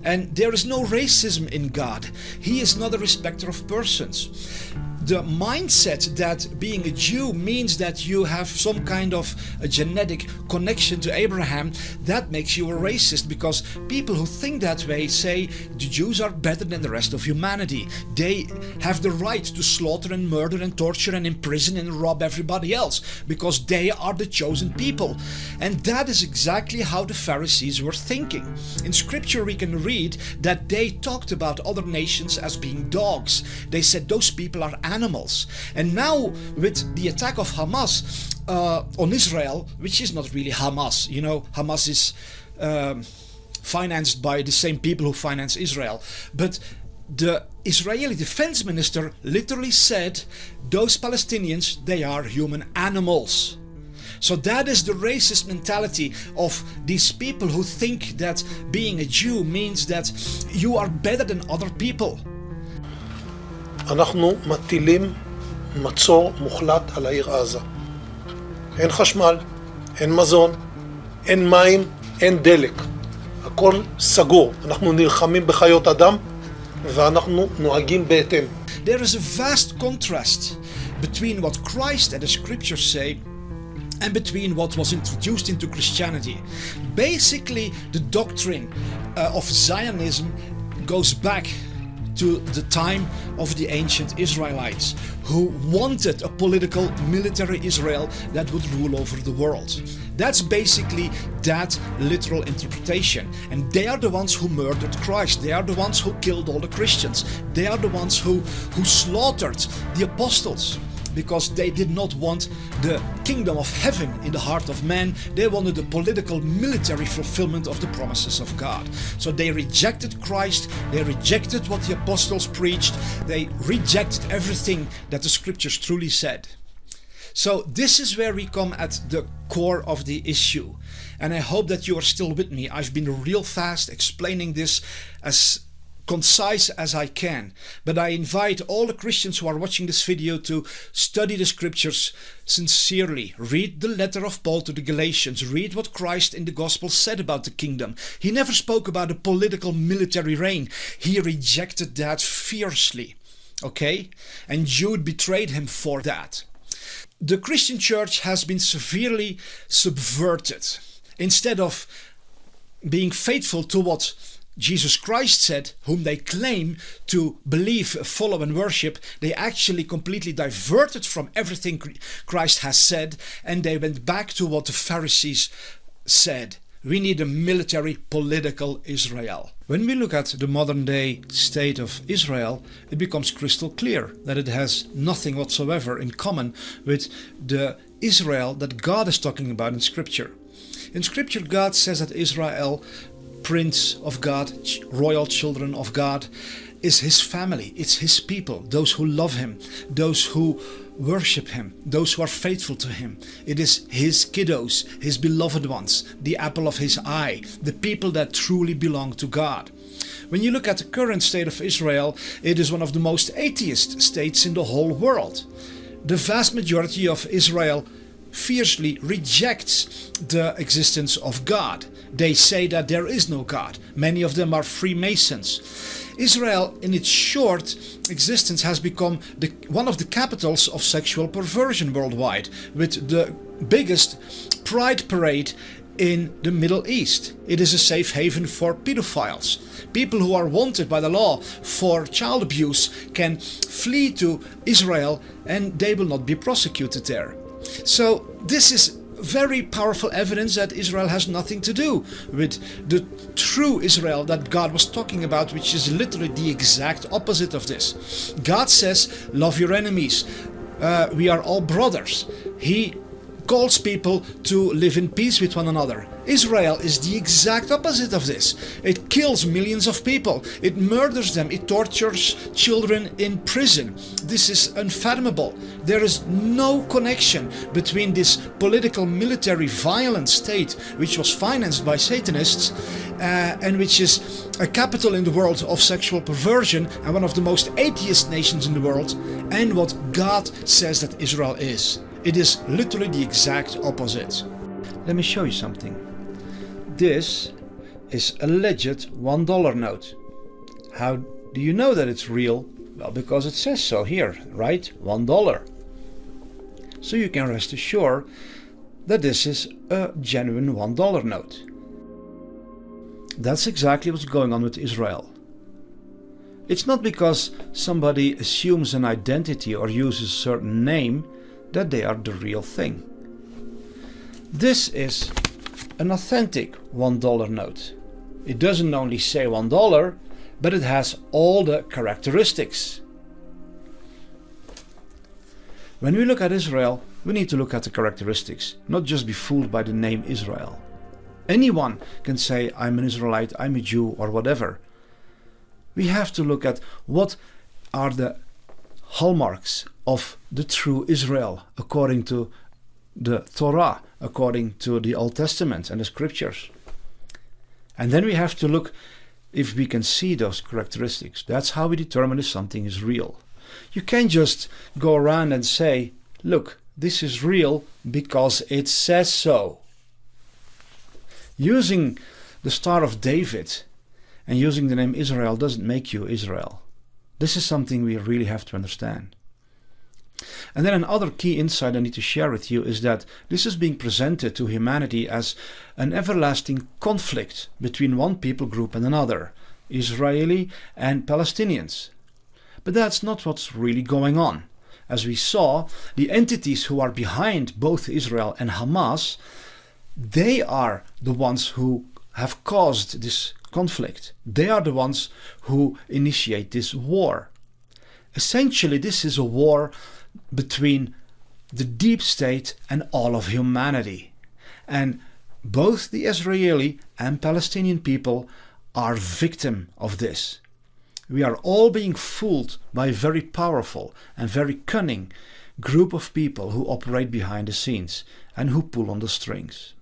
S12: And there is no racism in God. He is not a respecter of persons. The mindset that being a Jew means that you have some kind of a genetic connection to Abraham, that makes you a racist, because people who think that way say the Jews are better than the rest of humanity. They have the right to slaughter and murder and torture and imprison and rob everybody else because they are the chosen people. And that is exactly how the Pharisees were thinking. In scripture we can read that they talked about other nations as being dogs. They said those people are animals. And now with the attack of Hamas on Israel, which is not really Hamas, you know, Hamas is financed by the same people who finance Israel, but the Israeli defense minister literally said those Palestinians, they are human animals. So that is the racist mentality of these people who think that being a Jew means that you are better than other people.
S5: אנחנו מטילים מצור מוחלט על העיר עזה. אין חשמל, אין מזון, אין מים, אין דלק. הכל סגור. אנחנו נלחמים בחיות אדם ואנחנו נוהגים בהתאם.
S12: There is a vast contrast between what Christ and the scriptures say and between what was introduced into Christianity. Basically, the doctrine of Zionism goes back to the time of the ancient Israelites, who wanted a political, military Israel that would rule over the world. That's basically that literal interpretation. And they are the ones who murdered Christ. They are the ones who killed all the Christians. They are the ones who slaughtered the apostles, because they did not want the kingdom of heaven in the heart of man. They wanted the political, military fulfillment of the promises of God. So they rejected Christ, they rejected what the apostles preached, they rejected everything that the scriptures truly said. So this is where we come at the core of the issue. And I hope that you are still with me. I've been real fast explaining this as concise as I can, but I invite all the Christians who are watching this video to study the scriptures sincerely. Read the letter of Paul to the Galatians. Read what Christ in the gospel said about the kingdom. He never spoke about a political military reign. He rejected that fiercely. Okay? And Jude betrayed him for that. The Christian church has been severely subverted. Instead of being faithful to what Jesus Christ said, whom they claim to believe, follow and worship, they actually completely diverted from everything Christ has said, and they went back to what the Pharisees said. We need a military, political Israel. When we look at the modern day state of Israel, it becomes crystal clear that it has nothing whatsoever in common with the Israel that God is talking about in Scripture. In Scripture, God says that Israel, Prince of God, royal children of God, is His family, it's His people, those who love Him, those who worship Him, those who are faithful to Him. It is His kiddos, His beloved ones, the apple of His eye, the people that truly belong to God. When you look at the current state of Israel, it is one of the most atheist states in the whole world. The vast majority of Israel fiercely rejects the existence of God. They say that there is no God. Many of them are Freemasons. Israel, in its short existence, has become one of the capitals of sexual perversion worldwide, with the biggest pride parade in the Middle East. It is a safe haven for pedophiles. People who are wanted by the law for child abuse can flee to Israel and they will not be prosecuted there. So this is very powerful evidence that Israel has nothing to do with the true Israel that God was talking about, which is literally the exact opposite of this. God says, love your enemies. We are all brothers. He calls people to live in peace with one another. Israel is the exact opposite of this. It kills millions of people. It murders them. It tortures children in prison. This is unfathomable. There is no connection between this political, military, violent state, which was financed by Satanists, and which is a capital in the world of sexual perversion and one of the most atheist nations in the world, and what God says that Israel is. It is literally the exact opposite. Let me show you something. This is a legit $1 note. How do you know that it's real? Well, because it says so here, right? $1. So you can rest assured that this is a genuine $1 note. That's exactly what's going on with Israel. It's not because somebody assumes an identity or uses a certain name that they are the real thing. This is an authentic $1 note. It doesn't only say $1, but it has all the characteristics. When we look at Israel, we need to look at the characteristics, not just be fooled by the name Israel. Anyone can say, I'm an Israelite, I'm a Jew, or whatever. We have to look at what are the hallmarks of the true Israel according to the Torah, according to the Old Testament and the scriptures. And then we have to look if we can see those characteristics. That's how we determine if something is real. You can't just go around and say, look, this is real because it says so. Using the Star of David and using the name Israel doesn't make you Israel. This is something we really have to understand. And then another key insight I need to share with you is that this is being presented to humanity as an everlasting conflict between one people group and another, Israeli and Palestinians. But that's not what's really going on. As we saw, the entities who are behind both Israel and Hamas, they are the ones who have caused this conflict. They are the ones who initiate this war. Essentially, this is a war between the deep state and all of humanity. And both the Israeli and Palestinian people are victim of this. We are all being fooled by a very powerful and very cunning group of people who operate behind the scenes and who pull on the strings.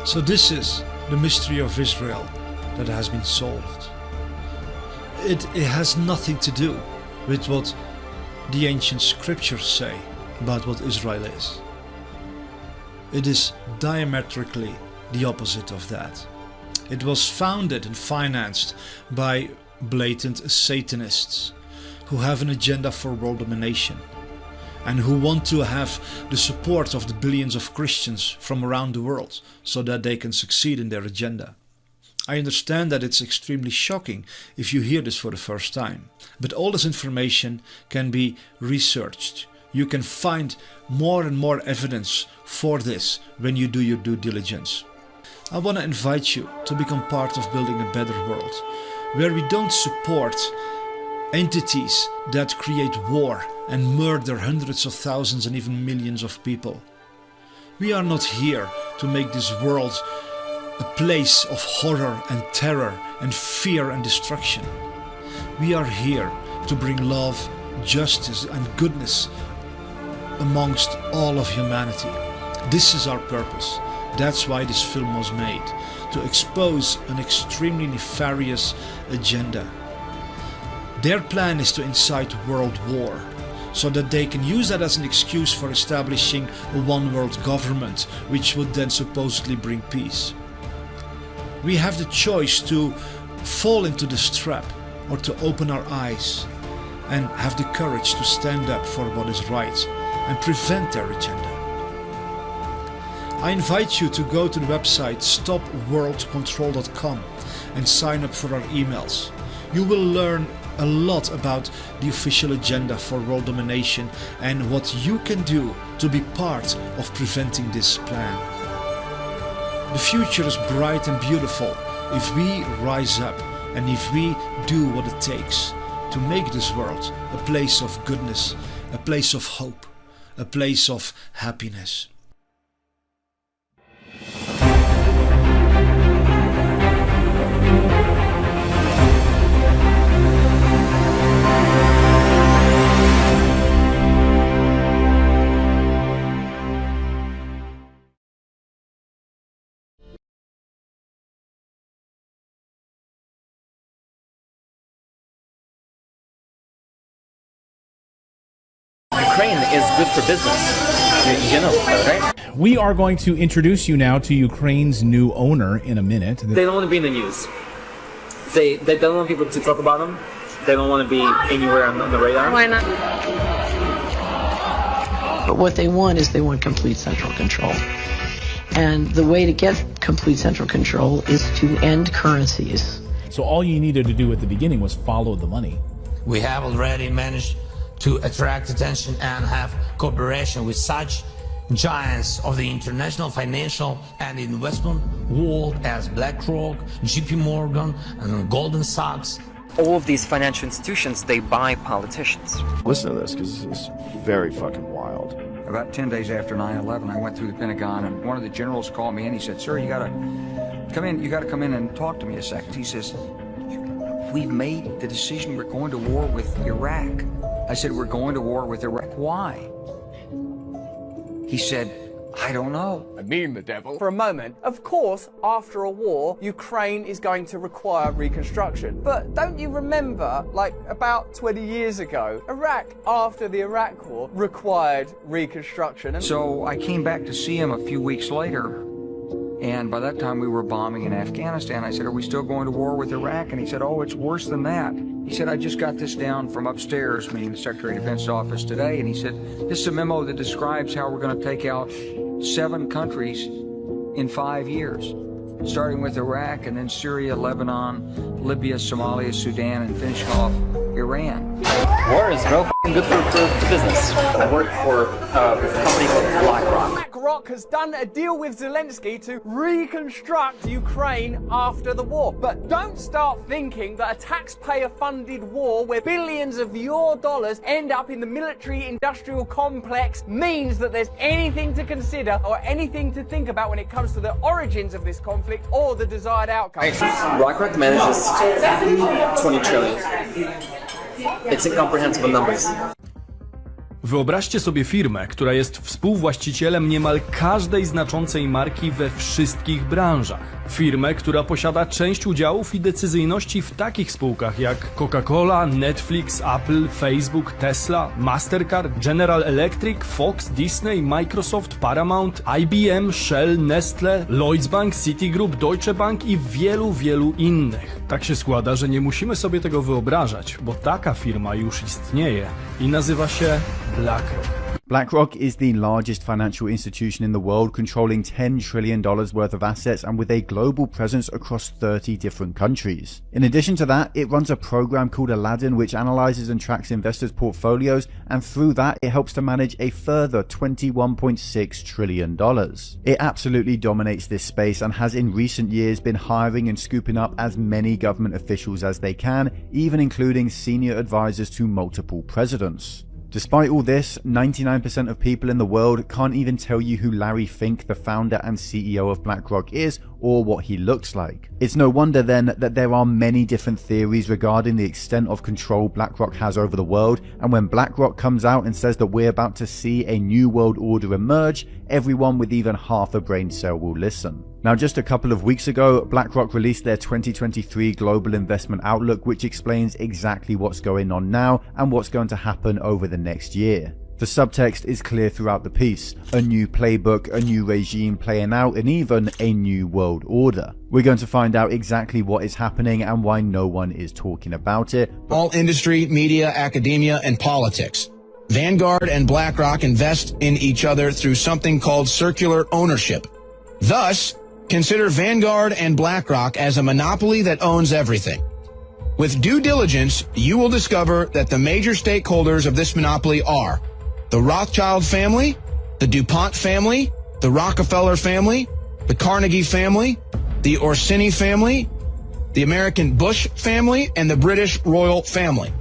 S12: So this is the mystery of Israel that has been solved. It has nothing to do with what the ancient scriptures say about what Israel is. It is diametrically the opposite of that. It was founded and financed by blatant Satanists who have an agenda for world domination and who want to have the support of the billions of Christians from around the world so that they can succeed in their agenda. I understand that it's extremely shocking if you hear this for the first time, but all this information can be researched. You can find more and more evidence for this when you do your due diligence. I want to invite you to become part of building a better world, where we don't support entities that create war and murder hundreds of thousands and even millions of people. We are not here to make this world a place of horror and terror and fear and destruction. We are here to bring love, justice and goodness amongst all of humanity. This is our purpose. That's why this film was made, to expose an extremely nefarious agenda. Their plan is to incite world war, so that they can use that as an excuse for establishing a one-world government, which would then supposedly bring peace. We have the choice to fall into this trap or to open our eyes and have the courage to stand up for what is right and prevent their agenda. I invite you to go to the website stopworldcontrol.com and sign up for our emails. You will learn a lot about the official agenda for world domination and what you can do to be part of preventing this plan. The future is bright and beautiful if we rise up and if we do what it takes to make this world a place of goodness, a place of hope, a place of happiness.
S6: Ukraine is good for business. You know that, right?
S7: We are going to introduce you now to Ukraine's new owner in a minute.
S6: They don't want to be in the news. They don't want people to talk about them. They don't want to be anywhere on the radar.
S21: Why not?
S23: But what they want is they want complete central control. And the way to get complete central control is to end currencies.
S7: So all you needed to do at the beginning was follow the money.
S24: We have already managed to attract attention and have cooperation with such giants of the international financial and investment world as BlackRock, JP Morgan, and Goldman Sachs.
S25: All of these financial institutions, they buy politicians.
S26: Listen to this, because this is very fucking wild.
S27: About 10 days after 9/11, I went through the Pentagon, and one of the generals called me in. He said, "Sir, you gotta come in and talk to me a second." He says, "We've made the decision. We're going to war with Iraq." I said, "We're going to war with Iraq. Why?" He said, "I don't know."
S28: I mean the devil. For a moment, of course, after a war, Ukraine is going to require reconstruction. But don't you remember, like about 20 years ago, Iraq, after the Iraq war, required reconstruction?
S27: So I came back to see him a few weeks later, and by that time we were bombing in Afghanistan. I said, "Are we still going to war with Iraq?" And he said, "Oh, it's worse than that." He said, "I just got this down from upstairs," meaning the Secretary of Defense's office today, and he said, "This is a memo that describes how we're going to take out 7 countries in 5 years, starting with Iraq and then Syria, Lebanon, Libya, Somalia, Sudan, and finishing off Iran."
S25: War is real good for business. I work for a company called BlackRock.
S28: BlackRock has done a deal with Zelensky to reconstruct Ukraine after the war. But don't start thinking that a taxpayer-funded war where billions of your dollars end up in the military-industrial complex means that there's anything to consider or anything to think about when it comes to the origins of this conflict or the desired outcome.
S25: BlackRock manages 20 trillion. It's incomprehensible numbers.
S29: Wyobraźcie sobie firmę, która jest współwłaścicielem niemal każdej znaczącej marki we wszystkich branżach. Firmę, która posiada część udziałów i decyzyjności w takich spółkach jak Coca-Cola, Netflix, Apple, Facebook, Tesla, Mastercard, General Electric, Fox, Disney, Microsoft, Paramount, IBM, Shell, Nestle, Lloyds Bank, Citigroup, Deutsche Bank i wielu innych. Tak się składa, że nie musimy sobie tego wyobrażać, bo taka firma już istnieje i nazywa się BlackRock.
S30: BlackRock is the largest financial institution in the world, controlling $10 trillion worth of assets and with a global presence across 30 different countries. In addition to that, it runs a program called Aladdin, which analyzes and tracks investors' portfolios, and through that, it helps to manage a further $21.6 trillion. It absolutely dominates this space and has in recent years been hiring and scooping up as many government officials as they can, even including senior advisors to multiple presidents. Despite all this, 99% of people in the world can't even tell you who Larry Fink, the founder and CEO of BlackRock, is or what he looks like. It's no wonder then that there are many different theories regarding the extent of control BlackRock has over the world, and when BlackRock comes out and says that we're about to see a new world order emerge, everyone with even half a brain cell will listen. Now, just a couple of weeks ago, BlackRock released their 2023 Global Investment Outlook, which explains exactly what's going on now and what's going to happen over the next year. The subtext is clear throughout the piece: a new playbook, a new regime playing out, and even a new world order. We're going to find out exactly what is happening and why no one is talking about it.
S1: All industry, media, academia, and politics. Vanguard and BlackRock invest in each other through something called circular ownership. Thus, consider Vanguard and BlackRock as a monopoly that owns everything. With due diligence, you will discover that the major stakeholders of this monopoly are the Rothschild family, the DuPont family, the Rockefeller family, the Carnegie family, the Orsini family, the American Bush family, and the British royal family.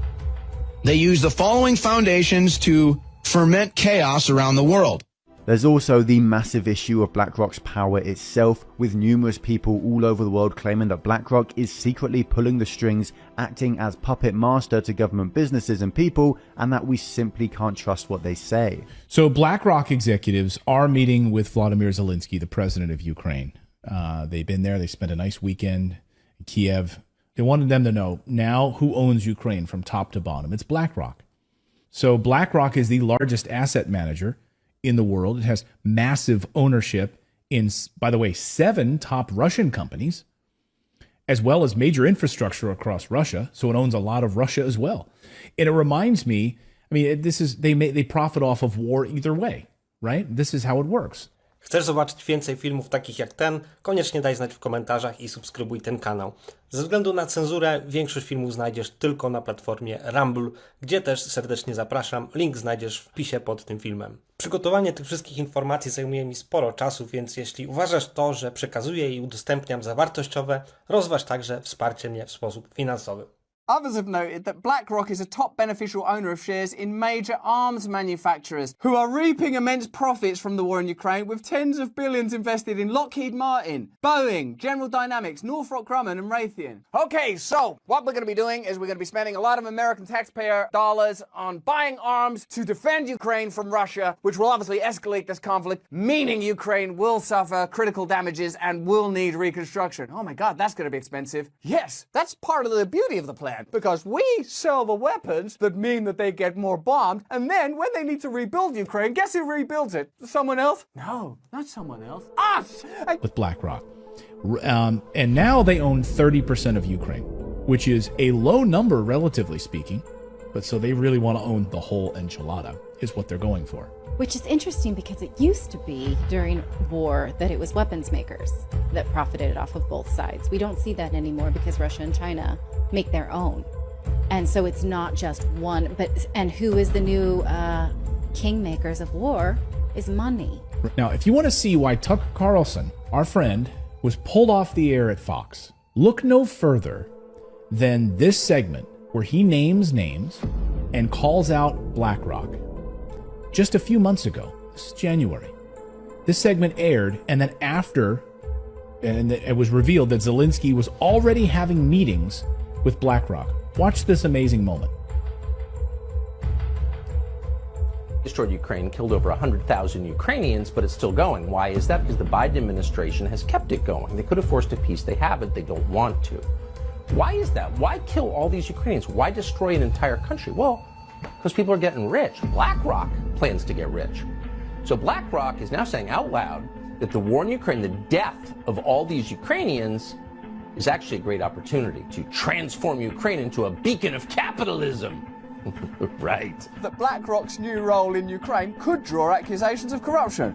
S1: They use the following foundations to ferment chaos around the world.
S30: There's also the massive issue of BlackRock's power itself, with numerous people all over the world claiming that BlackRock is secretly pulling the strings, acting as puppet master to government businesses and people, and that we simply can't trust what they say.
S7: So BlackRock executives are meeting with Vladimir Zelensky, the president of Ukraine. They've been there. They spent a nice weekend in Kiev. They wanted them to know now who owns Ukraine from top to bottom. It's BlackRock. So BlackRock is the largest asset manager in the world. It has massive ownership in, by the way, 7 top Russian companies, as well as major infrastructure across Russia. So it owns a lot of Russia as well. And it reminds me, I mean, this is they profit off of war either way, right? This is how it works.
S2: Chcesz zobaczyć więcej filmów takich jak ten? Koniecznie daj znać w komentarzach i subskrybuj ten kanał. Ze względu na cenzurę większość filmów znajdziesz tylko na platformie Rumble, gdzie też serdecznie zapraszam. Link znajdziesz w wpisie pod tym filmem. Przygotowanie tych wszystkich informacji zajmuje mi sporo czasu, więc jeśli uważasz to, że przekazuję i udostępniam za wartościowe, rozważ także wsparcie mnie w sposób finansowy.
S28: Others have noted that BlackRock is a top beneficial owner of shares in major arms manufacturers who are reaping immense profits from the war in Ukraine, with tens of billions invested in Lockheed Martin, Boeing, General Dynamics, Northrop Grumman and Raytheon. Okay, so what we're going to be doing is we're going to be spending a lot of American taxpayer dollars on buying arms to defend Ukraine from Russia, which will obviously escalate this conflict, meaning Ukraine will suffer critical damages and will need reconstruction. Oh my God, that's going to be expensive. Yes, that's part of the beauty of the plan, because we sell the weapons that mean that they get more bombed, and then when they need to rebuild Ukraine, guess who rebuilds it? Someone else? No, not someone else. Us!
S7: With BlackRock. And now they own 30% of Ukraine, which is a low number relatively speaking, but so they really want to own the whole enchilada, is what they're going for.
S3: Which is interesting because it used to be during war that it was weapons makers that profited off of both sides. We don't see that anymore because Russia and China make their own. And so it's not just one, and who is the new kingmakers of war is money.
S7: Now, if you want to see why Tucker Carlson, our friend, was pulled off the air at Fox, look no further than this segment where he names names and calls out BlackRock. Just a few months ago, this is January, this segment aired, and then after, and it was revealed that Zelensky was already having meetings with BlackRock. Watch this amazing moment.
S8: Destroyed Ukraine, killed over 100,000 Ukrainians, but it's still going. Why is that? Because the Biden administration has kept it going. They could have forced a peace. They haven't. They don't want to. Why is that? Why kill all these Ukrainians? Why destroy an entire country? Well, because people are getting rich. BlackRock plans to get rich. So BlackRock is now saying out loud that the war in Ukraine, the death of all these Ukrainians, is actually a great opportunity to transform Ukraine into a beacon of capitalism. Right.
S28: That BlackRock's new role in Ukraine could draw accusations of corruption.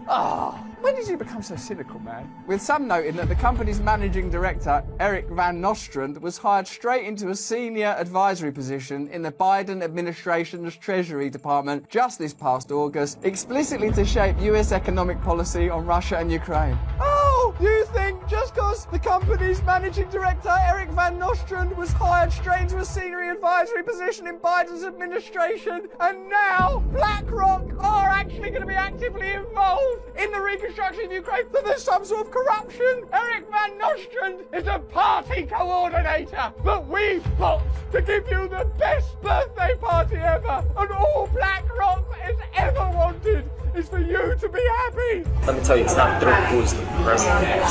S28: When did you become so cynical, man? With some noting that the company's managing director, Eric Van Nostrand, was hired straight into a senior advisory position in the Biden administration's Treasury Department just this past August, explicitly to shape US economic policy on Russia and Ukraine. Oh, you think just because the company's managing director, Eric Van Nostrand, was hired straight into a senior advisory position in Biden's administration, and now BlackRock are actually going to be actively involved in the reconstruction of Ukraine, that there's some sort of corruption. Eric Van Nostrand is a party coordinator, but we've got to give you the best birthday party ever, and all BlackRock has ever wanted is for you to be happy.
S6: Let me tell you, it's not Drew who's the president.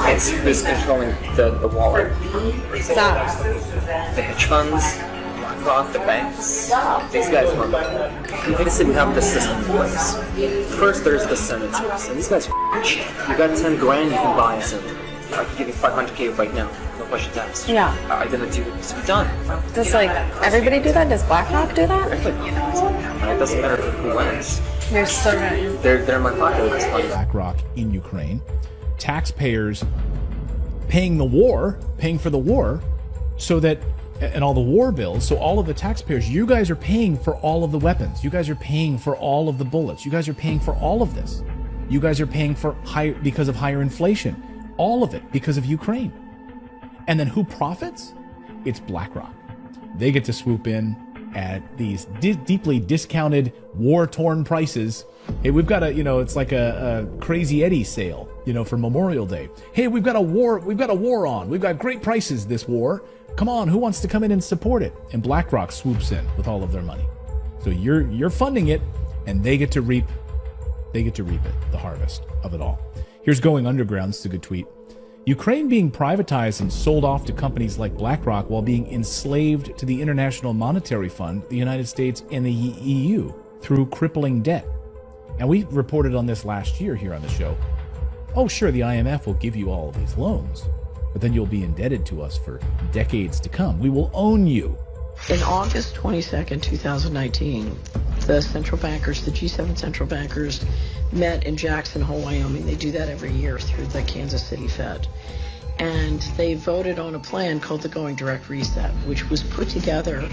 S6: It's who's controlling the wallet.
S21: Stop.
S6: The hedge funds, BlackRock, the banks, these guys run it. Basically, we have the system in place. First, there's the senators, and these guys are cheap. You got 10 grand, you can buy a senator. I can give you 500K right now. No questions asked.
S21: Yeah.
S6: I didn't do it. It's done.
S21: Does like everybody do that? Does BlackRock do that?
S6: It doesn't matter who wins.
S21: You're so right.
S6: They're in my pocket at this point.
S7: BlackRock in Ukraine, taxpayers paying for the war, so that, and all the war bills, so all of the taxpayers, you guys are paying for all of the weapons. You guys are paying for all of the bullets. You guys are paying for all of this. You guys are paying for because of higher inflation. All of it because of Ukraine. And then who profits? It's BlackRock. They get to swoop in at these deeply discounted, war-torn prices. Hey, we've got it's like a Crazy Eddie sale, for Memorial Day. Hey, we've got a war on. We've got great prices this war. Come on, who wants to come in and support it? And BlackRock swoops in with all of their money. So you're funding it, and they get to reap it, the harvest of it all. Here's Going Underground. This is a good tweet. Ukraine being privatized and sold off to companies like BlackRock while being enslaved to the International Monetary Fund, the United States, and the EU through crippling debt. And we reported on this last year here on the show. Oh, sure, the IMF will give you all of these loans, but then you'll be indebted to us for decades to come. We will own you.
S23: In August 22nd, 2019, the central bankers, the G7 central bankers, met in Jackson Hole, Wyoming. They do that every year through the Kansas City Fed. And they voted on a plan called the Going Direct Reset, which was put together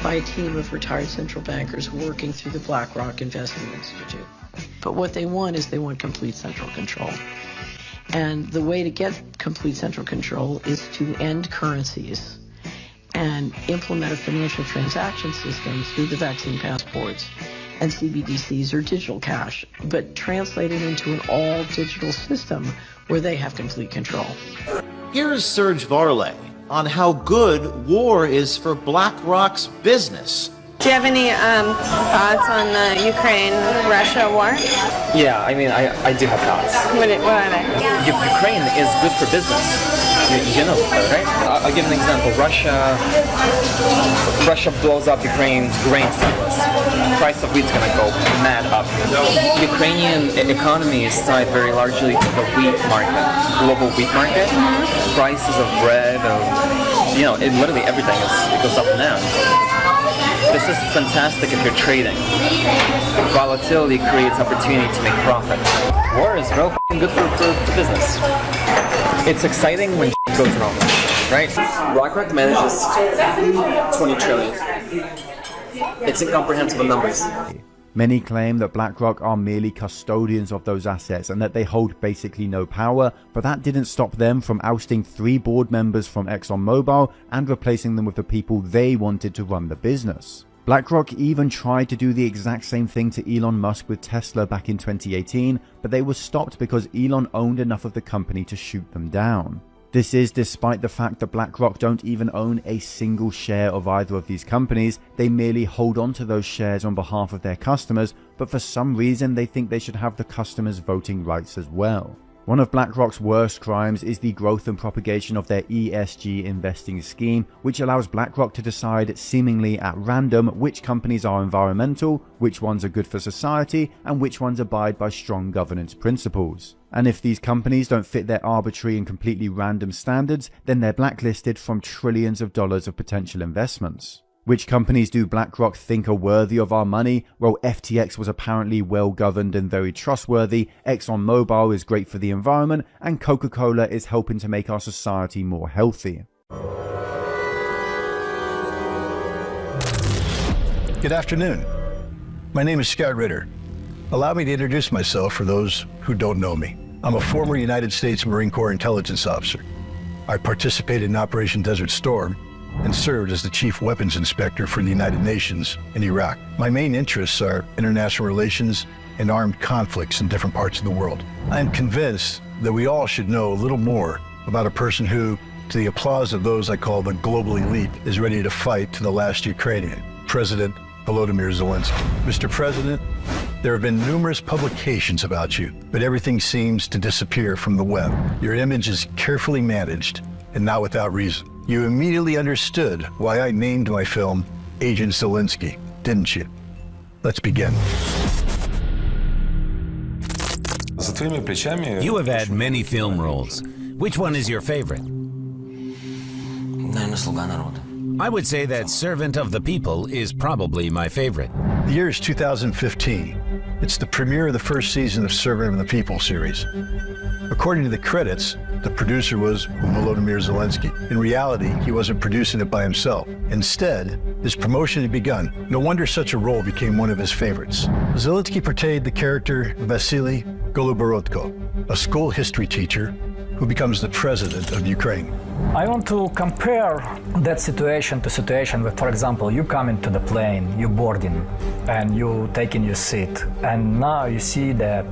S23: by a team of retired central bankers working through the BlackRock Investment Institute. But what they want is they want complete central control. And the way to get complete central control is to end currencies and implement a financial transaction system through the vaccine passports and CBDCs or digital cash, but translate it into an all-digital system where they have complete control.
S9: Here is Serge Varley on how good war is for BlackRock's business.
S21: Do you have any thoughts on the Ukraine-Russia war?
S6: Yeah, I mean, I do have thoughts.
S21: What are they?
S6: Ukraine is good for business. You know that, right? I'll give an example. Russia blows up Ukraine's grain silos. Price of wheat's gonna go mad up. Ukrainian economy is tied very largely to the wheat market, global wheat market. Prices of bread, literally everything it goes up and down. This is fantastic if you're trading. Volatility creates opportunity to make profit. War is real good for business. It's exciting when goes wrong, right? BlackRock manages 20 trillion. It's incomprehensible numbers.
S30: Many claim that BlackRock are merely custodians of those assets and that they hold basically no power, but that didn't stop them from ousting 3 board members from ExxonMobil and replacing them with the people they wanted to run the business. BlackRock even tried to do the exact same thing to Elon Musk with Tesla back in 2018, but they were stopped because Elon owned enough of the company to shoot them down. This is despite the fact that BlackRock don't even own a single share of either of these companies. They merely hold on to those shares on behalf of their customers, but for some reason they think they should have the customers' voting rights as well. One of BlackRock's worst crimes is the growth and propagation of their ESG investing scheme, which allows BlackRock to decide seemingly at random which companies are environmental, which ones are good for society, and which ones abide by strong governance principles. And if these companies don't fit their arbitrary and completely random standards, then they're blacklisted from trillions of dollars of potential investments. Which companies do BlackRock think are worthy of our money? Well, FTX was apparently well governed and very trustworthy, ExxonMobil is great for the environment, and Coca-Cola is helping to make our society more healthy.
S10: Good afternoon. My name is Scott Ritter. Allow me to introduce myself for those who don't know me.
S4: I'm a former United States Marine Corps intelligence officer. I participated in Operation Desert Storm and served as the Chief Weapons Inspector for the United Nations in Iraq. My main interests are international relations and armed conflicts in different parts of the world. I am convinced that we all should know a little more about a person who, to the applause of those I call the global elite, is ready to fight to the last Ukrainian, President Volodymyr Zelensky. Mr. President, there have been numerous publications about you, but everything seems to disappear from the web. Your image is carefully managed and not without reason. You immediately understood why I named my film Agent Zelensky, didn't you? Let's begin.
S10: You have had many film roles. Which one is your favorite? I would say that Servant of the People is probably my favorite.
S4: The year is 2015. It's the premiere of the first season of Servant of the People series. According to the credits, the producer was Volodymyr Zelensky. In reality, he wasn't producing it by himself. Instead, his promotion had begun. No wonder such a role became one of his favorites. Zelensky portrayed the character Vasily Goluborodko, a school history teacher who becomes the president of Ukraine.
S11: I want to compare that situation to situation where, for example, you come into the plane, you boarding, and you take in your seat, and now you see the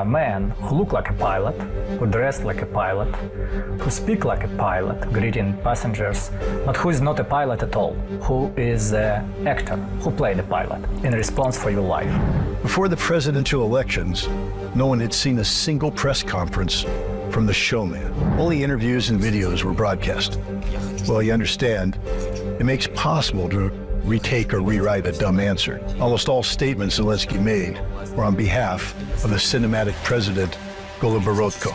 S11: man who look like a pilot, who dressed like a pilot, who speak like a pilot, greeting passengers, but who is not a pilot at all, who is an actor, who played a pilot in response for your life.
S4: Before the presidential elections, no one had seen a single press conference from the showman. Only interviews and videos were broadcast. Well, you understand, it makes it possible to retake or rewrite a dumb answer. Almost all statements Zelensky made were on behalf of the cinematic president, Goluborodko.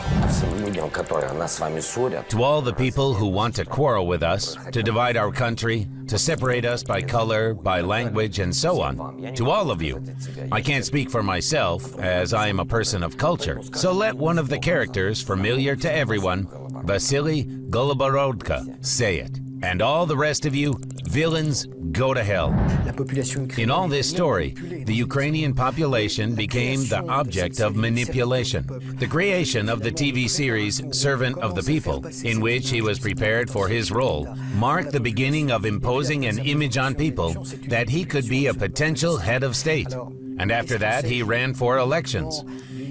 S10: To all the people who want to quarrel with us, to divide our country, to separate us by color, by language, and so on, to all of you, I can't speak for myself, as I am a person of culture, so let one of the characters familiar to everyone, Vasily Goluborodko, say it. And all the rest of you, villains, go to hell. In all this story, the Ukrainian population became the object of manipulation. The creation of the TV series Servant of the People, in which he was prepared for his role, marked the beginning of imposing an image on people that he could be a potential head of state. And after that, he ran for elections.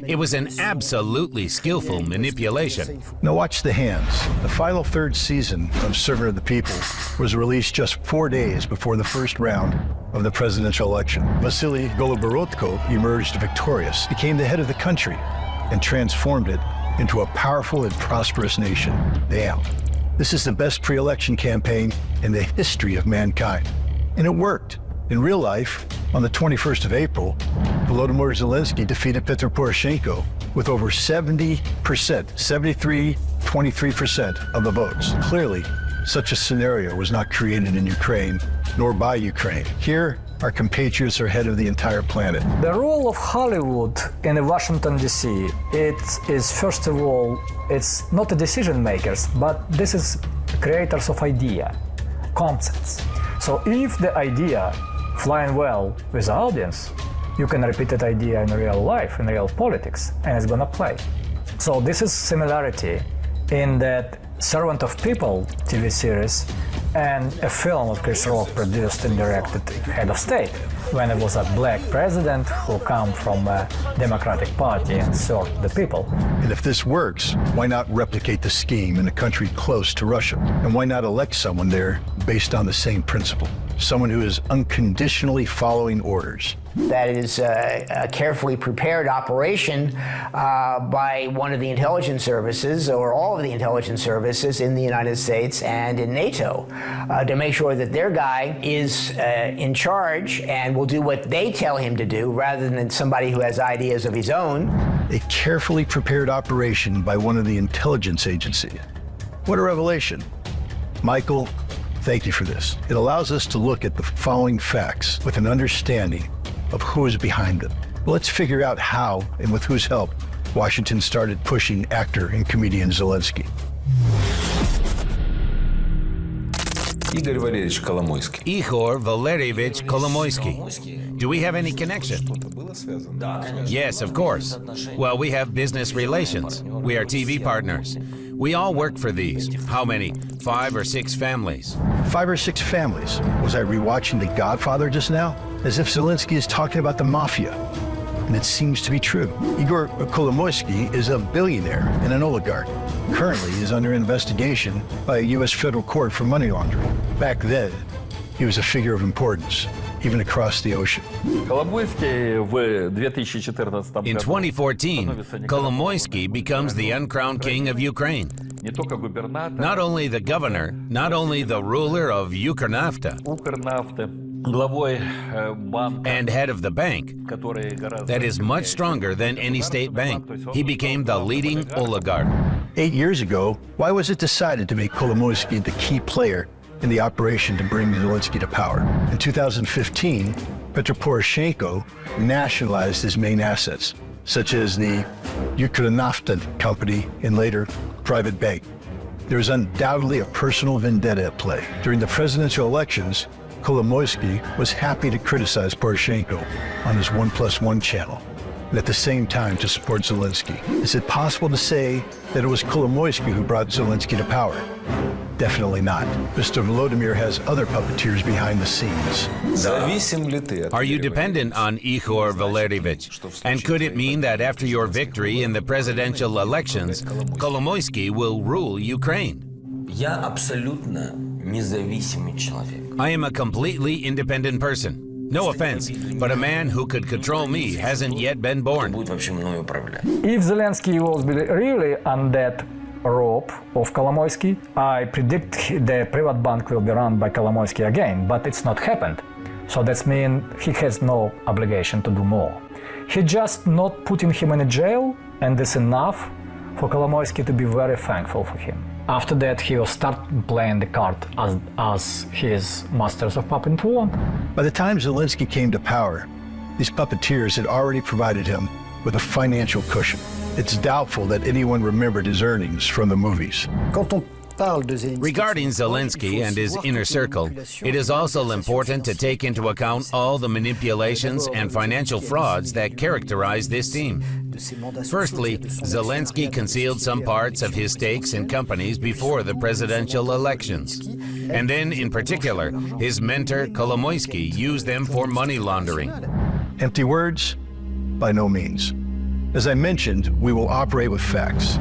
S10: It was an absolutely skillful manipulation.
S4: Now watch the hands. The final third season of Servant of the People was released just 4 days before the first round of the presidential election. Vasily Goluborodko emerged victorious, became the head of the country, and transformed it into a powerful and prosperous nation. Damn. This is the best pre-election campaign in the history of mankind. And it worked. In real life, on the 21st of April, Volodymyr Zelensky defeated Petro Poroshenko with over 70%, 23% of the votes. Clearly, such a scenario was not created in Ukraine, nor by Ukraine. Here, our compatriots are ahead of the entire planet.
S11: The role of Hollywood in Washington, D.C., it is, first of all, it's not the decision makers, but this is creators of idea, concepts. So if the idea flying well with the audience, you can repeat that idea in real life, in real politics, and it's gonna play. So this is similarity in that Servant of People TV series and a film that Chris Rock produced and directed, Head of State, when it was a black president who come from a Democratic Party and served the people.
S4: And if this works, why not replicate the scheme in a country close to Russia? And why not elect someone there based on the same principle? Someone who is unconditionally following orders.
S13: That is a carefully prepared operation by one of the intelligence services, or all of the intelligence services in the United States and in NATO, to make sure that their guy is in charge and will do what they tell him to do, rather than somebody who has ideas of his own.
S4: A carefully prepared operation by one of the intelligence agencies. What a revelation. Michael, thank you for this. It allows us to look at the following facts with an understanding of who is behind them. Let's figure out how and with whose help Washington started pushing actor and comedian Zelensky.
S5: Игорь Валерьевич Коломойский.
S10: Ihor Valerievich Kolomoisky. Do we have any connection? Yes, of course. Well, we have business relations. We are TV partners. We all work for these. How many? 5 or 6 families.
S4: 5 or 6 families. Was I rewatching The Godfather just now? As if Zelensky is talking about the mafia. And it seems to be true. Igor Kolomoisky is a billionaire and an oligarch. Currently, he is under investigation by a U.S. federal court for money laundering. Back then, he was a figure of importance, even across the ocean.
S10: In 2014, Kolomoisky becomes the uncrowned king of Ukraine. Not only the governor, not only the ruler of Ukernafta, and head of the bank that is much stronger than any state bank. He became the leading oligarch.
S4: 8 years ago, why was it decided to make Kolomoisky the key player in the operation to bring Zelensky to power? In 2015, Petro Poroshenko nationalized his main assets, such as the Ukernafta company and later private bank. There is undoubtedly a personal vendetta at play. During the presidential elections, Kolomoisky was happy to criticize Poroshenko on his 1+1 channel, and at the same time to support Zelensky. Is it possible to say that it was Kolomoisky who brought Zelensky to power? Definitely not. Mr. Volodymyr has other puppeteers behind the scenes.
S10: Are you dependent on Ihor Valerievich? And could it mean that after your victory in the presidential elections, Kolomoisky will rule Ukraine? I am a completely independent person. No offense, but a man who could control me hasn't yet been born.
S11: If Zelensky was really on that rope of Kolomoisky, I predict the private bank will be run by Kolomoisky again, but it's not happened. So that means he has no obligation to do more. He just not putting him in a jail, and it's enough for Kolomoisky to be very thankful for him. After that, he will start playing the card as his masters of puppet want.
S4: By the time Zelensky came to power, these puppeteers had already provided him with a financial cushion. It's doubtful that anyone remembered his earnings from the movies.
S10: Regarding Zelensky and his inner circle, it is also important to take into account all the manipulations and financial frauds that characterize this team. Firstly, Zelensky concealed some parts of his stakes in companies before the presidential elections. And then, in particular, his mentor Kolomoisky used them for money laundering.
S4: Empty words? By no means. As I mentioned, we will operate with facts.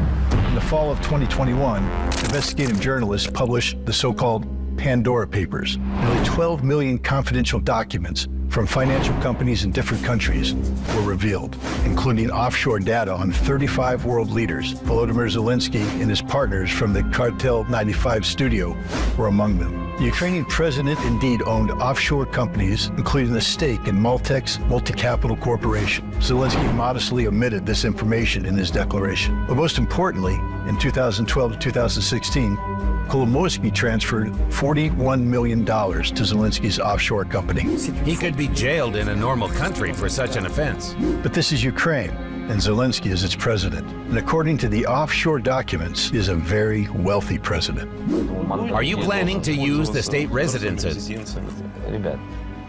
S4: In the fall of 2021, investigative journalists published the so-called Pandora Papers. Nearly 12 million confidential documents from financial companies in different countries were revealed, including offshore data on 35 world leaders. Volodymyr Zelensky and his partners from the Cartel 95 studio were among them. The Ukrainian president indeed owned offshore companies, including a stake in Maltex Multi-Capital Corporation. Zelensky modestly omitted this information in his declaration. But most importantly, in 2012 to 2016, Kolomoisky transferred $41 million to Zelensky's offshore company.
S10: He could be jailed in a normal country for such an offense.
S4: But this is Ukraine, and Zelensky is its president. And according to the offshore documents, he is a very wealthy president.
S10: Are you planning to use the state residences?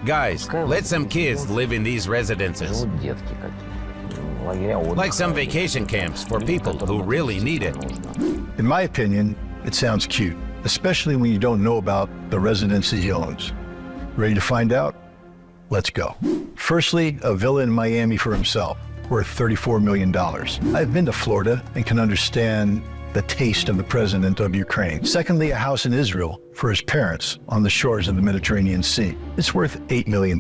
S10: Guys, let some kids live in these residences. Like some vacation camps for people who really need it.
S4: In my opinion, it sounds cute, especially when you don't know about the residency he owns. Ready to find out? Let's go. Firstly, a villa in Miami for himself, worth $34 million. I've been to Florida and can understand the taste of the president of Ukraine. Secondly, a house in Israel for his parents on the shores of the Mediterranean Sea. It's worth $8 million.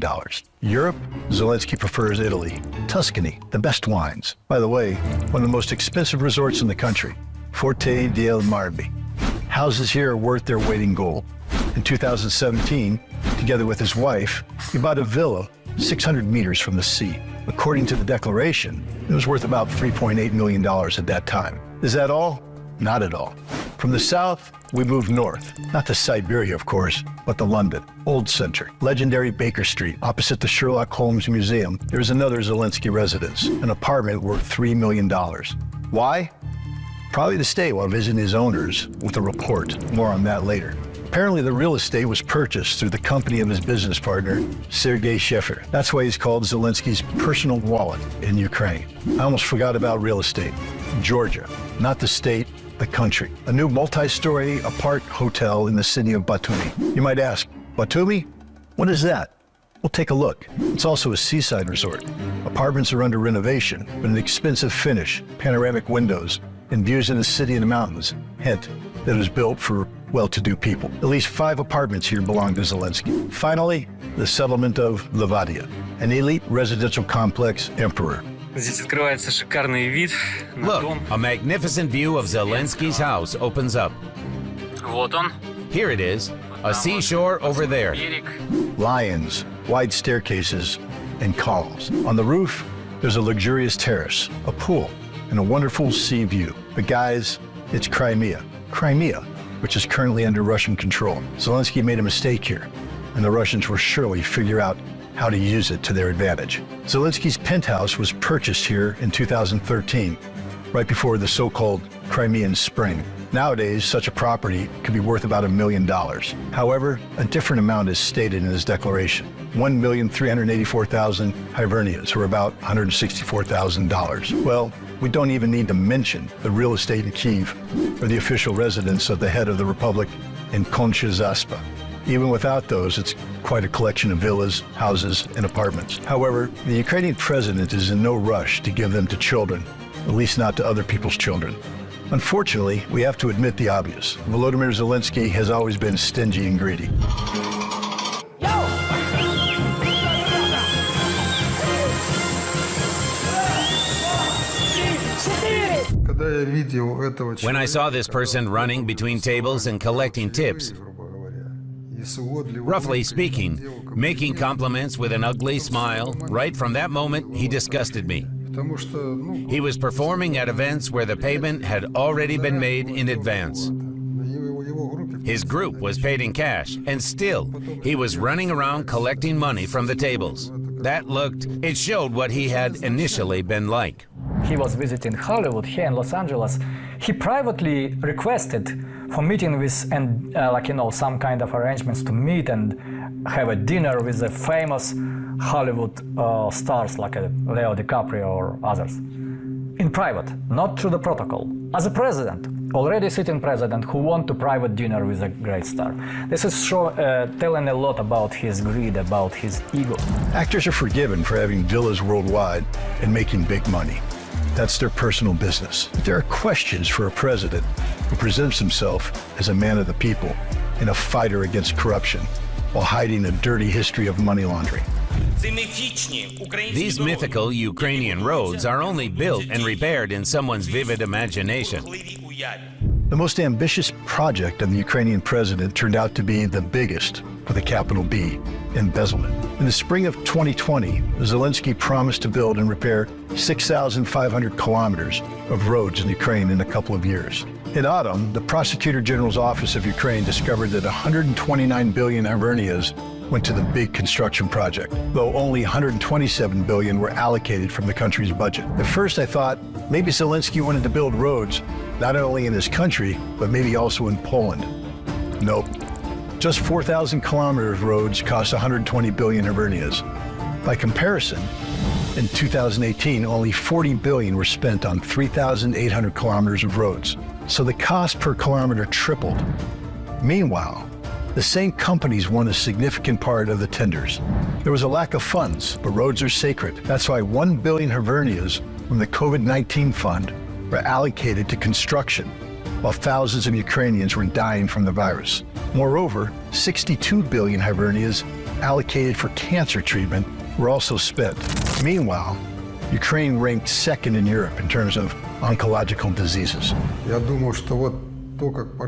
S4: Europe, Zelensky prefers Italy. Tuscany, the best wines. By the way, one of the most expensive resorts in the country, Forte del Marbi. Houses here are worth their weight in gold. In 2017, together with his wife, he bought a villa 600 meters from the sea. According to the declaration, it was worth about $3.8 million at that time. Is that all? Not at all. From the south, we moved north. Not to Siberia, of course, but to London. Old Center, legendary Baker Street, opposite the Sherlock Holmes Museum. There's another Zelensky residence, an apartment worth $3 million. Why? Probably to stay while visiting his owners with a report. More on that later. Apparently, the real estate was purchased through the company of his business partner, Sergei Sheffer. That's why he's called Zelensky's personal wallet in Ukraine. I almost forgot about real estate. Georgia, not the state, the country. A new multi-story apart hotel in the city of Batumi. You might ask, Batumi? What is that? Well, take a look. It's also a seaside resort. Apartments are under renovation, but an expensive finish, panoramic windows, and views of the city and the mountains. Hint, that it was built for well-to-do people. At least 5 apartments here belong to Zelensky. Finally, the settlement of Levadia, an elite residential complex emperor.
S10: Look, a magnificent view of Zelensky's house opens up. Here it is, a seashore over there.
S4: Lions, wide staircases, and columns. On the roof, there's a luxurious terrace, a pool, and a wonderful sea view. But guys, it's Crimea. Crimea, which is currently under Russian control. Zelensky made a mistake here, and the Russians will surely figure out how to use it to their advantage. Zelensky's penthouse was purchased here in 2013, right before the so-called Crimean Spring. Nowadays, such a property could be worth about $1 million. However, a different amount is stated in his declaration. 1,384,000 hryvnias, or about $164,000. Well, we don't even need to mention the real estate in Kyiv or the official residence of the head of the republic in Koncha-Zaspa. Even without those, it's quite a collection of villas, houses, and apartments. However, the Ukrainian president is in no rush to give them to children, at least not to other people's children. Unfortunately, we have to admit the obvious. Volodymyr Zelensky has always been stingy and greedy.
S10: When I saw this person running between tables and collecting tips, roughly speaking, making compliments with an ugly smile, right from that moment, he disgusted me. He was performing at events where the payment had already been made in advance. His group was paid in cash, and still, he was running around collecting money from the tables. It showed what he had initially been like.
S11: He was visiting Hollywood here in Los Angeles. He privately requested for meeting with and some kind of arrangements to meet and have a dinner with the famous Hollywood stars like Leo DiCaprio or others. In private, not through the protocol. As a president, already sitting president who wants to private dinner with a great star. This is telling a lot about his greed, about his ego.
S4: Actors are forgiven for having villas worldwide and making big money. That's their personal business. But there are questions for a president who presents himself as a man of the people and a fighter against corruption while hiding a dirty history of money laundering.
S10: These mythical Ukrainian roads are only built and repaired in someone's vivid imagination.
S4: The most ambitious project of the Ukrainian president turned out to be the biggest, with a capital B, embezzlement. In the spring of 2020, Zelensky promised to build and repair 6,500 kilometers of roads in Ukraine in a couple of years. In autumn, the Prosecutor General's Office of Ukraine discovered that 129 billion hryvnias went to the big construction project, though only 127 billion were allocated from the country's budget. At first I thought maybe Zelensky wanted to build roads not only in his country, but maybe also in Poland. Nope. Just 4,000 kilometer of roads cost 120 billion hryvnias. By comparison, in 2018, only 40 billion were spent on 3,800 kilometers of roads. So the cost per kilometer tripled. Meanwhile, the same companies won a significant part of the tenders. There was a lack of funds, but roads are sacred. That's why 1 billion hryvnias from the COVID-19 fund were allocated to construction, while thousands of Ukrainians were dying from the virus. Moreover, 62 billion hryvnias allocated for cancer treatment were also spent. Meanwhile, Ukraine ranked second in Europe in terms of oncological diseases.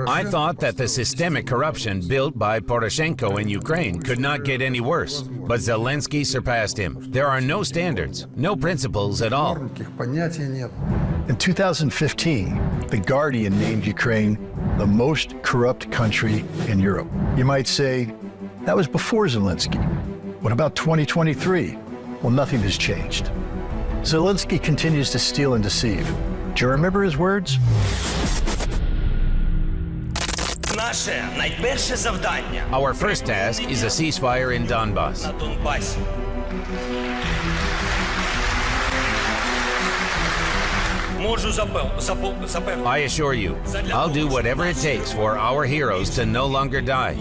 S10: I thought that the systemic corruption built by Poroshenko in Ukraine could not get any worse, but Zelensky surpassed him. There are no standards, no principles at all.
S4: In 2015, The Guardian named Ukraine the most corrupt country in Europe. You might say, that was before Zelensky. What about 2023? Well, nothing has changed. Zelensky continues to steal and deceive. Do you remember his words?
S10: Our first task is a ceasefire in Donbass. I assure you, I'll do whatever it takes for our heroes to no longer die.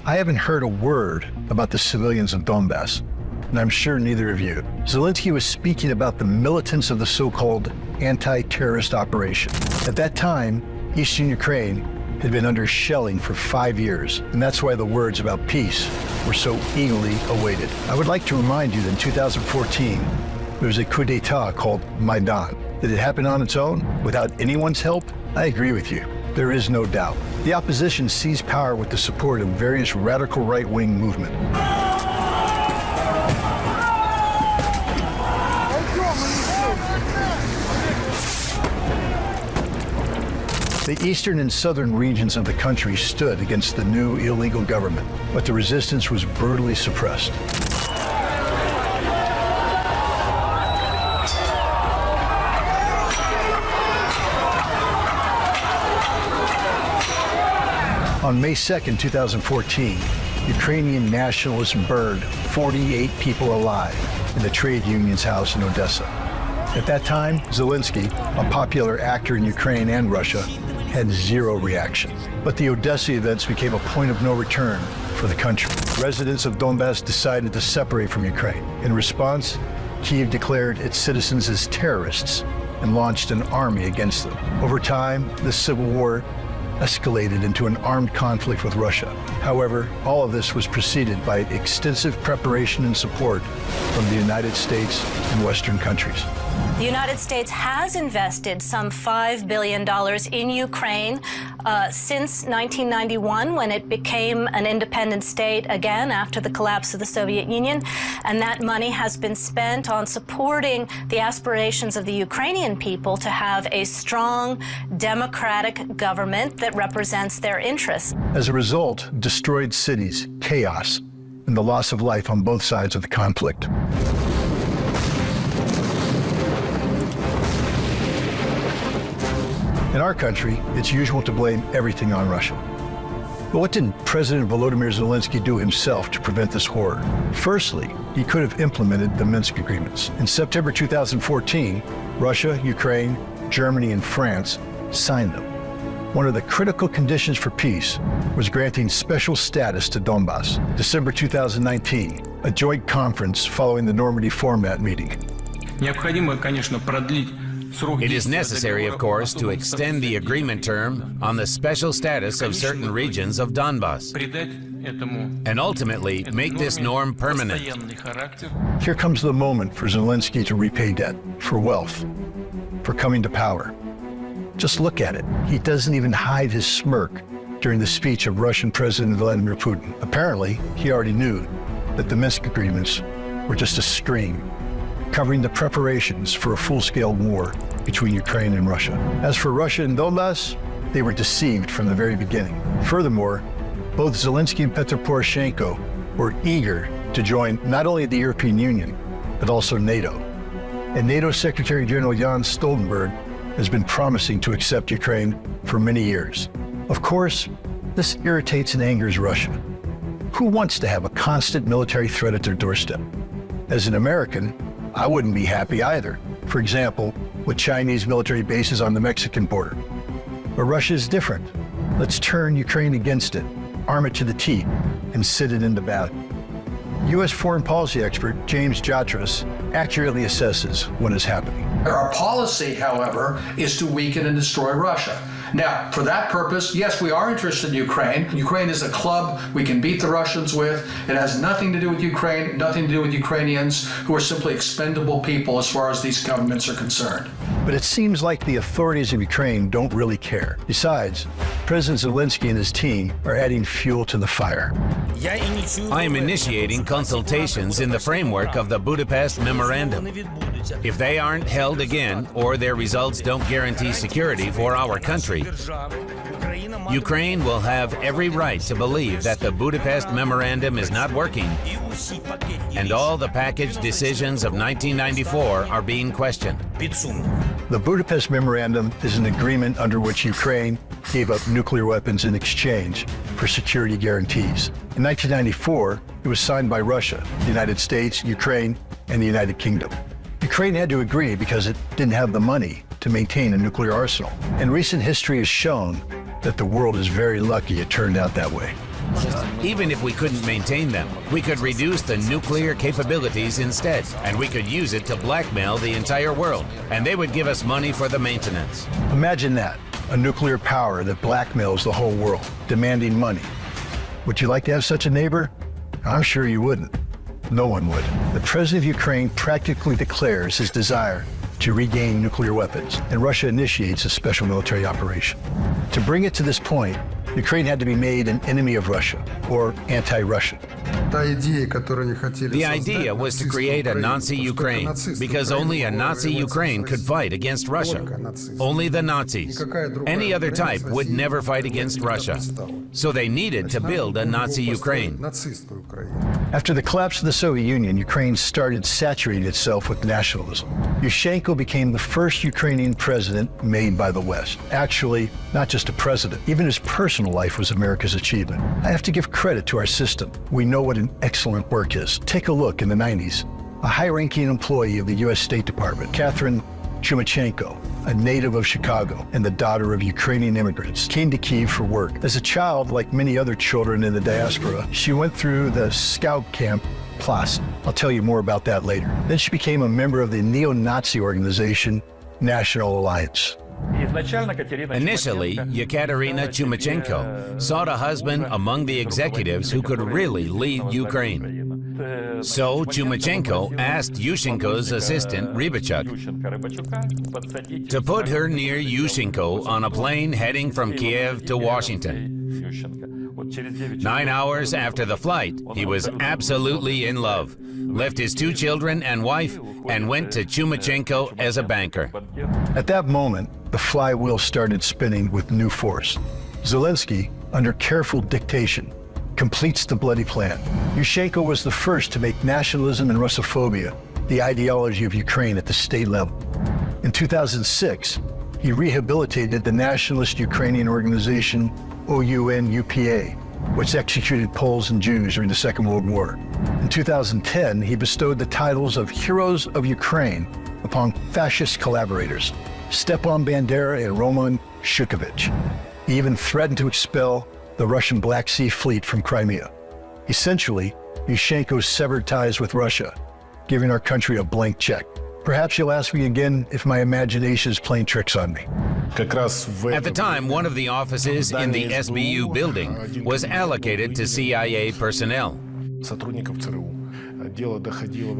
S4: I haven't heard a word about the civilians of Donbass, and I'm sure neither of you. Zelensky was speaking about the militants of the so-called anti-terrorist operation. At that time, eastern Ukraine had been under shelling for 5 years, and that's why the words about peace were so eagerly awaited. I would like to remind you that in 2014, there was a coup d'etat called Maidan. Did it happen on its own, without anyone's help? I agree with you. There is no doubt. The opposition seized power with the support of various radical right-wing movements. The eastern and southern regions of the country stood against the new illegal government, but the resistance was brutally suppressed. On May 2nd, 2014, Ukrainian nationalists burned 48 people alive in the trade union's house in Odessa. At that time, Zelensky, a popular actor in Ukraine and Russia, had zero reaction. But the Odessa events became a point of no return for the country. Residents of Donbass decided to separate from Ukraine. In response, Kyiv declared its citizens as terrorists and launched an army against them. Over time, the civil war escalated into an armed conflict with Russia. However, all of this was preceded by extensive preparation and support from the United States and Western countries.
S5: The United States has invested some $5 billion in Ukraine since 1991, when it became an independent state again after the collapse of the Soviet Union. And that money has been spent on supporting the aspirations of the Ukrainian people to have a strong democratic government that represents their interests.
S4: As a result, destroyed cities, chaos, and the loss of life on both sides of the conflict. In our country, it's usual to blame everything on Russia. But what did President Volodymyr Zelensky do himself to prevent this horror? Firstly, he could have implemented the Minsk agreements. In September 2014, Russia, Ukraine, Germany, and France signed them. One of the critical conditions for peace was granting special status to Donbass. December 2019, a joint conference following the Normandy format meeting.
S10: It is necessary, of course, to extend the agreement term on the special status of certain regions of Donbass, and ultimately make this norm permanent.
S4: Here comes the moment for Zelensky to repay debt, for wealth, for coming to power. Just look at it. He doesn't even hide his smirk during the speech of Russian President Vladimir Putin. Apparently, he already knew that the Minsk agreements were just a screen covering the preparations for a full-scale war between Ukraine and Russia. As for Russia and Donbass, they were deceived from the very beginning. Furthermore, both Zelensky and Petro Poroshenko were eager to join not only the European Union, but also NATO. And NATO Secretary General Jens Stoltenberg has been promising to accept Ukraine for many years. Of course, this irritates and angers Russia. Who wants to have a constant military threat at their doorstep? As an American, I wouldn't be happy either. For example, with Chinese military bases on the Mexican border. But Russia is different. Let's turn Ukraine against it, arm it to the teeth, and sit it into battle. U.S. foreign policy expert James Jatras accurately assesses what is happening.
S12: Our policy, however, is to weaken and destroy Russia. Now, for that purpose, yes, we are interested in Ukraine. Ukraine is a club we can beat the Russians with. It has nothing to do with Ukraine, nothing to do with Ukrainians who are simply expendable people as far as these governments are concerned.
S4: But it seems like the authorities of Ukraine don't really care. Besides, President Zelensky and his team are adding fuel to the fire.
S10: I am initiating consultations in the framework of the Budapest Memorandum. If they aren't held again, or their results don't guarantee security for our country, Ukraine will have every right to believe that the Budapest Memorandum is not working, and all the package decisions of 1994 are being questioned.
S4: The Budapest Memorandum is an agreement under which Ukraine gave up nuclear weapons in exchange for security guarantees. In 1994, it was signed by Russia, the United States, Ukraine, and the United Kingdom. Ukraine had to agree because it didn't have the money to maintain a nuclear arsenal. And recent history has shown that the world is very lucky it turned out that way.
S10: Even if we couldn't maintain them, we could reduce the nuclear capabilities instead, and we could use it to blackmail the entire world, and they would give us money for the maintenance.
S4: Imagine that, a nuclear power that blackmails the whole world, demanding money. Would you like to have such a neighbor? I'm sure you wouldn't. No one would. The president of Ukraine practically declares his desire to regain nuclear weapons, and Russia initiates a special military operation. To bring it to this point, Ukraine had to be made an enemy of Russia, or anti-Russian.
S10: The idea was to create a Nazi Ukraine, because only a Nazi Ukraine could fight against Russia. Only the Nazis. Any other type would never fight against Russia. So they needed to build a Nazi Ukraine.
S4: After the collapse of the Soviet Union, Ukraine started saturating itself with nationalism. Yushchenko became the first Ukrainian president made by the West. Actually, not just a president. Even his personal life was America's achievement. I have to give credit to our system. We know what an excellent work is. Take a look in the 90s. A high-ranking employee of the U.S. State Department, Catherine Chumachenko, a native of Chicago and the daughter of Ukrainian immigrants, came to Kyiv for work. As a child, like many other children in the diaspora, she went through the scout camp Plus. I'll tell you more about that later. Then she became a member of the neo-Nazi organization, National Alliance.
S10: Initially, Yekaterina Chumachenko sought a husband among the executives who could really lead Ukraine. So Chumachenko asked Yushchenko's assistant, Rybachuk, to put her near Yushchenko on a plane heading from Kiev to Washington. 9 hours after the flight, he was absolutely in love, left his 2 children and wife, and went to Chumachenko as a banker.
S4: At that moment, the flywheel started spinning with new force. Zelensky, under careful dictation, completes the bloody plan. Yushchenko was the first to make nationalism and Russophobia the ideology of Ukraine at the state level. In 2006, he rehabilitated the nationalist Ukrainian organization OUN-UPA, which executed Poles and Jews during the Second World War. In 2010, he bestowed the titles of Heroes of Ukraine upon fascist collaborators, Stepan Bandera and Roman Shukovich. He even threatened to expel the Russian Black Sea Fleet from Crimea. Essentially, Yushchenko severed ties with Russia, giving our country a blank check. Perhaps you'll ask me again if my imagination is playing tricks on me.
S10: At the time, one of the offices in the SBU building was allocated to CIA personnel.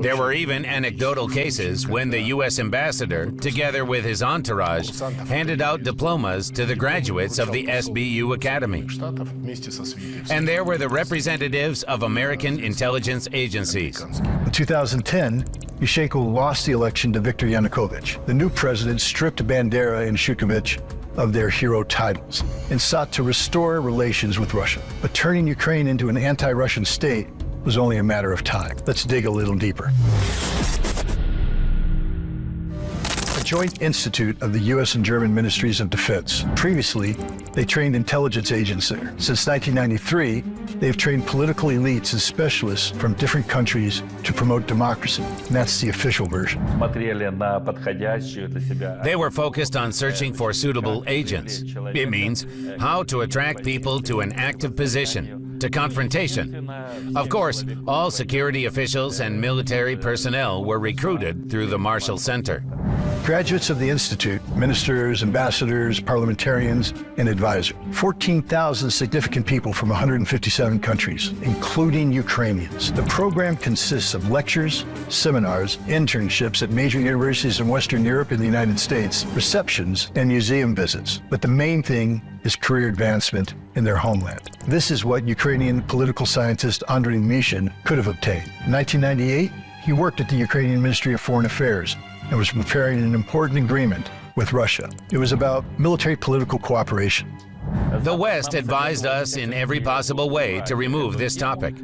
S10: There were even anecdotal cases when the U.S. ambassador, together with his entourage, handed out diplomas to the graduates of the SBU Academy. And there were the representatives of American intelligence agencies.
S4: In 2010, Yushchenko lost the election to Viktor Yanukovych. The new president stripped Bandera and Shukovich of their hero titles and sought to restore relations with Russia. But turning Ukraine into an anti-Russian state was only a matter of time. Let's dig a little deeper. A joint institute of the U.S. and German Ministries of Defense. Previously, they trained intelligence agents there. Since 1993, they've trained political elites and specialists from different countries to promote democracy. And that's the official version.
S10: They were focused on searching for suitable agents. It means how to attract people to an active position, to confrontation. Of course, all security officials and military personnel were recruited through the Marshall Center.
S4: Graduates of the Institute, ministers, ambassadors, parliamentarians, and advisors. 14,000 significant people from 157 countries, including Ukrainians. The program consists of lectures, seminars, internships at major universities in Western Europe and the United States, receptions, and museum visits. But the main thing is career advancement in their homeland. This is what Ukrainian political scientist Andrei Mishin could have obtained. In 1998, he worked at the Ukrainian Ministry of Foreign Affairs and was preparing an important agreement with Russia. It was about military political cooperation.
S10: The West advised us in every possible way to remove this topic.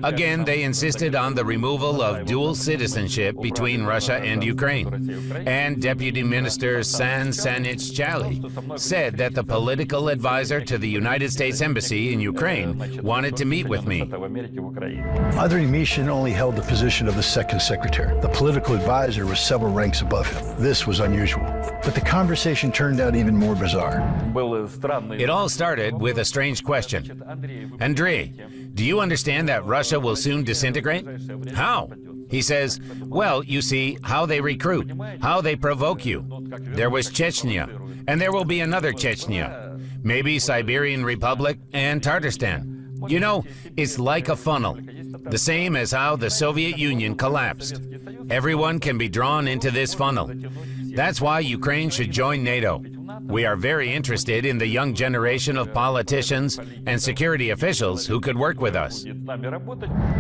S10: Again, they insisted on the removal of dual citizenship between Russia and Ukraine. And Deputy Minister San Sanich-Chali said that the political advisor to the United States Embassy in Ukraine wanted to meet with me.
S4: Andriy Mishin only held the position of the second secretary. The political advisor was several ranks above him. This was unusual. But the conversation turned out even more bizarre.
S10: It all started with a strange question. Andriy, do you understand that Russia will soon disintegrate? How? He says, well, you see, how they recruit, how they provoke you. There was Chechnya, and there will be another Chechnya. Maybe Siberian Republic and Tatarstan. You know, it's like a funnel, the same as how the Soviet Union collapsed. Everyone can be drawn into this funnel. That's why Ukraine should join NATO. We are very interested in the young generation of politicians and security officials who could work with us.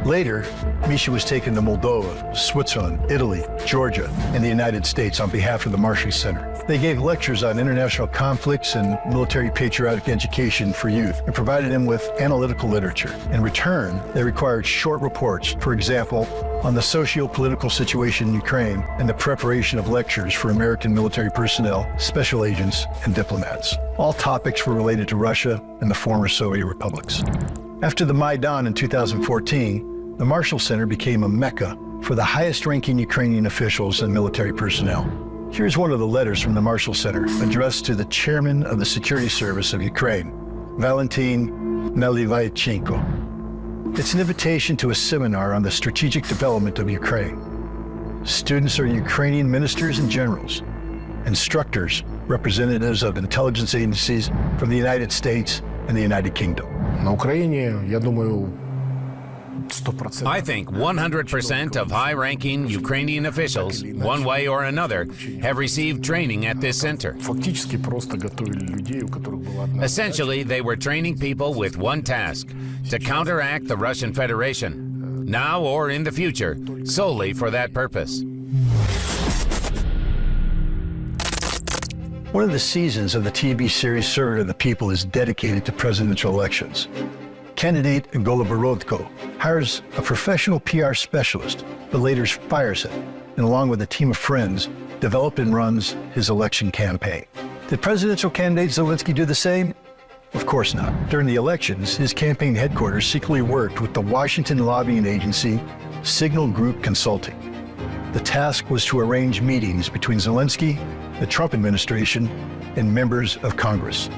S4: Later, Misha was taken to Moldova, Switzerland, Italy, Georgia, and the United States on behalf of the Marshall Center. They gave lectures on international conflicts and military patriotic education for youth and provided them with analytical literature. In return, they required short reports, for example, on the socio-political situation in Ukraine and the preparation of lectures for American military personnel, special agents, and diplomats. All topics were related to Russia and the former Soviet republics. After the Maidan in 2014, the Marshall Center became a mecca for the highest-ranking Ukrainian officials and military personnel. Here's one of the letters from the Marshall Center addressed to the chairman of the Security Service of Ukraine, Valentin Nalyvaichenko. It's an invitation to a seminar on the strategic development of Ukraine. Students are Ukrainian ministers and generals, instructors, representatives of intelligence agencies from the United States and the United Kingdom.
S10: I think 100% of high-ranking Ukrainian officials, one way or another, have received training at this center. Essentially, they were training people with one task, to counteract the Russian Federation, now or in the future, solely for that purpose.
S4: One of the seasons of the TV series Servant of the People is dedicated to presidential elections. Candidate Goloborodko hires a professional PR specialist, but later fires him, and along with a team of friends, develops and runs his election campaign. Did presidential candidate Zelensky do the same? Of course not. During the elections, his campaign headquarters secretly worked with the Washington lobbying agency Signal Group Consulting. The task was to arrange meetings between Zelensky, the Trump administration, and members of Congress.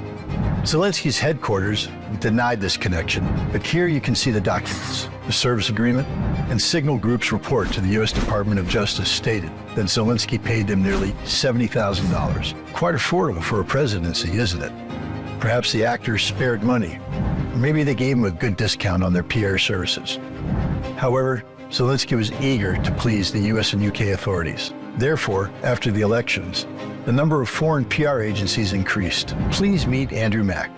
S4: Zelensky's headquarters denied this connection, but here you can see the documents. The service agreement and Signal Group's report to the U.S. Department of Justice stated that Zelensky paid them nearly $70,000. Quite affordable for a presidency, isn't it? Perhaps the actors spared money, or maybe they gave him a good discount on their PR services. However, Zelensky was eager to please the U.S. and UK authorities. Therefore, after the elections, the number of foreign PR agencies increased. Please meet Andrew Mack.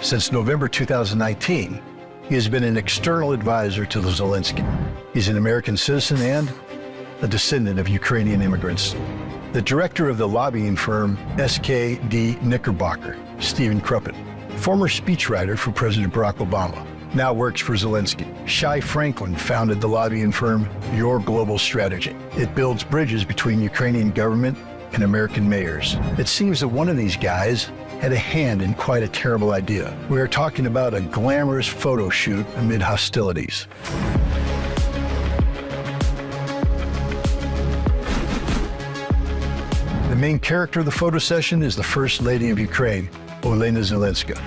S4: Since November 2019, he has been an external advisor to Zelensky. He's an American citizen and a descendant of Ukrainian immigrants. The director of the lobbying firm SKD Knickerbocker, Stephen Kruppen, former speechwriter for President Barack Obama, now works for Zelensky. Shai Franklin founded the lobbying firm Your Global Strategy. It builds bridges between Ukrainian government and American mayors. It seems that one of these guys had a hand in quite a terrible idea. We are talking about a glamorous photo shoot amid hostilities. The main character of the photo session is the First Lady of Ukraine, Olena Zelenska,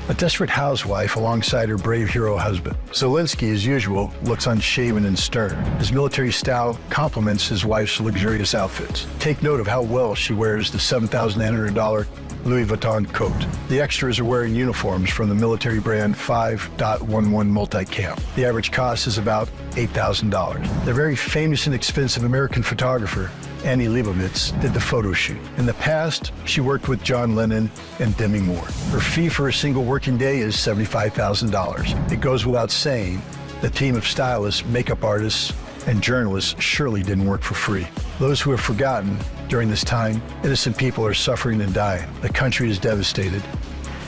S4: a desperate housewife alongside her brave hero husband. Zelensky, as usual, looks unshaven and stern. His military style complements his wife's luxurious outfits. Take note of how well she wears the $7,900 Louis Vuitton coat. The extras are wearing uniforms from the military brand 5.11 Multicam. The average cost is about $8,000. The very famous and expensive American photographer Annie Leibovitz did the photo shoot. In the past, she worked with John Lennon and Demi Moore. Her fee for a single working day is $75,000. It goes without saying, the team of stylists, makeup artists, and journalists surely didn't work for free. Those who have forgotten, during this time, innocent people are suffering and dying. The country is devastated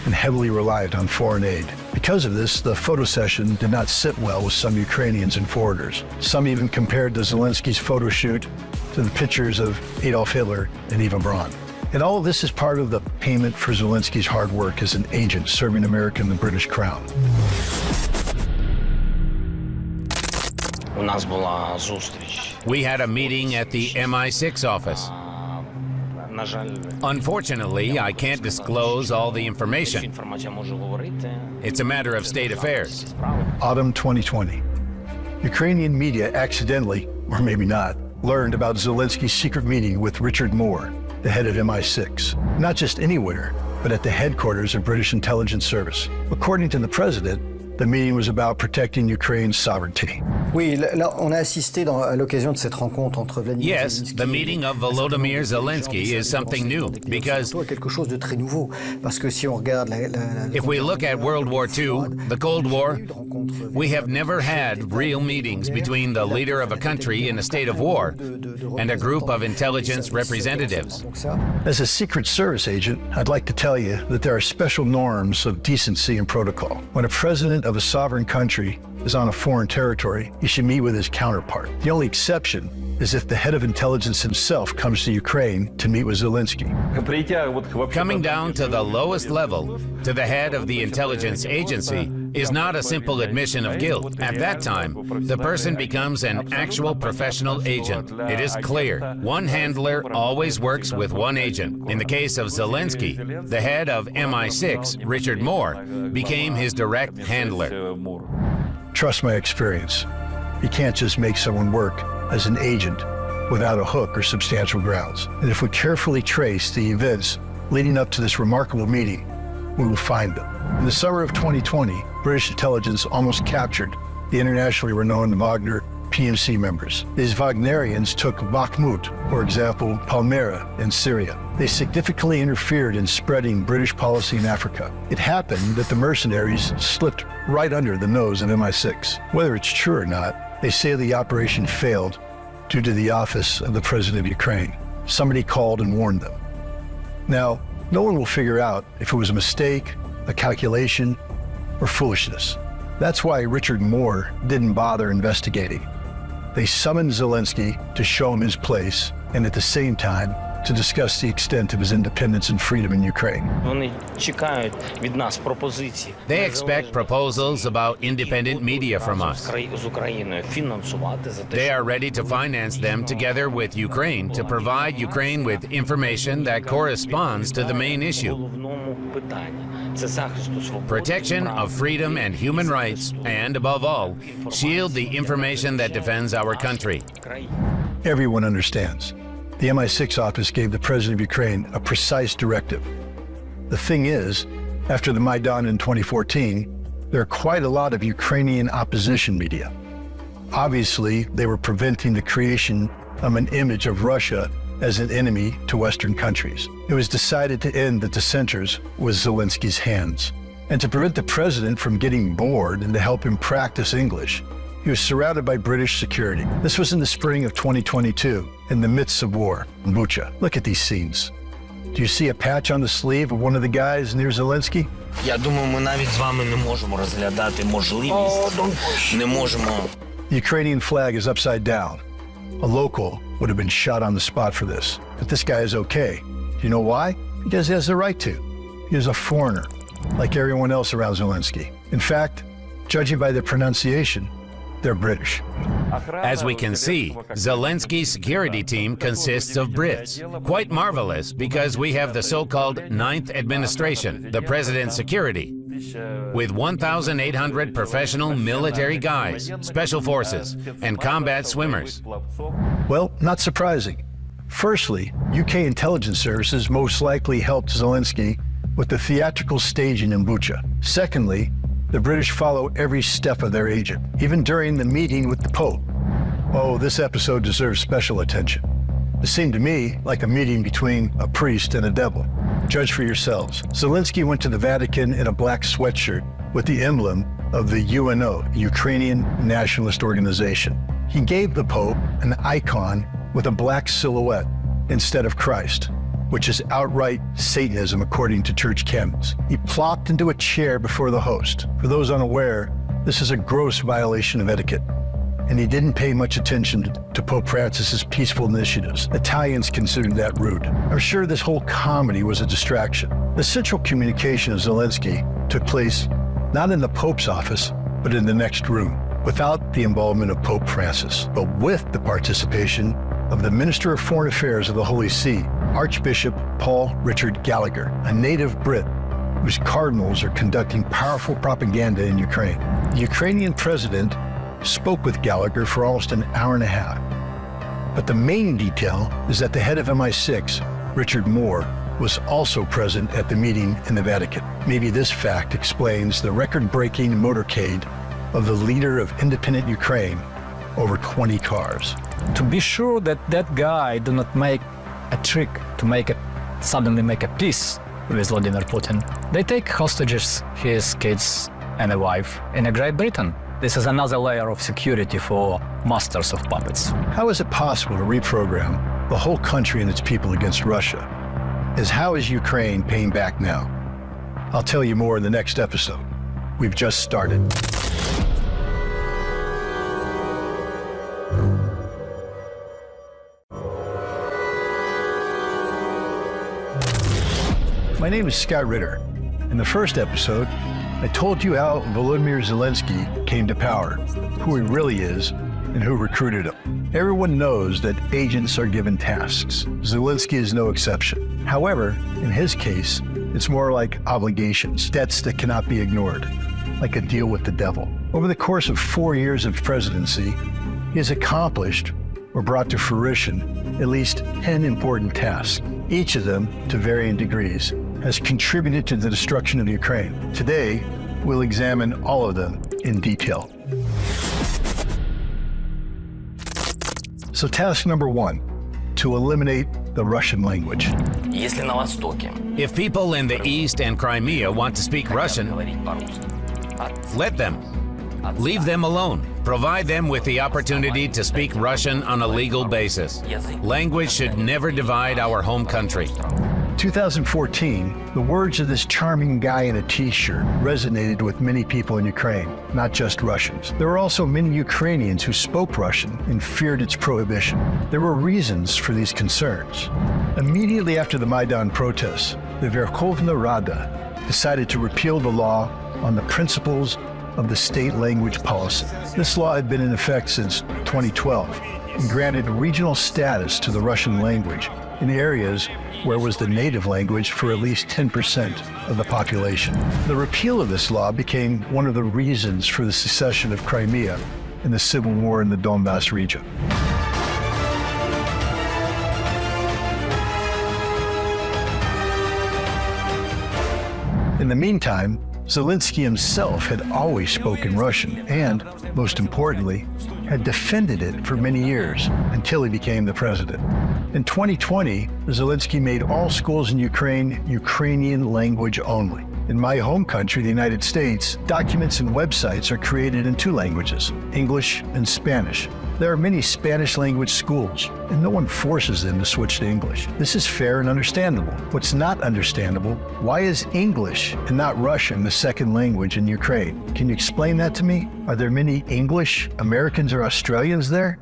S4: and heavily reliant on foreign aid. Because Because of this, the photo session did not sit well with some Ukrainians and foreigners. Some even compared the Zelensky's photo shoot to the pictures of Adolf Hitler and Eva Braun. And all of this is part of the payment for Zelensky's hard work as an agent serving America and the British Crown.
S10: We had a meeting at the MI6 office. Unfortunately, I can't disclose all the information. It's a matter of state affairs.
S4: Autumn 2020. Ukrainian media accidentally, or maybe not, learned about Zelensky's secret meeting with Richard Moore, the head of MI6. Not just anywhere, but at the headquarters of British intelligence service. According to the president, the meeting was about protecting Ukraine's sovereignty.
S10: Yes, the meeting of Volodymyr Zelensky is something new because if we look at World War II, the Cold War, we have never had real meetings between the leader of a country in a state of war and a group of intelligence representatives.
S4: As a Secret Service agent, I'd like to tell you that there are special norms of decency and protocol. When a president of a sovereign country is on a foreign territory, he should meet with his counterpart. The only exception is if the head of intelligence himself comes to Ukraine to meet with Zelensky.
S10: Coming down to the lowest level, to the head of the intelligence agency, is not a simple admission of guilt. At that time, the person becomes an actual professional agent. It is clear. One handler always works with one agent. In the case of Zelensky, the head of MI6, Richard Moore, became his direct handler.
S4: Trust my experience. You can't just make someone work as an agent without a hook or substantial grounds. And if we carefully trace the events leading up to this remarkable meeting, we will find them. In the summer of 2020, British intelligence almost captured the internationally renowned Wagner PMC members. These Wagnerians took Bakhmut, for example, Palmyra in Syria. They significantly interfered in spreading British policy in Africa. It happened that the mercenaries slipped right under the nose of MI6. Whether it's true or not, they say the operation failed due to the office of the President of Ukraine. Somebody called and warned them. Now, no one will figure out if it was a mistake, a calculation, or foolishness. That's why Richard Moore didn't bother investigating. They summoned Zelensky to show him his place and at the same time to discuss the extent of his independence and freedom in Ukraine.
S10: They expect proposals about independent media from us. They are ready to finance them together with Ukraine to provide Ukraine with information that corresponds to the main issue. Protection of freedom and human rights, and above all, shield the information that defends our country.
S4: Everyone understands. The MI6 office gave the President of Ukraine a precise directive. The thing is, after the Maidan in 2014, there are quite a lot of Ukrainian opposition media. Obviously, they were preventing the creation of an image of Russia as an enemy to Western countries. It was decided to end the dissenters with Zelensky's hands. And to prevent the president from getting bored and to help him practice English, he was surrounded by British security. This was in the spring of 2022, in the midst of war in Bucha. Look at these scenes. Do you see a patch on the sleeve of one of the guys near Zelensky? The Ukrainian flag is upside down. A local would have been shot on the spot for this. But this guy is okay. Do you know why? Because he has the right to. He is a foreigner, like everyone else around Zelensky. In fact, judging by their pronunciation, they're British.
S10: As we can see, Zelensky's security team consists of Brits. Quite marvelous, because we have the so-called Ninth Administration, the President's security, with 1,800 professional military guys, special forces, and combat swimmers.
S4: Well, not surprising. Firstly, UK intelligence services most likely helped Zelensky with the theatrical staging in Bucha. Secondly, the British follow every step of their agent, even during the meeting with the Pope. Oh, this episode deserves special attention. It seemed to me like a meeting between a priest and a devil. Judge for yourselves. Zelensky went to the Vatican in a black sweatshirt with the emblem of the UNO, Ukrainian Nationalist Organization. He gave the Pope an icon with a black silhouette instead of Christ. which is outright Satanism according to church canons. He plopped into a chair before the host. For those unaware, this is a gross violation of etiquette. And he didn't pay much attention to Pope Francis's peaceful initiatives. Italians considered that rude. I'm sure this whole comedy was a distraction. The central communication of Zelensky took place not in the Pope's office, but in the next room, without the involvement of Pope Francis, but with the participation of the Minister of Foreign Affairs of the Holy See, Archbishop Paul Richard Gallagher, a native Brit whose cardinals are conducting powerful propaganda in Ukraine. The Ukrainian president spoke with Gallagher for almost an hour and a half. But the main detail is that the head of MI6, Richard Moore, was also present at the meeting in the Vatican. Maybe this fact explains the record-breaking motorcade of the leader of independent Ukraine over 20 cars.
S11: To be sure that that guy do not make a trick to suddenly make a peace with Vladimir Putin, they take hostages his kids and a wife in Great Britain. This is another layer of security for masters of puppets.
S4: How is it possible to reprogram the whole country and its people against Russia? How is Ukraine paying back now? I'll tell you more in the next episode. We've just started. My name is Scott Ritter. In the first episode, I told you how Volodymyr Zelensky came to power, who he really is, and who recruited him. Everyone knows that agents are given tasks. Zelensky is no exception. However, in his case, it's more like obligations, debts that cannot be ignored, like a deal with the devil. Over the course of 4 years of presidency, he has accomplished or brought to fruition at least 10 important tasks. Each of them, to varying degrees, has contributed to the destruction of Ukraine. Today, we'll examine all of them in detail. So task number 1, to eliminate the Russian language.
S10: If people in the East and Crimea want to speak Russian, let them. Leave them alone. Provide them with the opportunity to speak Russian on a legal basis. Language should never divide our home country.
S4: 2014, the words of this charming guy in a t-shirt resonated with many people in Ukraine, not just Russians. There were also many Ukrainians who spoke Russian and feared its prohibition. There were reasons for these concerns. Immediately after the Maidan protests, the Verkhovna Rada decided to repeal the law on the principles of the state language policy. This law had been in effect since 2012 and granted regional status to the Russian language in areas where it was the native language for at least 10% of the population. The repeal of this law became one of the reasons for the secession of Crimea and the civil war in the Donbas region. In the meantime, Zelensky himself had always spoken Russian and, most importantly, had defended it for many years until he became the president. In 2020, Zelensky made all schools in Ukraine Ukrainian language only. In my home country, the United States, documents and websites are created in 2 languages, English and Spanish. There are many Spanish language schools, and no one forces them to switch to English. This is fair and understandable. What's not understandable, why is English and not Russian the second language in Ukraine? Can you explain that to me? Are there many English, Americans, or Australians there?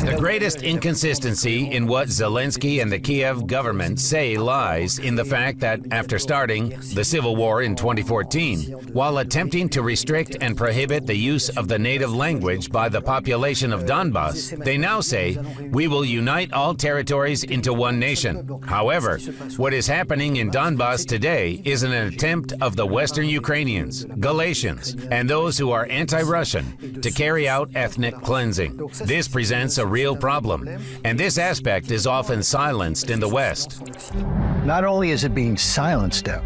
S10: The greatest inconsistency in what Zelensky and the Kiev government say lies in the fact that after starting the civil war in 2014, while attempting to restrict and prohibit the use of the native language by the population of Donbas, they now say, we will unite all territories into one nation. However, what is happening in Donbas today is an attempt of the Western Ukrainians, Galatians, and those who are anti-Russian to carry out ethnic cleansing. This presents a real problem, and this aspect is often silenced in the West.
S4: Not only is it being silenced out,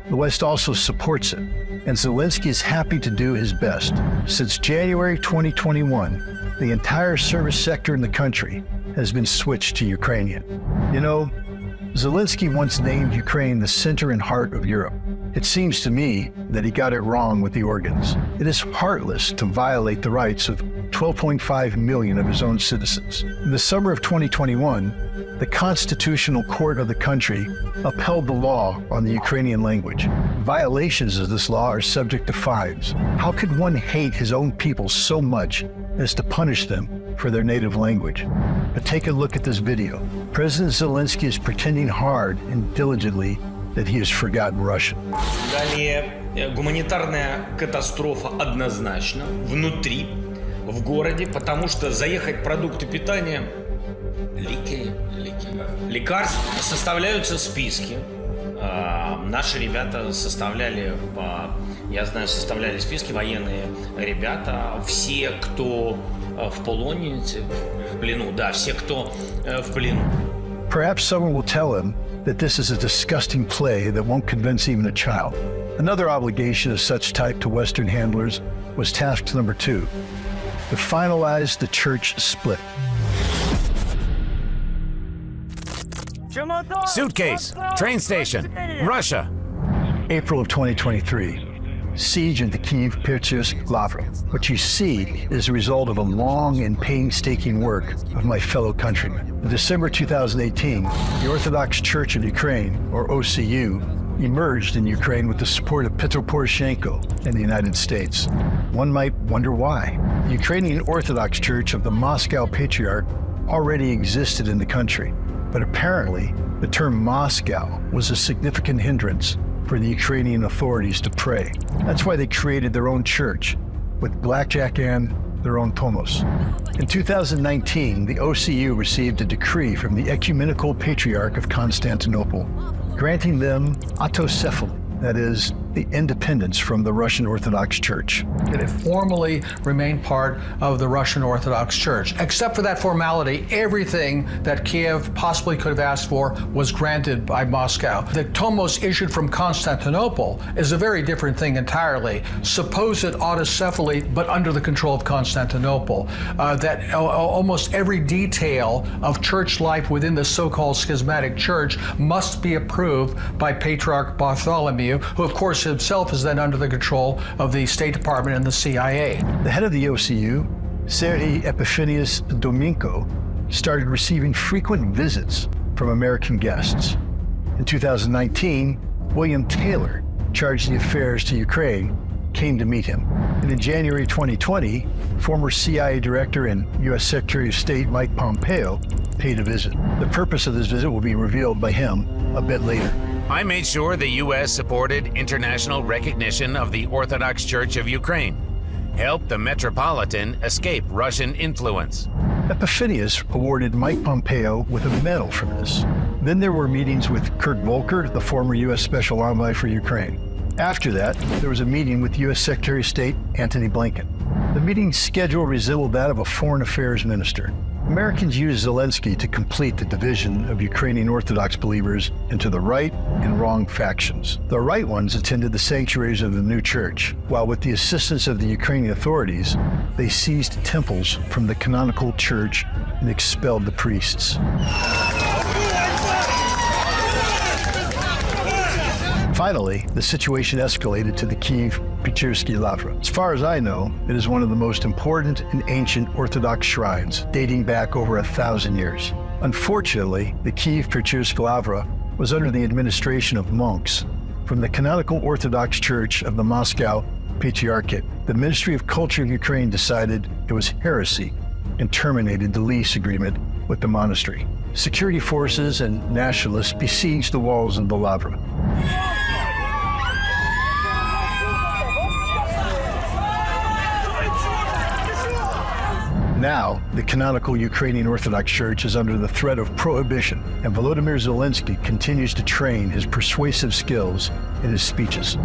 S4: the West also supports it, and Zelensky is happy to do his best. Since January 2021, the entire service sector in the country has been switched to Ukrainian. You know, Zelensky once named Ukraine the center and heart of Europe. It seems to me that he got it wrong with the organs. It is heartless to violate the rights of 12.5 million of his own citizens. In the summer of 2021, the constitutional court of the country upheld the law on the Ukrainian language. Violations of this law are subject to fines. How could one hate his own people so much as to punish them for their native language? But take a look at this video. President Zelensky is pretending hard and diligently that he has forgotten Russian.
S14: Далее гуманитарная катастрофа однозначно внутри, в городе, потому что заехать продукты питания, лекарств, составляются списки. Наши ребята составляли, я знаю, составляли списки, военные ребята, все, кто в полоне, в плену, да, все, кто в плену.
S4: Perhaps someone will tell him that this is a disgusting play that won't convince even a child. Another obligation of such type to Western handlers was task number 2, to finalize the church split.
S10: Suitcase, train station, Russia.
S4: April of 2023. Siege into Kyiv, Puzle, Lavra. What you see is a result of a long and painstaking work of my fellow countrymen. In December 2018, the Orthodox Church of Ukraine, or OCU, emerged in Ukraine with the support of Petro Poroshenko and the United States. One might wonder why. The Ukrainian Orthodox Church of the Moscow Patriarch already existed in the country, but apparently the term Moscow was a significant hindrance for the Ukrainian authorities to pray. That's why they created their own church with blackjack and their own tomos. In 2019, the OCU received a decree from the Ecumenical Patriarch of Constantinople, granting them autocephaly, that is, the independence from the Russian Orthodox Church.
S12: It formally remained part of the Russian Orthodox Church. Except for that formality, everything that Kiev possibly could have asked for was granted by Moscow. The tomos issued from Constantinople is a very different thing entirely. Supposed autocephaly, but under the control of Constantinople. That almost every detail of church life within the so-called schismatic church must be approved by Patriarch Bartholomew, who of course himself is then under the control of the State Department and the CIA.
S4: The head of the OCU, Serhiy Epiphanius Dominko, started receiving frequent visits from American guests. In 2019, William Taylor, charged the affairs to Ukraine, came to meet him. And in January 2020, former CIA Director and U.S. Secretary of State Mike Pompeo paid a visit. The purpose of this visit will be revealed by him a bit later.
S10: I made sure the U.S. supported international recognition of the Orthodox Church of Ukraine, helped the Metropolitan escape Russian influence.
S4: Epiphanius awarded Mike Pompeo with a medal for this. Then there were meetings with Kurt Volker, the former U.S. Special Envoy for Ukraine. After that, there was a meeting with U.S. Secretary of State Antony Blinken. The meeting's schedule resembled that of a foreign affairs minister. Americans used Zelensky to complete the division of Ukrainian Orthodox believers into the right and wrong factions. The right ones attended the sanctuaries of the new church, while with the assistance of the Ukrainian authorities, they seized temples from the canonical church and expelled the priests. Finally, the situation escalated to the Kyiv-Pechirski Lavra. As far as I know, it is one of the most important and ancient Orthodox shrines, dating back over 1,000 years. Unfortunately, the Kyiv-Pechirski Lavra was under the administration of monks from the Canonical Orthodox Church of the Moscow Patriarchate. The Ministry of Culture of Ukraine decided it was heresy and terminated the lease agreement with the monastery. Security forces and nationalists besieged the walls of the Lavra. Now, the canonical Ukrainian Orthodox Church is under the threat of prohibition, and Volodymyr Zelensky continues to train his persuasive skills in his speeches.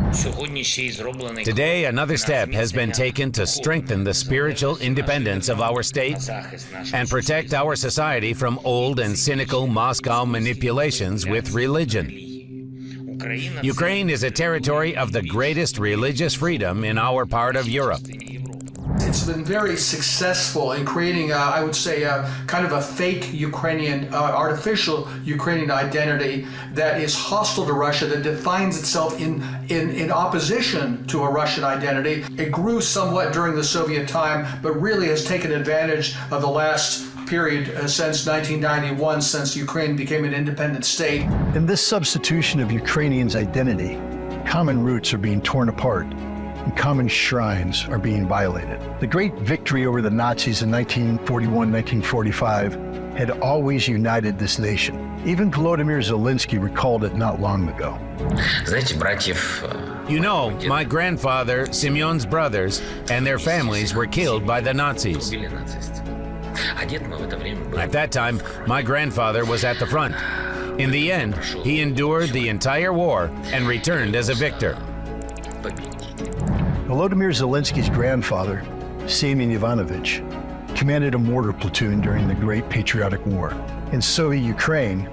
S10: Today, another step has been taken to strengthen the spiritual independence of our state and protect our society from old and cynical Moscow manipulations with religion. Ukraine is a territory of the greatest religious freedom in our part of Europe.
S12: It's been very successful in creating, I would say, kind of a fake Ukrainian, artificial Ukrainian identity that is hostile to Russia, that defines itself in opposition to a Russian identity. It grew somewhat during the Soviet time, but really has taken advantage of the last period since 1991, since Ukraine became an independent state.
S4: In this substitution of Ukrainians' identity, common roots are being torn apart and common shrines are being violated. The great victory over the Nazis in 1941-1945 had always united this nation. Even Volodymyr Zelensky recalled it not long ago.
S10: You know, my grandfather, Simeon's brothers, and their families were killed by the Nazis. At that time, my grandfather was at the front. In the end, he endured the entire war and returned as a victor.
S4: Volodymyr Zelensky's grandfather, Semyon Ivanovich, commanded a mortar platoon during the Great Patriotic War. In Soviet Ukraine,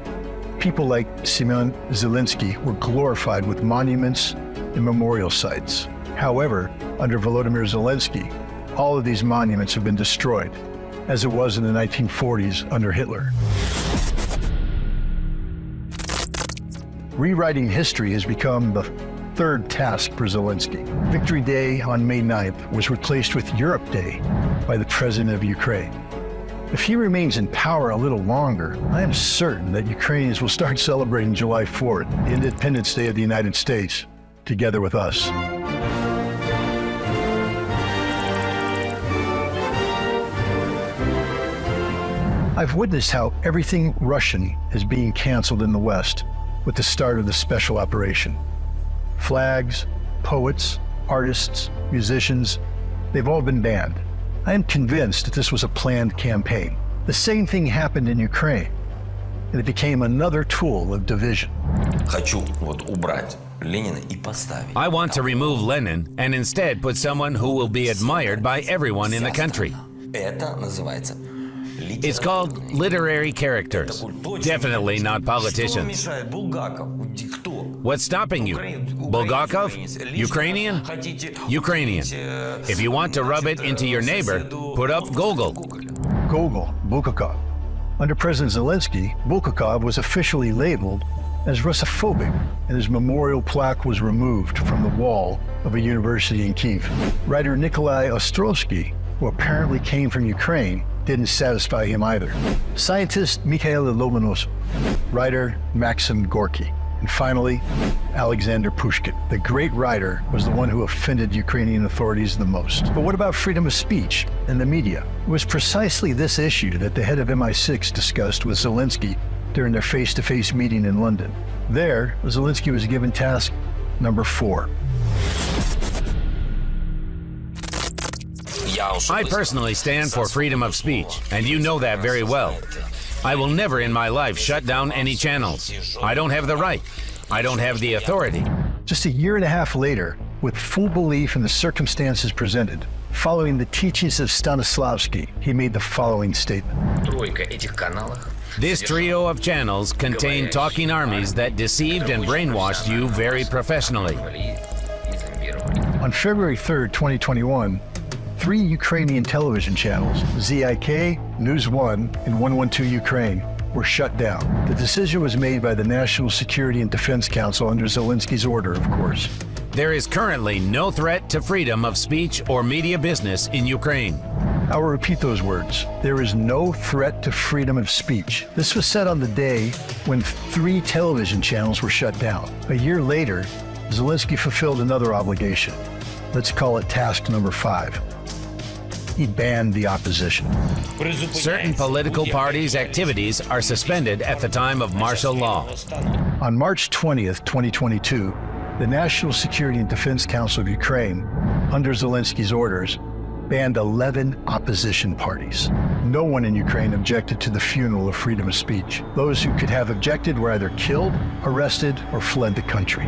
S4: people like Semyon Zelensky were glorified with monuments and memorial sites. However, under Volodymyr Zelensky, all of these monuments have been destroyed, as it was in the 1940s under Hitler. Rewriting history has become the third task for Zelensky. Victory Day on May 9th was replaced with Europe Day by the President of Ukraine. If he remains in power a little longer, I am certain that Ukrainians will start celebrating July 4th, the Independence Day of the United States, together with us. I've witnessed how everything Russian is being canceled in the West with the start of the special operation. Flags, poets, artists, musicians, they've all been banned. I am convinced that this was a planned campaign. The same thing happened in Ukraine, and it became another tool of division.
S10: I want to remove Lenin and instead put someone who will be admired by everyone in the country. It's called literary characters, definitely not politicians. What's stopping you? Bulgakov? Ukrainian? Ukrainian. If you want to rub it into your neighbor, put up Gogol.
S4: Gogol, Bulgakov. Under President Zelensky, Bulgakov was officially labeled as Russophobic, and his memorial plaque was removed from the wall of a university in Kyiv. Writer Nikolai Ostrovsky, who apparently came from Ukraine, didn't satisfy him either. Scientist Mikhail Lomonosov, writer Maxim Gorky, and finally, Alexander Pushkin. The great writer was the one who offended Ukrainian authorities the most. But what about freedom of speech and the media? It was precisely this issue that the head of MI6 discussed with Zelensky during their face-to-face meeting in London. There, Zelensky was given task number 4.
S10: I personally stand for freedom of speech, and you know that very well. I will never in my life shut down any channels. I don't have the right. I don't have the authority.
S4: Just a year and a half later, with full belief in the circumstances presented, following the teachings of Stanislavski, he made the following statement.
S10: This trio of channels contain talking armies that deceived and brainwashed you very professionally.
S4: On February 3rd, 2021, 3 Ukrainian television channels, ZIK, News 1, and 112 Ukraine, were shut down. The decision was made by the National Security and Defense Council under Zelensky's order, of course.
S10: There is currently no threat to freedom of speech or media business in Ukraine.
S4: I will repeat those words. There is no threat to freedom of speech. This was said on the day when 3 television channels were shut down. A year later, Zelensky fulfilled another obligation. Let's call it task number 5. He banned the opposition.
S10: Certain political parties' activities are suspended at the time of martial law.
S4: On March 20th, 2022, the National Security and Defense Council of Ukraine, under Zelensky's orders, banned 11 opposition parties. No one in Ukraine objected to the funeral of freedom of speech. Those who could have objected were either killed, arrested, or fled the country.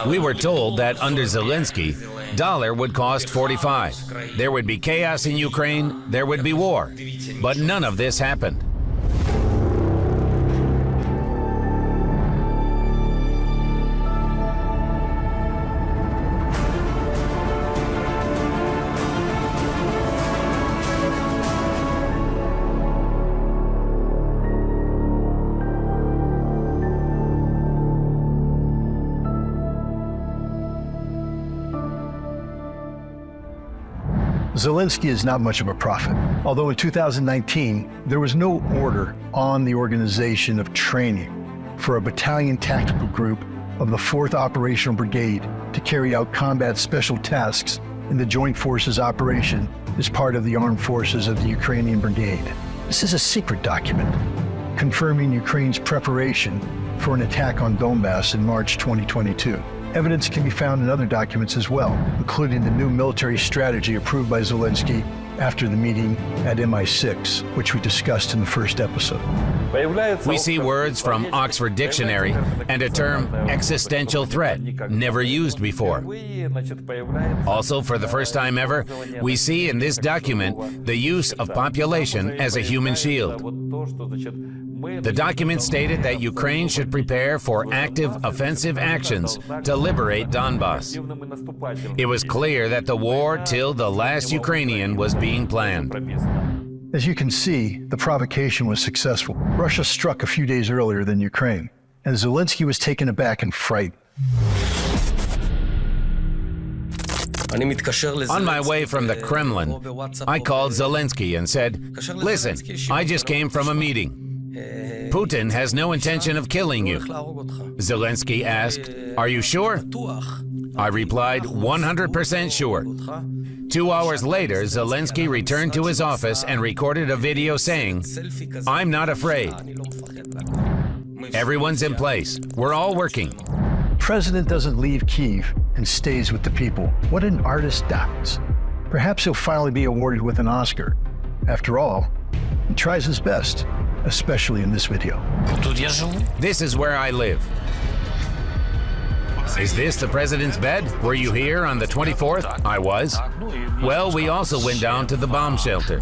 S10: We were told that under Zelensky, dollar would cost 45. There would be chaos in Ukraine, there would be war. But none of this happened.
S4: Zelensky is not much of a prophet. Although in 2019, there was no order on the organization of training for a battalion tactical group of the 4th Operational Brigade to carry out combat special tasks in the Joint Forces operation as part of the armed forces of the Ukrainian Brigade. This is a secret document confirming Ukraine's preparation for an attack on Donbass in March 2022. Evidence can be found in other documents as well, including the new military strategy approved by Zelensky after the meeting at MI6, which we discussed in the first episode.
S10: We see words from Oxford Dictionary and a term existential threat, never used before. Also, for the first time ever, we see in this document the use of population as a human shield. The document stated that Ukraine should prepare for active offensive actions to liberate Donbass. It was clear that the war till the last Ukrainian was being planned.
S4: As you can see, the provocation was successful. Russia struck a few days earlier than Ukraine, and Zelensky was taken aback and frightened.
S10: On my way from the Kremlin, I called Zelensky and said, "Listen, I just came from a meeting. Putin has no intention of killing you." Zelensky asked, "Are you sure?" I replied, 100% sure. 2 hours later, Zelensky returned to his office and recorded a video saying, "I'm not afraid. Everyone's in place. We're all working."
S4: The president doesn't leave Kyiv and stays with the people. What an artist dies. Perhaps he'll finally be awarded with an Oscar. After all, he tries his best, especially in this video.
S10: This is where I live. Is this the president's bed? Were you here on the 24th? I was. Well, we also went down to the bomb shelter.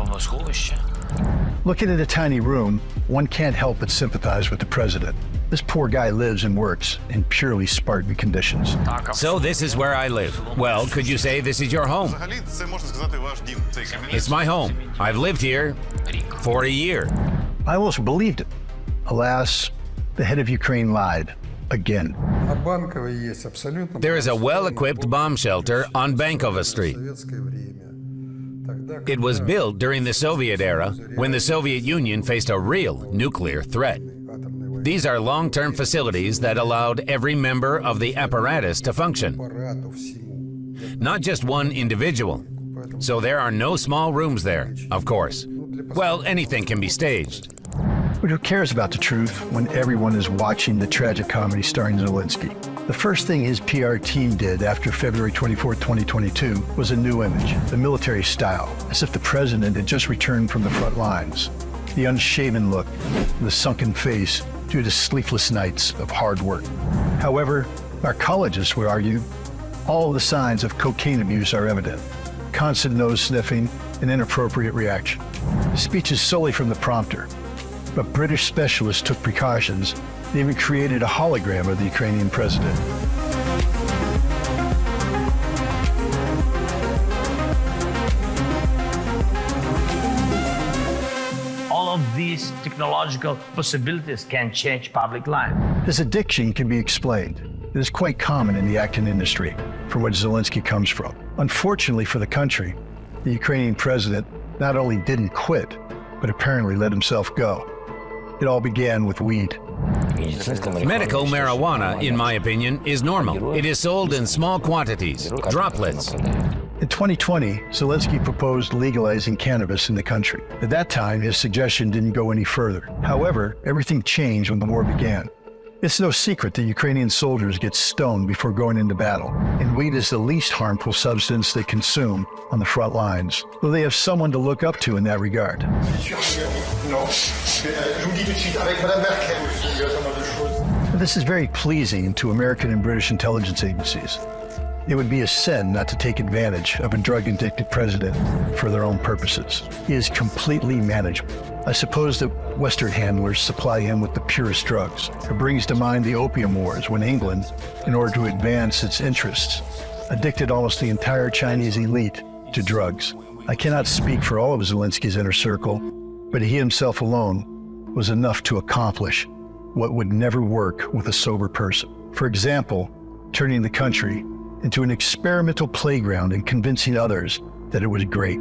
S4: Looking at a tiny room, one can't help but sympathize with the president. This poor guy lives and works in purely Spartan conditions.
S10: So this is where I live. Well, could you say this is your home? It's my home. I've lived here for a year.
S4: I almost believed it. Alas, the head of Ukraine lied. Again.
S10: There is a well-equipped bomb shelter on Bankova Street. It was built during the Soviet era when the Soviet Union faced a real nuclear threat. These are long-term facilities that allowed every member of the apparatus to function. Not just one individual. So there are no small rooms there, of course. Well, anything can be staged.
S4: But who cares about the truth when everyone is watching the tragic comedy starring Zelensky? The first thing his PR team did after February 24, 2022 was a new image, the military style, as if the president had just returned from the front lines. The unshaven look, the sunken face due to sleepless nights of hard work. However, narcologists would argue all the signs of cocaine abuse are evident. Constant nose sniffing and inappropriate reaction. The speech is solely from the prompter. But British specialists took precautions. They even created a hologram of the Ukrainian president.
S15: All of these technological possibilities can change public life.
S4: This addiction can be explained. It is quite common in the acting industry, from which Zelensky comes from. Unfortunately for the country, the Ukrainian president not only didn't quit, but apparently let himself go. It all began with weed.
S10: Medical marijuana, in my opinion, is normal. It is sold in small quantities, droplets.
S4: In 2020, Zelensky proposed legalizing cannabis in the country. At that time, his suggestion didn't go any further. However, everything changed when the war began. It's no secret that Ukrainian soldiers get stoned before going into battle, and weed is the least harmful substance they consume on the front lines, though they have someone to look up to in that regard. This is very pleasing to American and British intelligence agencies. It would be a sin not to take advantage of a drug-addicted president for their own purposes. He is completely manageable. I suppose that Western handlers supply him with the purest drugs. It brings to mind the Opium Wars when England, in order to advance its interests, addicted almost the entire Chinese elite to drugs. I cannot speak for all of Zelensky's inner circle, but he himself alone was enough to accomplish what would never work with a sober person. For example, turning the country into an experimental playground and convincing others that it was great.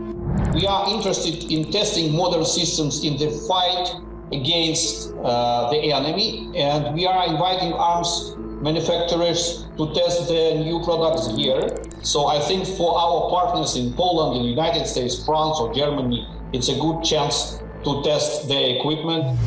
S16: We are interested in testing modern systems in the fight against the enemy, and we are inviting arms manufacturers to test their new products here. So I think for our partners in Poland, the United States, France, or Germany, it's a good chance to test their equipment.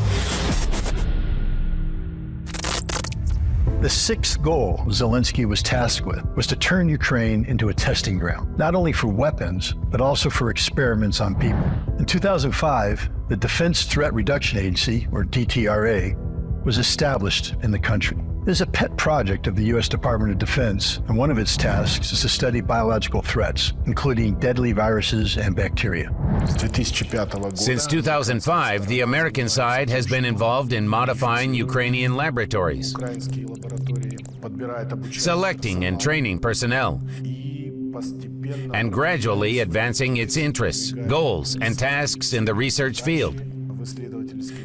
S4: The sixth goal Zelensky was tasked with was to turn Ukraine into a testing ground, not only for weapons, but also for experiments on people. In 2005, the Defense Threat Reduction Agency, or DTRA, was established in the country. This is a pet project of the U.S. Department of Defense, and one of its tasks is to study biological threats, including deadly viruses and bacteria.
S10: Since 2005, the American side has been involved in modifying Ukrainian laboratories, selecting and training personnel, and gradually advancing its interests, goals, and tasks in the research field.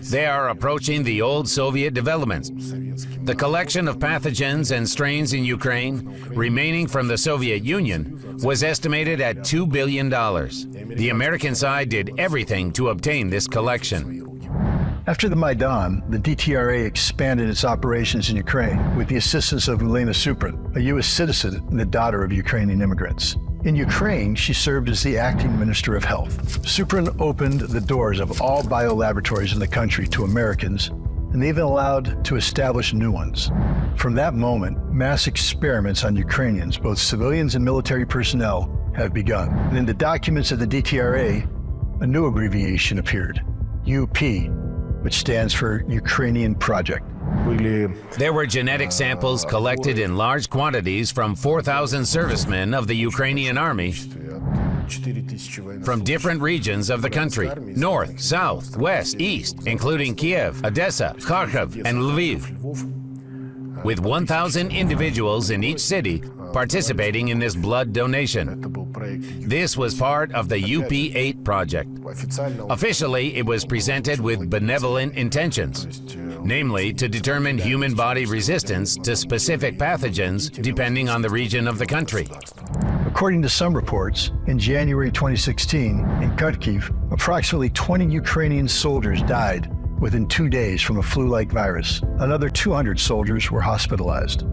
S10: They are approaching the old Soviet developments. The collection of pathogens and strains in Ukraine, remaining from the Soviet Union, was estimated at $2 billion. The American side did everything to obtain this collection.
S4: After the Maidan, the DTRA expanded its operations in Ukraine with the assistance of Elena Suprin, a U.S. citizen and the daughter of Ukrainian immigrants. In Ukraine, she served as the acting Minister of Health. Suprin opened the doors of all biolaboratories in the country to Americans, and they even allowed to establish new ones. From that moment, mass experiments on Ukrainians, both civilians and military personnel, have begun. And in the documents of the DTRA, a new abbreviation appeared, UP, which stands for Ukrainian Project.
S10: There were genetic samples collected in large quantities from 4,000 servicemen of the Ukrainian army from different regions of the country, north, south, west, east, including Kiev, Odessa, Kharkiv, and Lviv, with 1,000 individuals in each city participating in this blood donation. This was part of the UP8 project. Officially, it was presented with benevolent intentions, namely to determine human body resistance to specific pathogens depending on the region of the country.
S4: According to some reports, in January 2016, in Kharkiv, approximately 20 Ukrainian soldiers died within 2 days from a flu-like virus. Another 200 soldiers were hospitalized.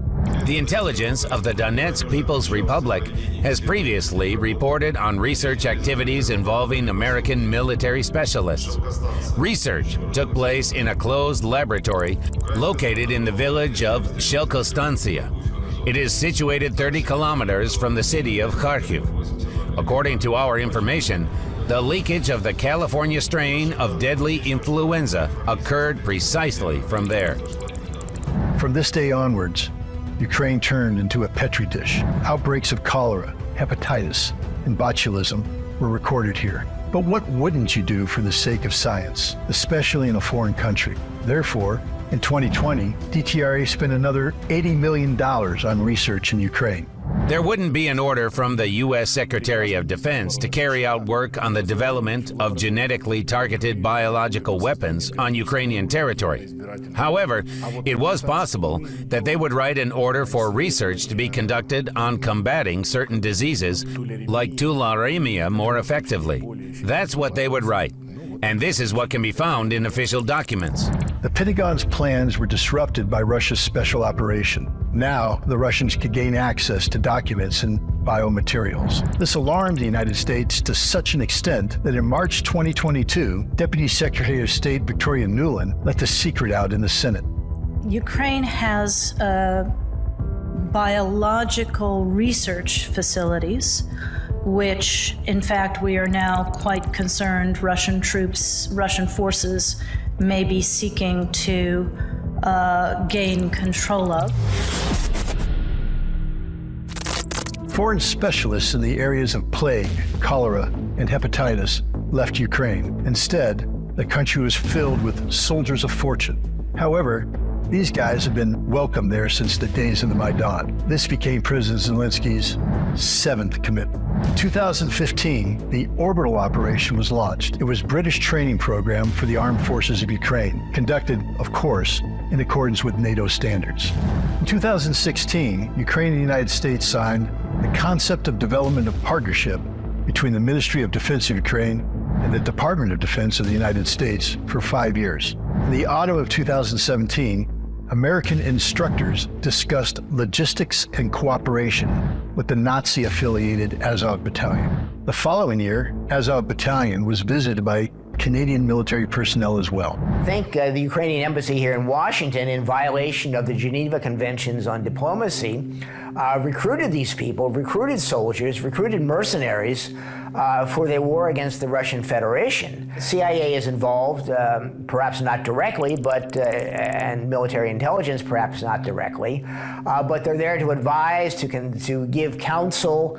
S10: The intelligence of the Donetsk People's Republic has previously reported on research activities involving American military specialists. Research took place in a closed laboratory located in the village of Shelkostansia. It is situated 30 kilometers from the city of Kharkiv. According to our information, the leakage of the California strain of deadly influenza occurred precisely from there.
S4: From this day onwards, Ukraine turned into a petri dish. Outbreaks of cholera, hepatitis, and botulism were recorded here. But what wouldn't you do for the sake of science, especially in a foreign country? Therefore, in 2020, DTRA spent another $80 million on research in Ukraine.
S10: There wouldn't be an order from the U.S. Secretary of Defense to carry out work on the development of genetically targeted biological weapons on Ukrainian territory. However, it was possible that they would write an order for research to be conducted on combating certain diseases like tularemia more effectively. That's what they would write. And this is what can be found in official documents.
S4: The Pentagon's plans were disrupted by Russia's special operation. Now, the Russians could gain access to documents and biomaterials. This alarmed the United States to such an extent that in March 2022, Deputy Secretary of State Victoria Nuland let the secret out in the Senate.
S17: Ukraine has biological research facilities, which, in fact, we are now quite concerned Russian troops, Russian forces may be seeking to gain control of.
S4: Foreign specialists in the areas of plague, cholera, and hepatitis left Ukraine. Instead, the country was filled with soldiers of fortune. However, these guys have been welcome there since the days of the Maidan. This became President Zelensky's 7th commitment. In 2015, the orbital operation was launched. It was a British training program for the armed forces of Ukraine, conducted, of course, in accordance with NATO standards. In 2016, Ukraine and the United States signed the Concept of Development of Partnership between the Ministry of Defense of Ukraine and the Department of Defense of the United States for 5 years. In the autumn of 2017, American instructors discussed logistics and cooperation with the Nazi-affiliated Azov Battalion. The following year, Azov Battalion was visited by Canadian military personnel as well.
S13: I think the Ukrainian embassy here in Washington, in violation of the Geneva Conventions on Diplomacy, recruited these people, recruited soldiers, recruited mercenaries for their war against the Russian Federation. The CIA is involved, perhaps not directly, but and military intelligence perhaps not directly, but they're there to advise, to give counsel,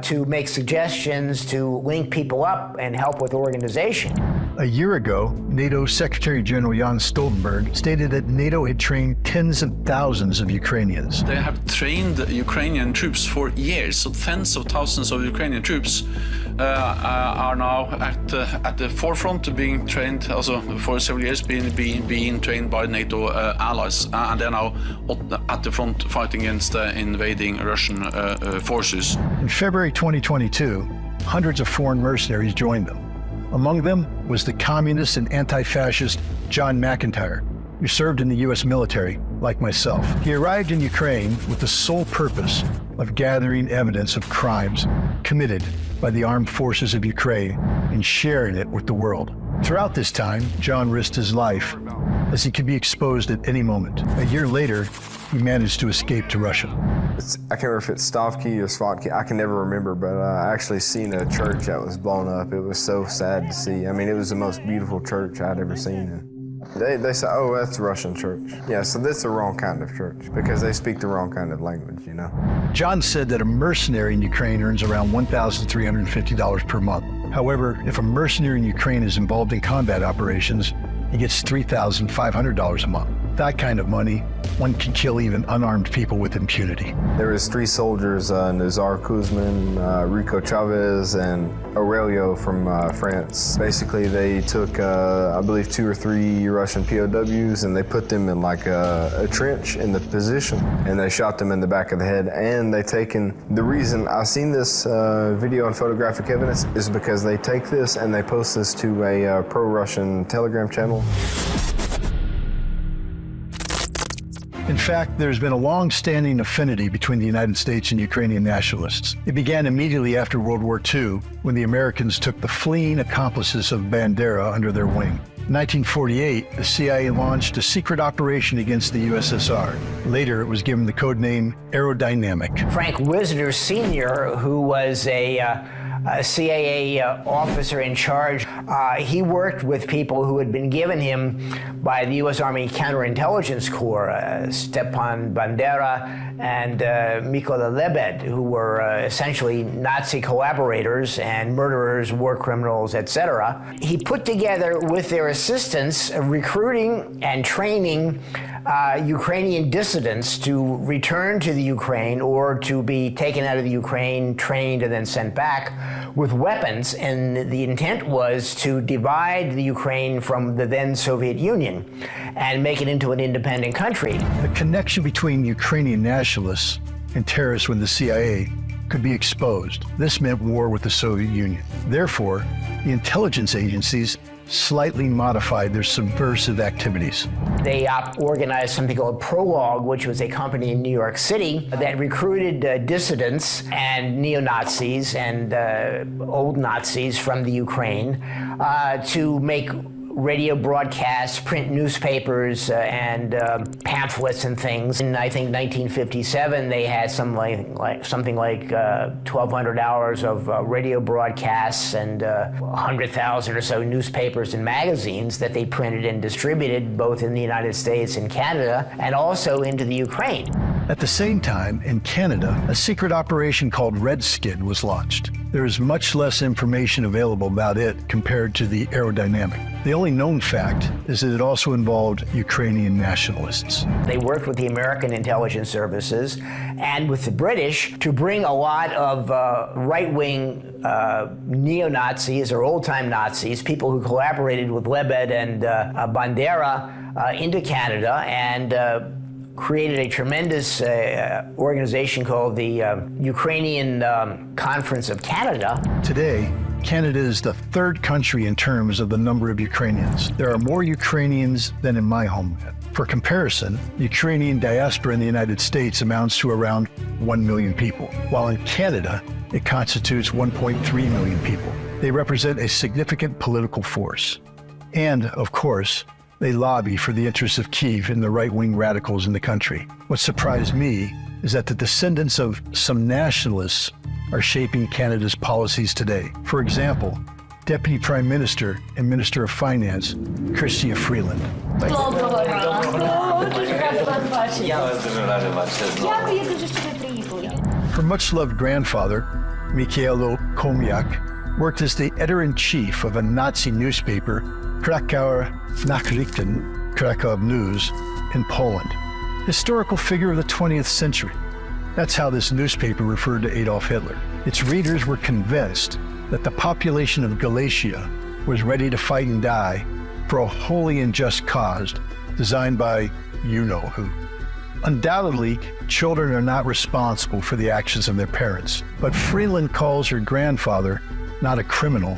S13: to make suggestions, to link people up and help with organization.
S4: A year ago, NATO Secretary General Jens Stoltenberg stated that NATO had trained tens of thousands of Ukrainians.
S1: They have trained Ukrainian troops for years, so tens of thousands of Ukrainian troops are now at the forefront, being trained also for several years, being trained by NATO allies, and they're now at the front fighting against invading Russian forces.
S4: In February 2022, hundreds of foreign mercenaries joined them. Among them was the communist and anti-fascist John McIntyre, who served in the U.S. military, like myself. He arrived in Ukraine with the sole purpose of gathering evidence of crimes committed by the armed forces of Ukraine and sharing it with the world. Throughout this time, John risked his life, as he could be exposed at any moment. A year later, he managed to escape to Russia.
S18: I can't remember if it's Stavki or Svatki, I can never remember, but I actually seen a church that was blown up. It was so sad to see. I mean, it was the most beautiful church I'd ever seen. They say, oh, that's a Russian church. Yeah, so that's the wrong kind of church, because they speak the wrong kind of language, you know.
S4: John said that a mercenary in Ukraine earns around $1,350 per month. However, if a mercenary in Ukraine is involved in combat operations, he gets $3,500 a month. That kind of money, one can kill even unarmed people with impunity.
S18: There was 3 soldiers, Nazar Kuzmin, Rico Chavez, and Aurelio from France. Basically, they took, I believe, 2 or 3 Russian POWs, and they put them in like a trench in the position, and they shot them in the back of the head. And they taken, the reason I've seen this video and photographic evidence is because they take this and they post this to a pro-Russian Telegram channel.
S4: In fact, there's been a long-standing affinity between the United States and Ukrainian nationalists. It began immediately after World War II, when the Americans took the fleeing accomplices of Bandera under their wing. In 1948, the CIA launched a secret operation against the USSR. Later, it was given the codename Aerodynamic.
S13: Frank Wisner Sr., who was a CIA officer in charge. He worked with people who had been given him by the U.S. Army Counterintelligence Corps, Stepan Bandera and Mykola Lebed, who were essentially Nazi collaborators and murderers, war criminals, etc. He put together, with their assistance, recruiting and training Ukrainian dissidents to return to the Ukraine or to be taken out of the Ukraine, trained, and then sent back with weapons. And the intent was to divide the Ukraine from the then Soviet Union and make it into an independent country.
S4: The connection between Ukrainian nationalists and terrorists with the CIA could be exposed. This meant war with the Soviet Union. Therefore, the intelligence agencies slightly modified their subversive activities.
S13: They organized something called Prologue, which was a company in New York City that recruited dissidents and neo-Nazis and old Nazis from the Ukraine to make radio broadcasts, print newspapers, and pamphlets and things. In, I think, 1957, they had something like 1,200 hours of radio broadcasts and 100,000 or so newspapers and magazines that they printed and distributed both in the United States and Canada, and also into the Ukraine.
S4: At the same time, in Canada, a secret operation called Red Skid was launched. There is much less information available about it compared to the Aerodynamic. The only known fact is that it also involved Ukrainian nationalists.
S13: They worked with the American intelligence services and with the British to bring a lot of right-wing neo-Nazis or old-time Nazis, people who collaborated with Lebed and Bandera, into Canada and created a tremendous organization called the Ukrainian Conference of Canada.
S4: Today, Canada is the third country in terms of the number of Ukrainians. There are more Ukrainians than in my homeland. For comparison, the Ukrainian diaspora in the United States amounts to around 1 million people, while in Canada, it constitutes 1.3 million people. They represent a significant political force. And, of course, they lobby for the interests of Kyiv and the right-wing radicals in the country. What surprised me is that the descendants of some nationalists are shaping Canada's policies today. For example, Deputy Prime Minister and Minister of Finance, Chrystia Freeland. Her much-loved grandfather, Mikhailo Komiak, worked as the editor-in-chief of a Nazi newspaper, Krakauer Nachrichten, Krakow News, in Poland. Historical figure of the 20th century. That's how this newspaper referred to Adolf Hitler. Its readers were convinced that the population of Galicia was ready to fight and die for a wholly unjust cause designed by you-know-who. Undoubtedly, children are not responsible for the actions of their parents, but Freeland calls her grandfather not a criminal,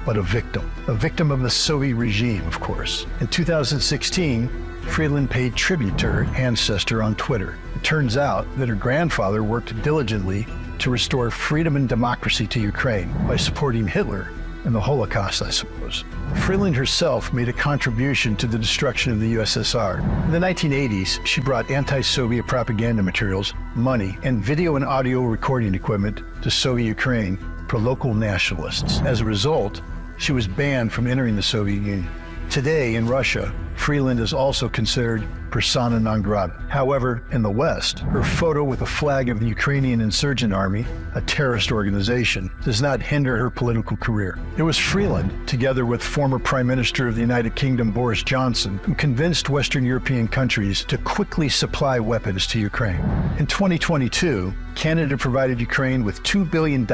S4: but a victim of the Soviet regime, of course. In 2016, Freeland paid tribute to her ancestor on Twitter. It turns out that her grandfather worked diligently to restore freedom and democracy to Ukraine by supporting Hitler and the Holocaust, I suppose. Freeland herself made a contribution to the destruction of the USSR. In the 1980s, she brought anti-Soviet propaganda materials, money, and video and audio recording equipment to Soviet Ukraine for local nationalists. As a result, she was banned from entering the Soviet Union. Today, in Russia, Freeland is also considered persona non grata. However, in the West, her photo with a flag of the Ukrainian Insurgent Army, a terrorist organization, does not hinder her political career. It was Freeland, together with former Prime Minister of the United Kingdom Boris Johnson, who convinced Western European countries to quickly supply weapons to Ukraine. In 2022, Canada provided Ukraine with $2 billion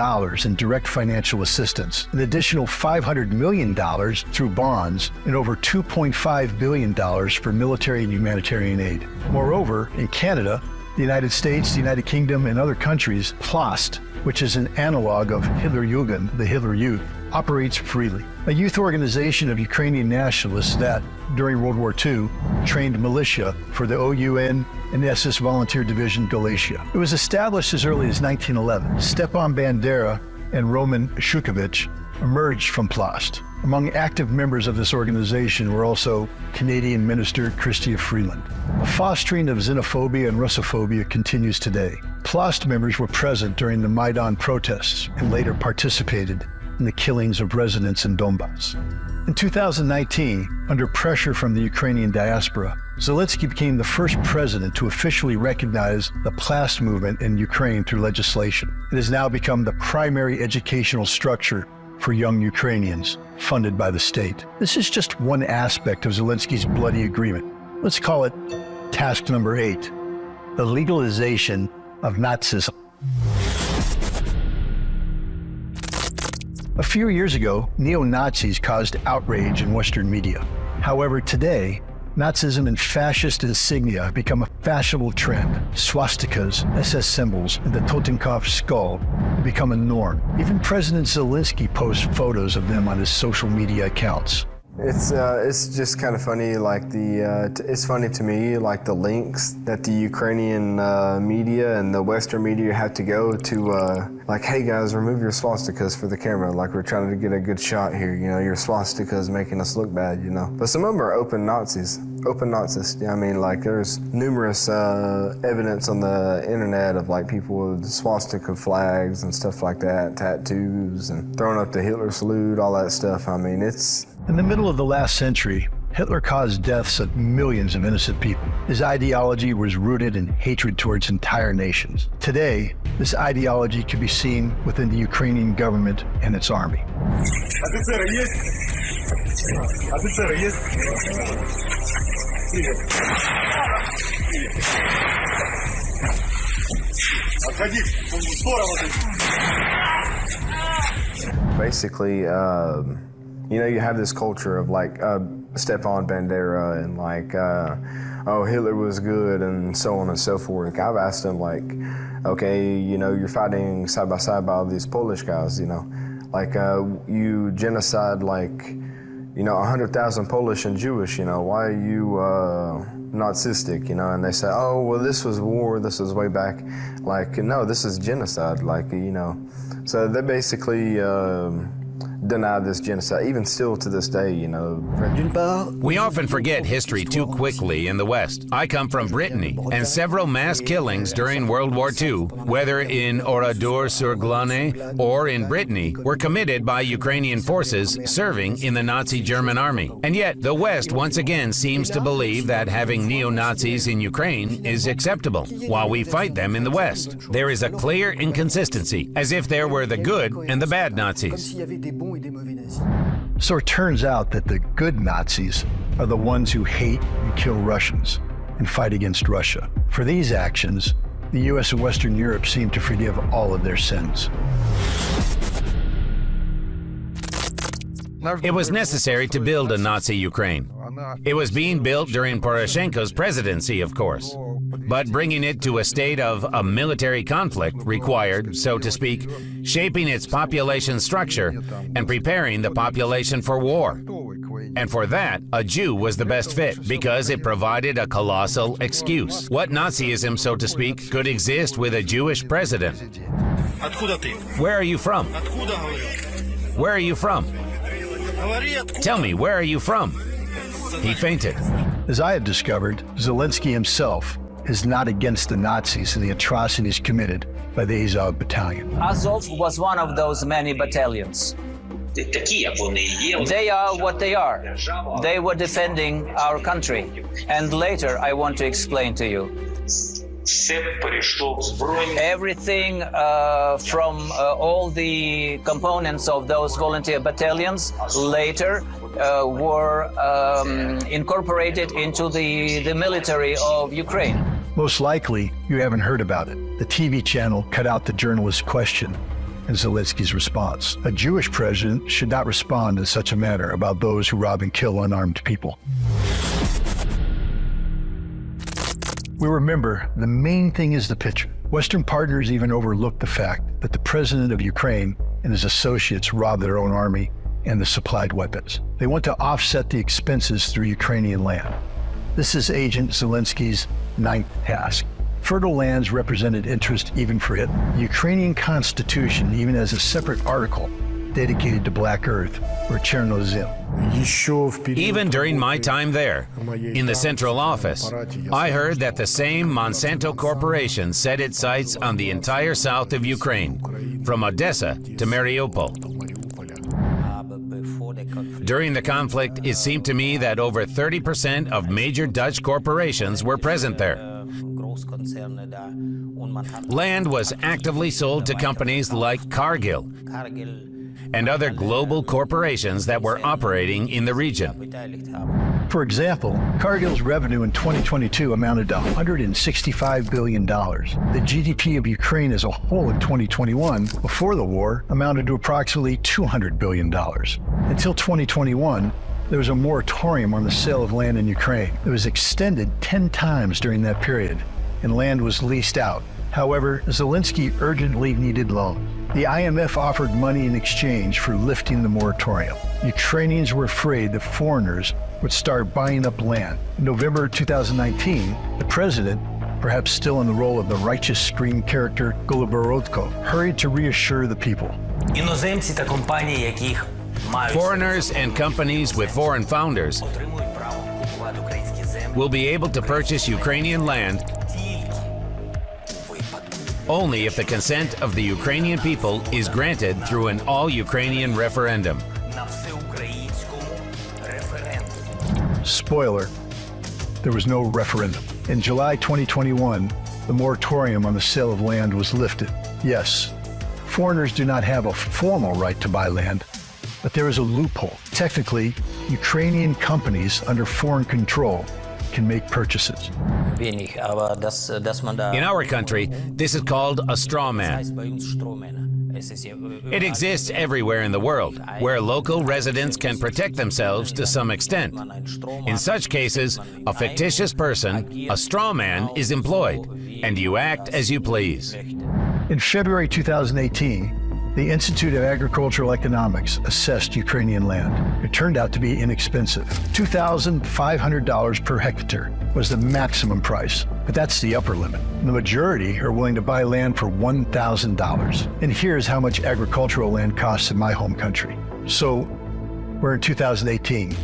S4: in direct financial assistance, an additional $500 million through bonds, and over $2.5 billion for military and humanitarian aid. Moreover, in Canada, the United States, the United Kingdom, and other countries, PLOST, which is an analog of Hitlerjugend, the Hitler Youth, operates freely. A youth organization of Ukrainian nationalists that, during World War II, trained militia for the OUN and SS Volunteer Division Galicia. It was established as early as 1911. Stepan Bandera and Roman Shukovich emerged from PLOST. Among active members of this organization were also Canadian Minister Chrystia Freeland. The fostering of xenophobia and Russophobia continues today. PLOST members were present during the Maidan protests and later participated in the killings of residents in Donbass. In 2019, under pressure from the Ukrainian diaspora, Zelensky became the first president to officially recognize the PLOST movement in Ukraine through legislation. It has now become the primary educational structure for young Ukrainians, funded by the state. This is just one aspect of Zelensky's bloody agreement. Let's call it task number 8, the legalization of Nazism. A few years ago, neo-Nazis caused outrage in Western media. However, today, Nazism and fascist insignia have become a fashionable trend. Swastikas, SS symbols, and the Totenkopf skull have become a norm. Even President Zelensky posts photos of them on his social media accounts.
S18: It's just kind of funny, like it's funny to me, like the links that the Ukrainian media and the Western media have to go to, like, hey guys, remove your swastikas for the camera, like we're trying to get a good shot here, you know, your swastikas making us look bad, you know. But some of them are open Nazis. Yeah, I mean, like there's numerous evidence on the internet of like people with swastika flags and stuff like that, tattoos, and throwing up the Hitler salute, all that stuff. I mean, it's...
S4: In the middle of the last century, Hitler caused deaths of millions of innocent people. His ideology was rooted in hatred towards entire nations. Today, this ideology can be seen within the Ukrainian government and its army.
S18: Basically, you know, you have this culture of like Stepan Bandera and like oh, Hitler was good and so on and so forth. I've asked them, like, okay, you know, you're fighting side by side by all these Polish guys, you know, like you genocide like, you know, 100,000 Polish and Jewish, you know, why are you Nazistic, you know? And they say, oh, well, this was war, this was way back. Like, no, this is genocide, like, you know. So they basically deny this genocide, even still to this day, you know.
S10: We often forget history too quickly in the West. I come from Brittany, and several mass killings during World War II, whether in Oradour-sur-Glane or in Brittany, were committed by Ukrainian forces serving in the Nazi German army. And yet, the West once again seems to believe that having neo-Nazis in Ukraine is acceptable, while we fight them in the West. There is a clear inconsistency, as if there were the good and the bad Nazis.
S4: So it turns out that the good Nazis are the ones who hate and kill Russians and fight against Russia. For these actions, the US and Western Europe seem to forgive all of their sins.
S10: It was necessary to build a Nazi Ukraine. It was being built during Poroshenko's presidency, of course. But bringing it to a state of a military conflict required, so to speak, shaping its population structure and preparing the population for war. And for that, a Jew was the best fit because it provided a colossal excuse. What Nazism, so to speak, could exist with a Jewish president? Where are you from? Where are you from? Tell me, where are you from? He fainted.
S4: As I have discovered, Zelensky himself is not against the Nazis and the atrocities committed by the Azov Battalion.
S2: Azov was one of those many battalions. They are what they are. They were defending our country. And later I want to explain to you. Everything from all the components of those volunteer battalions later were incorporated into the military of Ukraine.
S4: Most likely, you haven't heard about it. The TV channel cut out the journalist's question and Zelensky's response. A Jewish president should not respond in such a manner about those who rob and kill unarmed people. We remember the main thing is the picture. Western partners even overlooked the fact that the president of Ukraine and his associates robbed their own army and the supplied weapons. They want to offset the expenses through Ukrainian land. This is Agent Zelensky's 9th task. Fertile lands represented interest even for it. The Ukrainian Constitution even has a separate article dedicated to Black Earth, or Chernozem.
S10: Even during my time there, in the central office, I heard that the same Monsanto Corporation set its sights on the entire south of Ukraine, from Odessa to Mariupol. During the conflict, it seemed to me that over 30% of major Dutch corporations were present there. Land was actively sold to companies like Cargill and other global corporations that were operating in the region.
S4: For example, Cargill's revenue in 2022 amounted to $165 billion. The GDP of Ukraine as a whole in 2021, before the war, amounted to approximately $200 billion. Until 2021, there was a moratorium on the sale of land in Ukraine. It was extended 10 times during that period, and land was leased out. However, Zelensky urgently needed loans. The IMF offered money in exchange for lifting the moratorium. Ukrainians were afraid that foreigners would start buying up land. In November 2019, the president, perhaps still in the role of the righteous screen character Goluborodko, hurried to reassure the people.
S10: Foreigners and companies with foreign founders will be able to purchase Ukrainian land only if the consent of the Ukrainian people is granted through an all-Ukrainian referendum.
S4: Spoiler, there was no referendum. In July 2021, the moratorium on the sale of land was lifted. Yes, foreigners do not have a formal right to buy land, but there is a loophole. Technically, Ukrainian companies under foreign control can make purchases.
S10: In our country, this is called a straw man. It exists everywhere in the world, where local residents can protect themselves to some extent. In such cases, a fictitious person, a straw man, is employed, and you act as you please.
S4: In February 2018, the Institute of Agricultural Economics assessed Ukrainian land. It turned out to be inexpensive. $2,500 per hectare was the maximum price, but that's the upper limit. The majority are willing to buy land for $1,000. And here's how much agricultural land costs in my home country. So we're in 2018,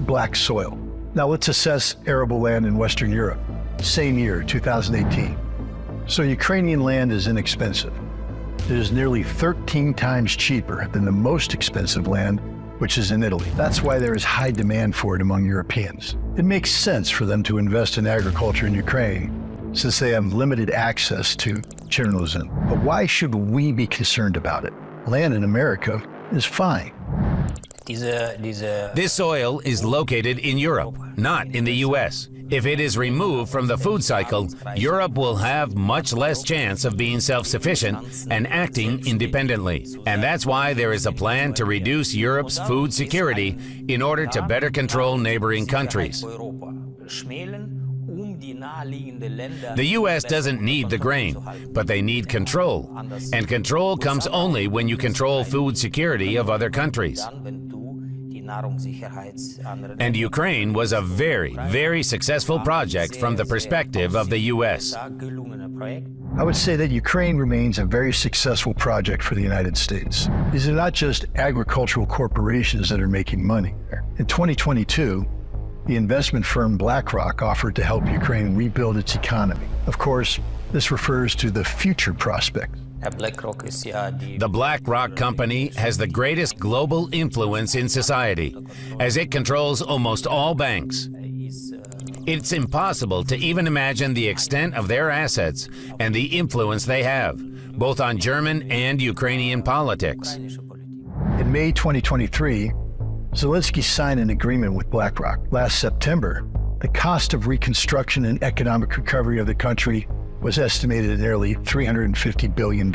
S4: black soil. Now let's assess arable land in Western Europe. Same year, 2018. So Ukrainian land is inexpensive. It is nearly 13 times cheaper than the most expensive land, which is in Italy. That's why there is high demand for it among Europeans. It makes sense for them to invest in agriculture in Ukraine, since they have limited access to Chernobyl. But why should we be concerned about it? Land in America is fine.
S10: This soil is located in Europe, not in the U.S. If it is removed from the food cycle, Europe will have much less chance of being self-sufficient and acting independently. And that's why there is a plan to reduce Europe's food security in order to better control neighboring countries. The U.S. doesn't need the grain, but they need control. And control comes only when you control food security of other countries. And Ukraine was a very, very successful project from the perspective of the U.S.
S4: I would say that Ukraine remains a very successful project for the United States. These are not just agricultural corporations that are making money. In 2022, the investment firm BlackRock offered to help Ukraine rebuild its economy. Of course, this refers to the future prospects.
S10: The BlackRock company has the greatest global influence in society, as it controls almost all banks. It's impossible to even imagine the extent of their assets and the influence they have, both on German and Ukrainian politics.
S4: In May 2023, Zelensky signed an agreement with BlackRock. Last September, the cost of reconstruction and economic recovery of the country was estimated at nearly $350 billion.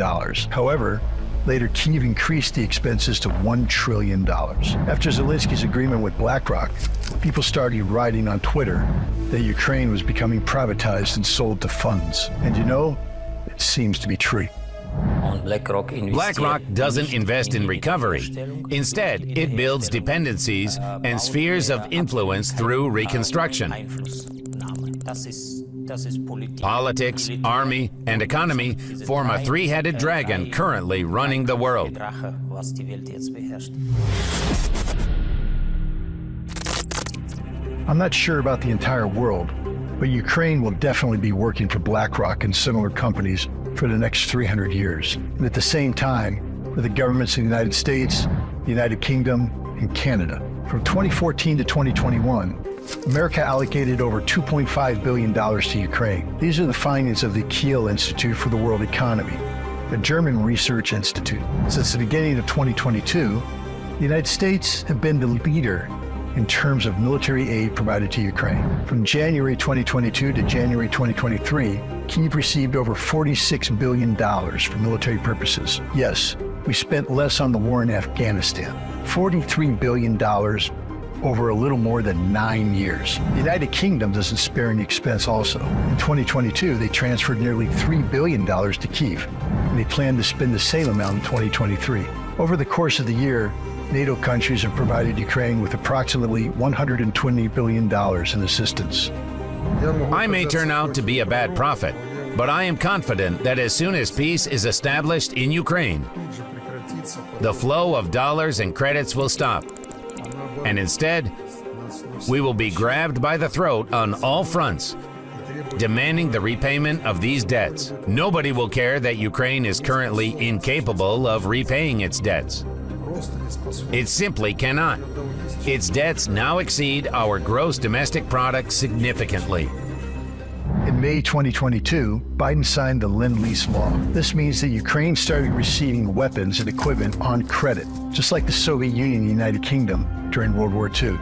S4: However, later Kyiv increased the expenses to $1 trillion. After Zelensky's agreement with BlackRock, people started writing on Twitter that Ukraine was becoming privatized and sold to funds. And you know, it seems to be true.
S10: BlackRock doesn't invest in recovery. Instead, it builds dependencies and spheres of influence through reconstruction. Politics, army, and economy form a three-headed dragon currently running the world.
S4: I'm not sure about the entire world, but Ukraine will definitely be working for BlackRock and similar companies for the next 300 years. And at the same time, for the governments of the United States, the United Kingdom, and Canada. From 2014 to 2021, America allocated over $2.5 billion to Ukraine. These are the findings of the Kiel Institute for the World Economy, a German research institute. Since the beginning of 2022, the United States have been the leader in terms of military aid provided to Ukraine. From January 2022 to January 2023, Kyiv received over $46 billion for military purposes. Yes, we spent less on the war in Afghanistan, $43 billion over a little more than 9 years. The United Kingdom doesn't spare any expense also. In 2022, they transferred nearly $3 billion to Kyiv, and they plan to spend the same amount in 2023. Over the course of the year, NATO countries have provided Ukraine with approximately $120 billion in assistance.
S10: I may turn out to be a bad prophet, but I am confident that as soon as peace is established in Ukraine, the flow of dollars and credits will stop. And instead, we will be grabbed by the throat on all fronts, demanding the repayment of these debts. Nobody will care that Ukraine is currently incapable of repaying its debts. It simply cannot. Its debts now exceed our gross domestic product significantly.
S4: In May 2022, Biden signed the Lend-Lease law. This means that Ukraine started receiving weapons and equipment on credit, just like the Soviet Union and the United Kingdom during World War II.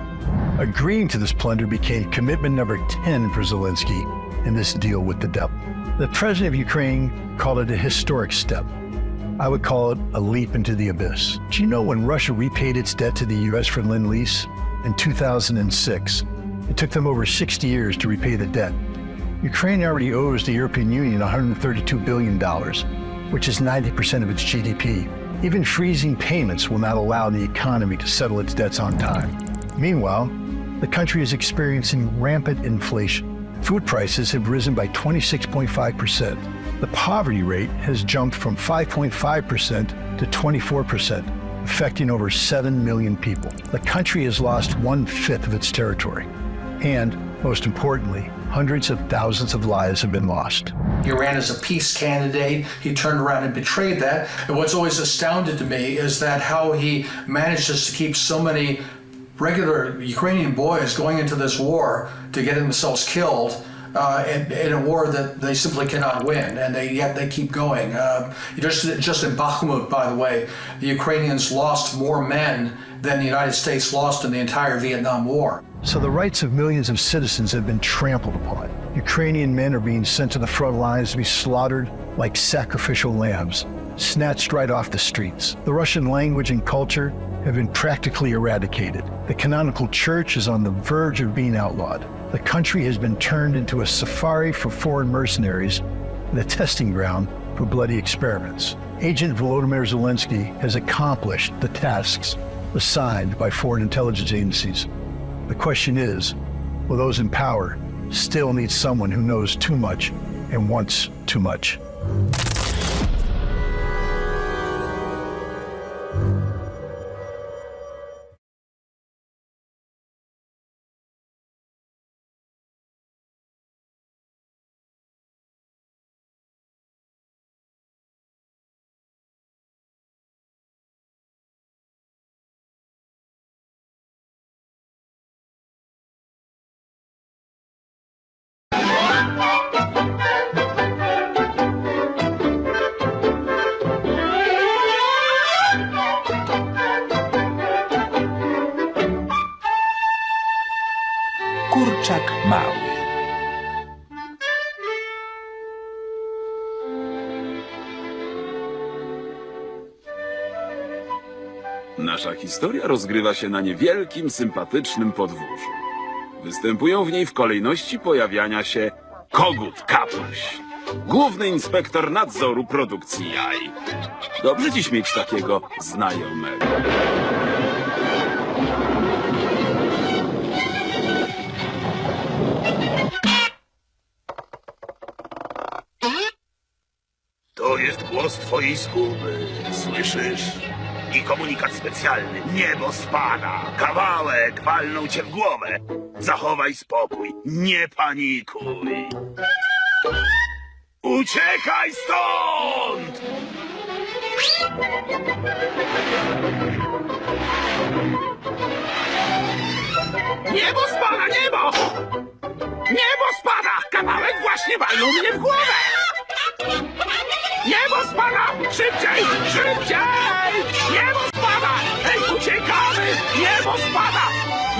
S4: Agreeing to this plunder became commitment number 10 for Zelensky in this deal with the devil. The president of Ukraine called it a historic step. I would call it a leap into the abyss. Do you know when Russia repaid its debt to the U.S. for Lend-Lease? In 2006. It took them over 60 years to repay the debt. Ukraine already owes the European Union $132 billion, which is 90% of its GDP. Even freezing payments will not allow the economy to settle its debts on time. Meanwhile, the country is experiencing rampant inflation. Food prices have risen by 26.5%. The poverty rate has jumped from 5.5% to 24%, affecting over 7 million people. The country has lost 1/5 of its territory. And, most importantly, hundreds of thousands of lives have been lost.
S12: Iran is a peace candidate. He turned around and betrayed that. And what's always astounded to me is that how he manages to keep so many regular Ukrainian boys going into this war to get themselves killed in a war that they simply cannot win, and yet they keep going. Just in Bakhmut, by the way, the Ukrainians lost more men than the United States lost in the entire Vietnam War.
S4: So the rights of millions of citizens have been trampled upon. Ukrainian men are being sent to the front lines to be slaughtered like sacrificial lambs, snatched right off the streets. The Russian language and culture have been practically eradicated. The canonical church is on the verge of being outlawed. The country has been turned into a safari for foreign mercenaries and a testing ground for bloody experiments. Agent Volodymyr Zelensky has accomplished the tasks assigned by foreign intelligence agencies. The question is, will those in power still need someone who knows too much and wants too much?
S3: Kurczak mały.
S8: Nasza historia rozgrywa się na niewielkim, sympatycznym podwórzu. Występują w niej w kolejności pojawiania się Kogut Kapuś, główny inspektor nadzoru produkcji jaj. Dobrze dziś mieć takiego znajomego.
S19: To jest głos twojej skuby, słyszysz? I komunikat specjalny. Niebo spada. Kawałek walnął cię w głowę. Zachowaj spokój. Nie panikuj. Uciekaj stąd! Niebo spada, niebo! Niebo spada! Kawałek właśnie walnął mnie w głowę! Niebo spada! Szybciej! Szybciej! Niebo spada! Ej, uciekamy! Niebo spada!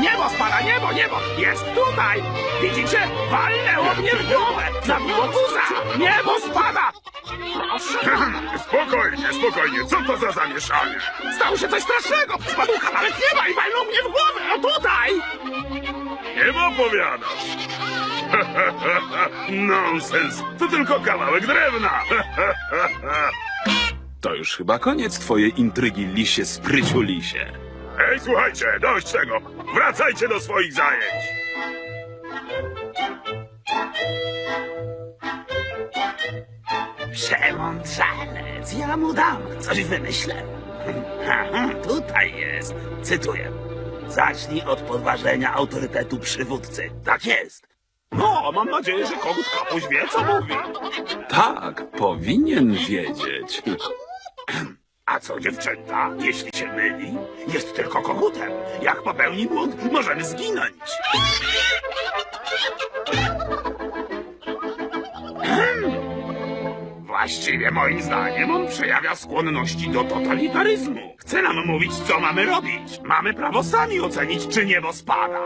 S19: Niebo spada! Niebo! Niebo! Jest tutaj! Widzicie? Walnęło mnie w głowę! Zabiło guza! Niebo spada! Proszę!
S8: Spokojnie, spokojnie. Co to za zamieszanie?
S19: Stało się coś strasznego! Spadł kawałek nieba i walnął mnie w głowę! No tutaj!
S8: Nie opowiadasz. Nonsens. To tylko kawałek drewna. To już chyba koniec twojej intrygi, lisie, spryciu lisie. Ej, słuchajcie, dość tego. Wracajcie do swoich zajęć.
S19: Przemądrzalec, ja mu dam, coś wymyślę. Tutaj jest, cytuję. Zacznij od podważenia autorytetu przywódcy. Tak jest.
S8: No, mam nadzieję, że Kogut Kapuś wie, co mówi. Tak, powinien wiedzieć.
S19: A co dziewczęta, jeśli się myli? Jest tylko kogutem. Jak popełni błąd, możemy zginąć. Właściwie moim zdaniem on przejawia skłonności do totalitaryzmu. Chce nam mówić, co mamy robić. Mamy prawo sami ocenić, czy niebo spada.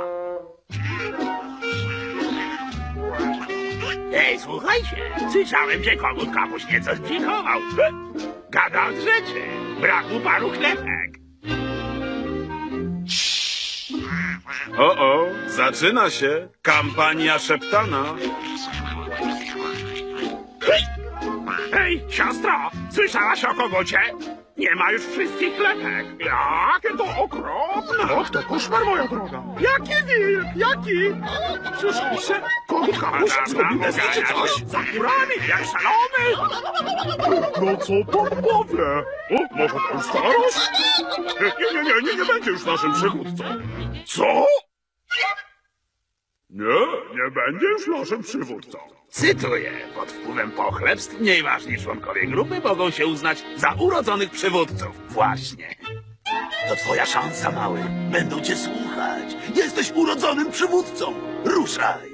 S19: Ej, słuchajcie, słyszałem, że kogut kapuś nieco zbzikował. Gadał z rzeczy. Brakło paru klepek.
S8: O, zaczyna się kampania szeptana.
S19: Ej, siostro, słyszałaś o kogucie? Nie ma już wszystkich klepek. Jakie to okropne. Och, to koszmar, moja droga. Jaki wilk, jaki? Słyszeliście? Kogut kapuś zrobił wiecie coś? Za górami, jak szalony. No co pan powie? O, może pan starość? Nie będzie już naszym przywódcą. Co? Nie będzie już naszym przywódcą.
S8: Cytuję, pod wpływem pochlebstw nieważni członkowie grupy mogą się uznać za urodzonych przywódców. Właśnie.
S19: To twoja szansa, mały. Będą cię słuchać. Jesteś urodzonym przywódcą. Ruszaj.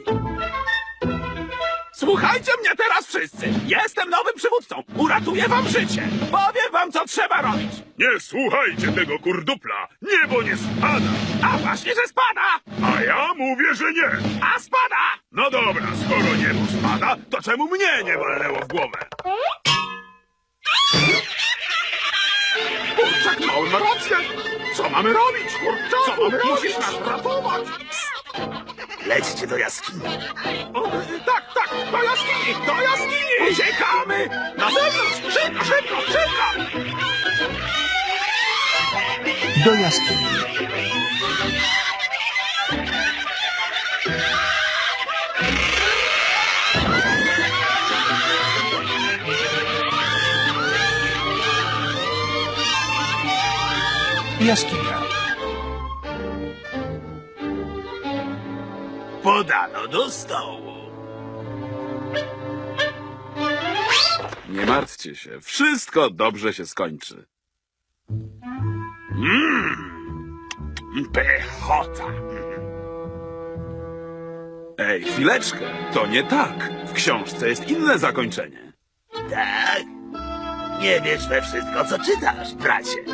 S19: Słuchajcie mnie teraz wszyscy. Jestem nowym przywódcą. Uratuję wam życie. Powiem wam, co trzeba robić.
S8: Nie słuchajcie tego kurdupla. Niebo nie spada.
S19: A właśnie, że spada.
S8: A ja mówię, że nie.
S19: A spada.
S8: No dobra, skoro niebo spada, to czemu mnie nie walnęło w głowę?
S19: Kurczak mały ma rację. Co mamy robić, kurczaku? Co mamy robić? Musisz nas ratować. Lećcie do jaskini. Tak, do jaskini, do jaskini! Uciekamy! Na zewnątrz! Szybko!
S9: Do jaskini. Jaskinia.
S19: Podano do stołu.
S8: Nie martwcie się, wszystko dobrze się skończy.
S19: Pychota.
S8: Ej, chwileczkę, to nie tak. W książce jest inne zakończenie.
S19: Tak? Nie wiesz we wszystko, co czytasz, bracie.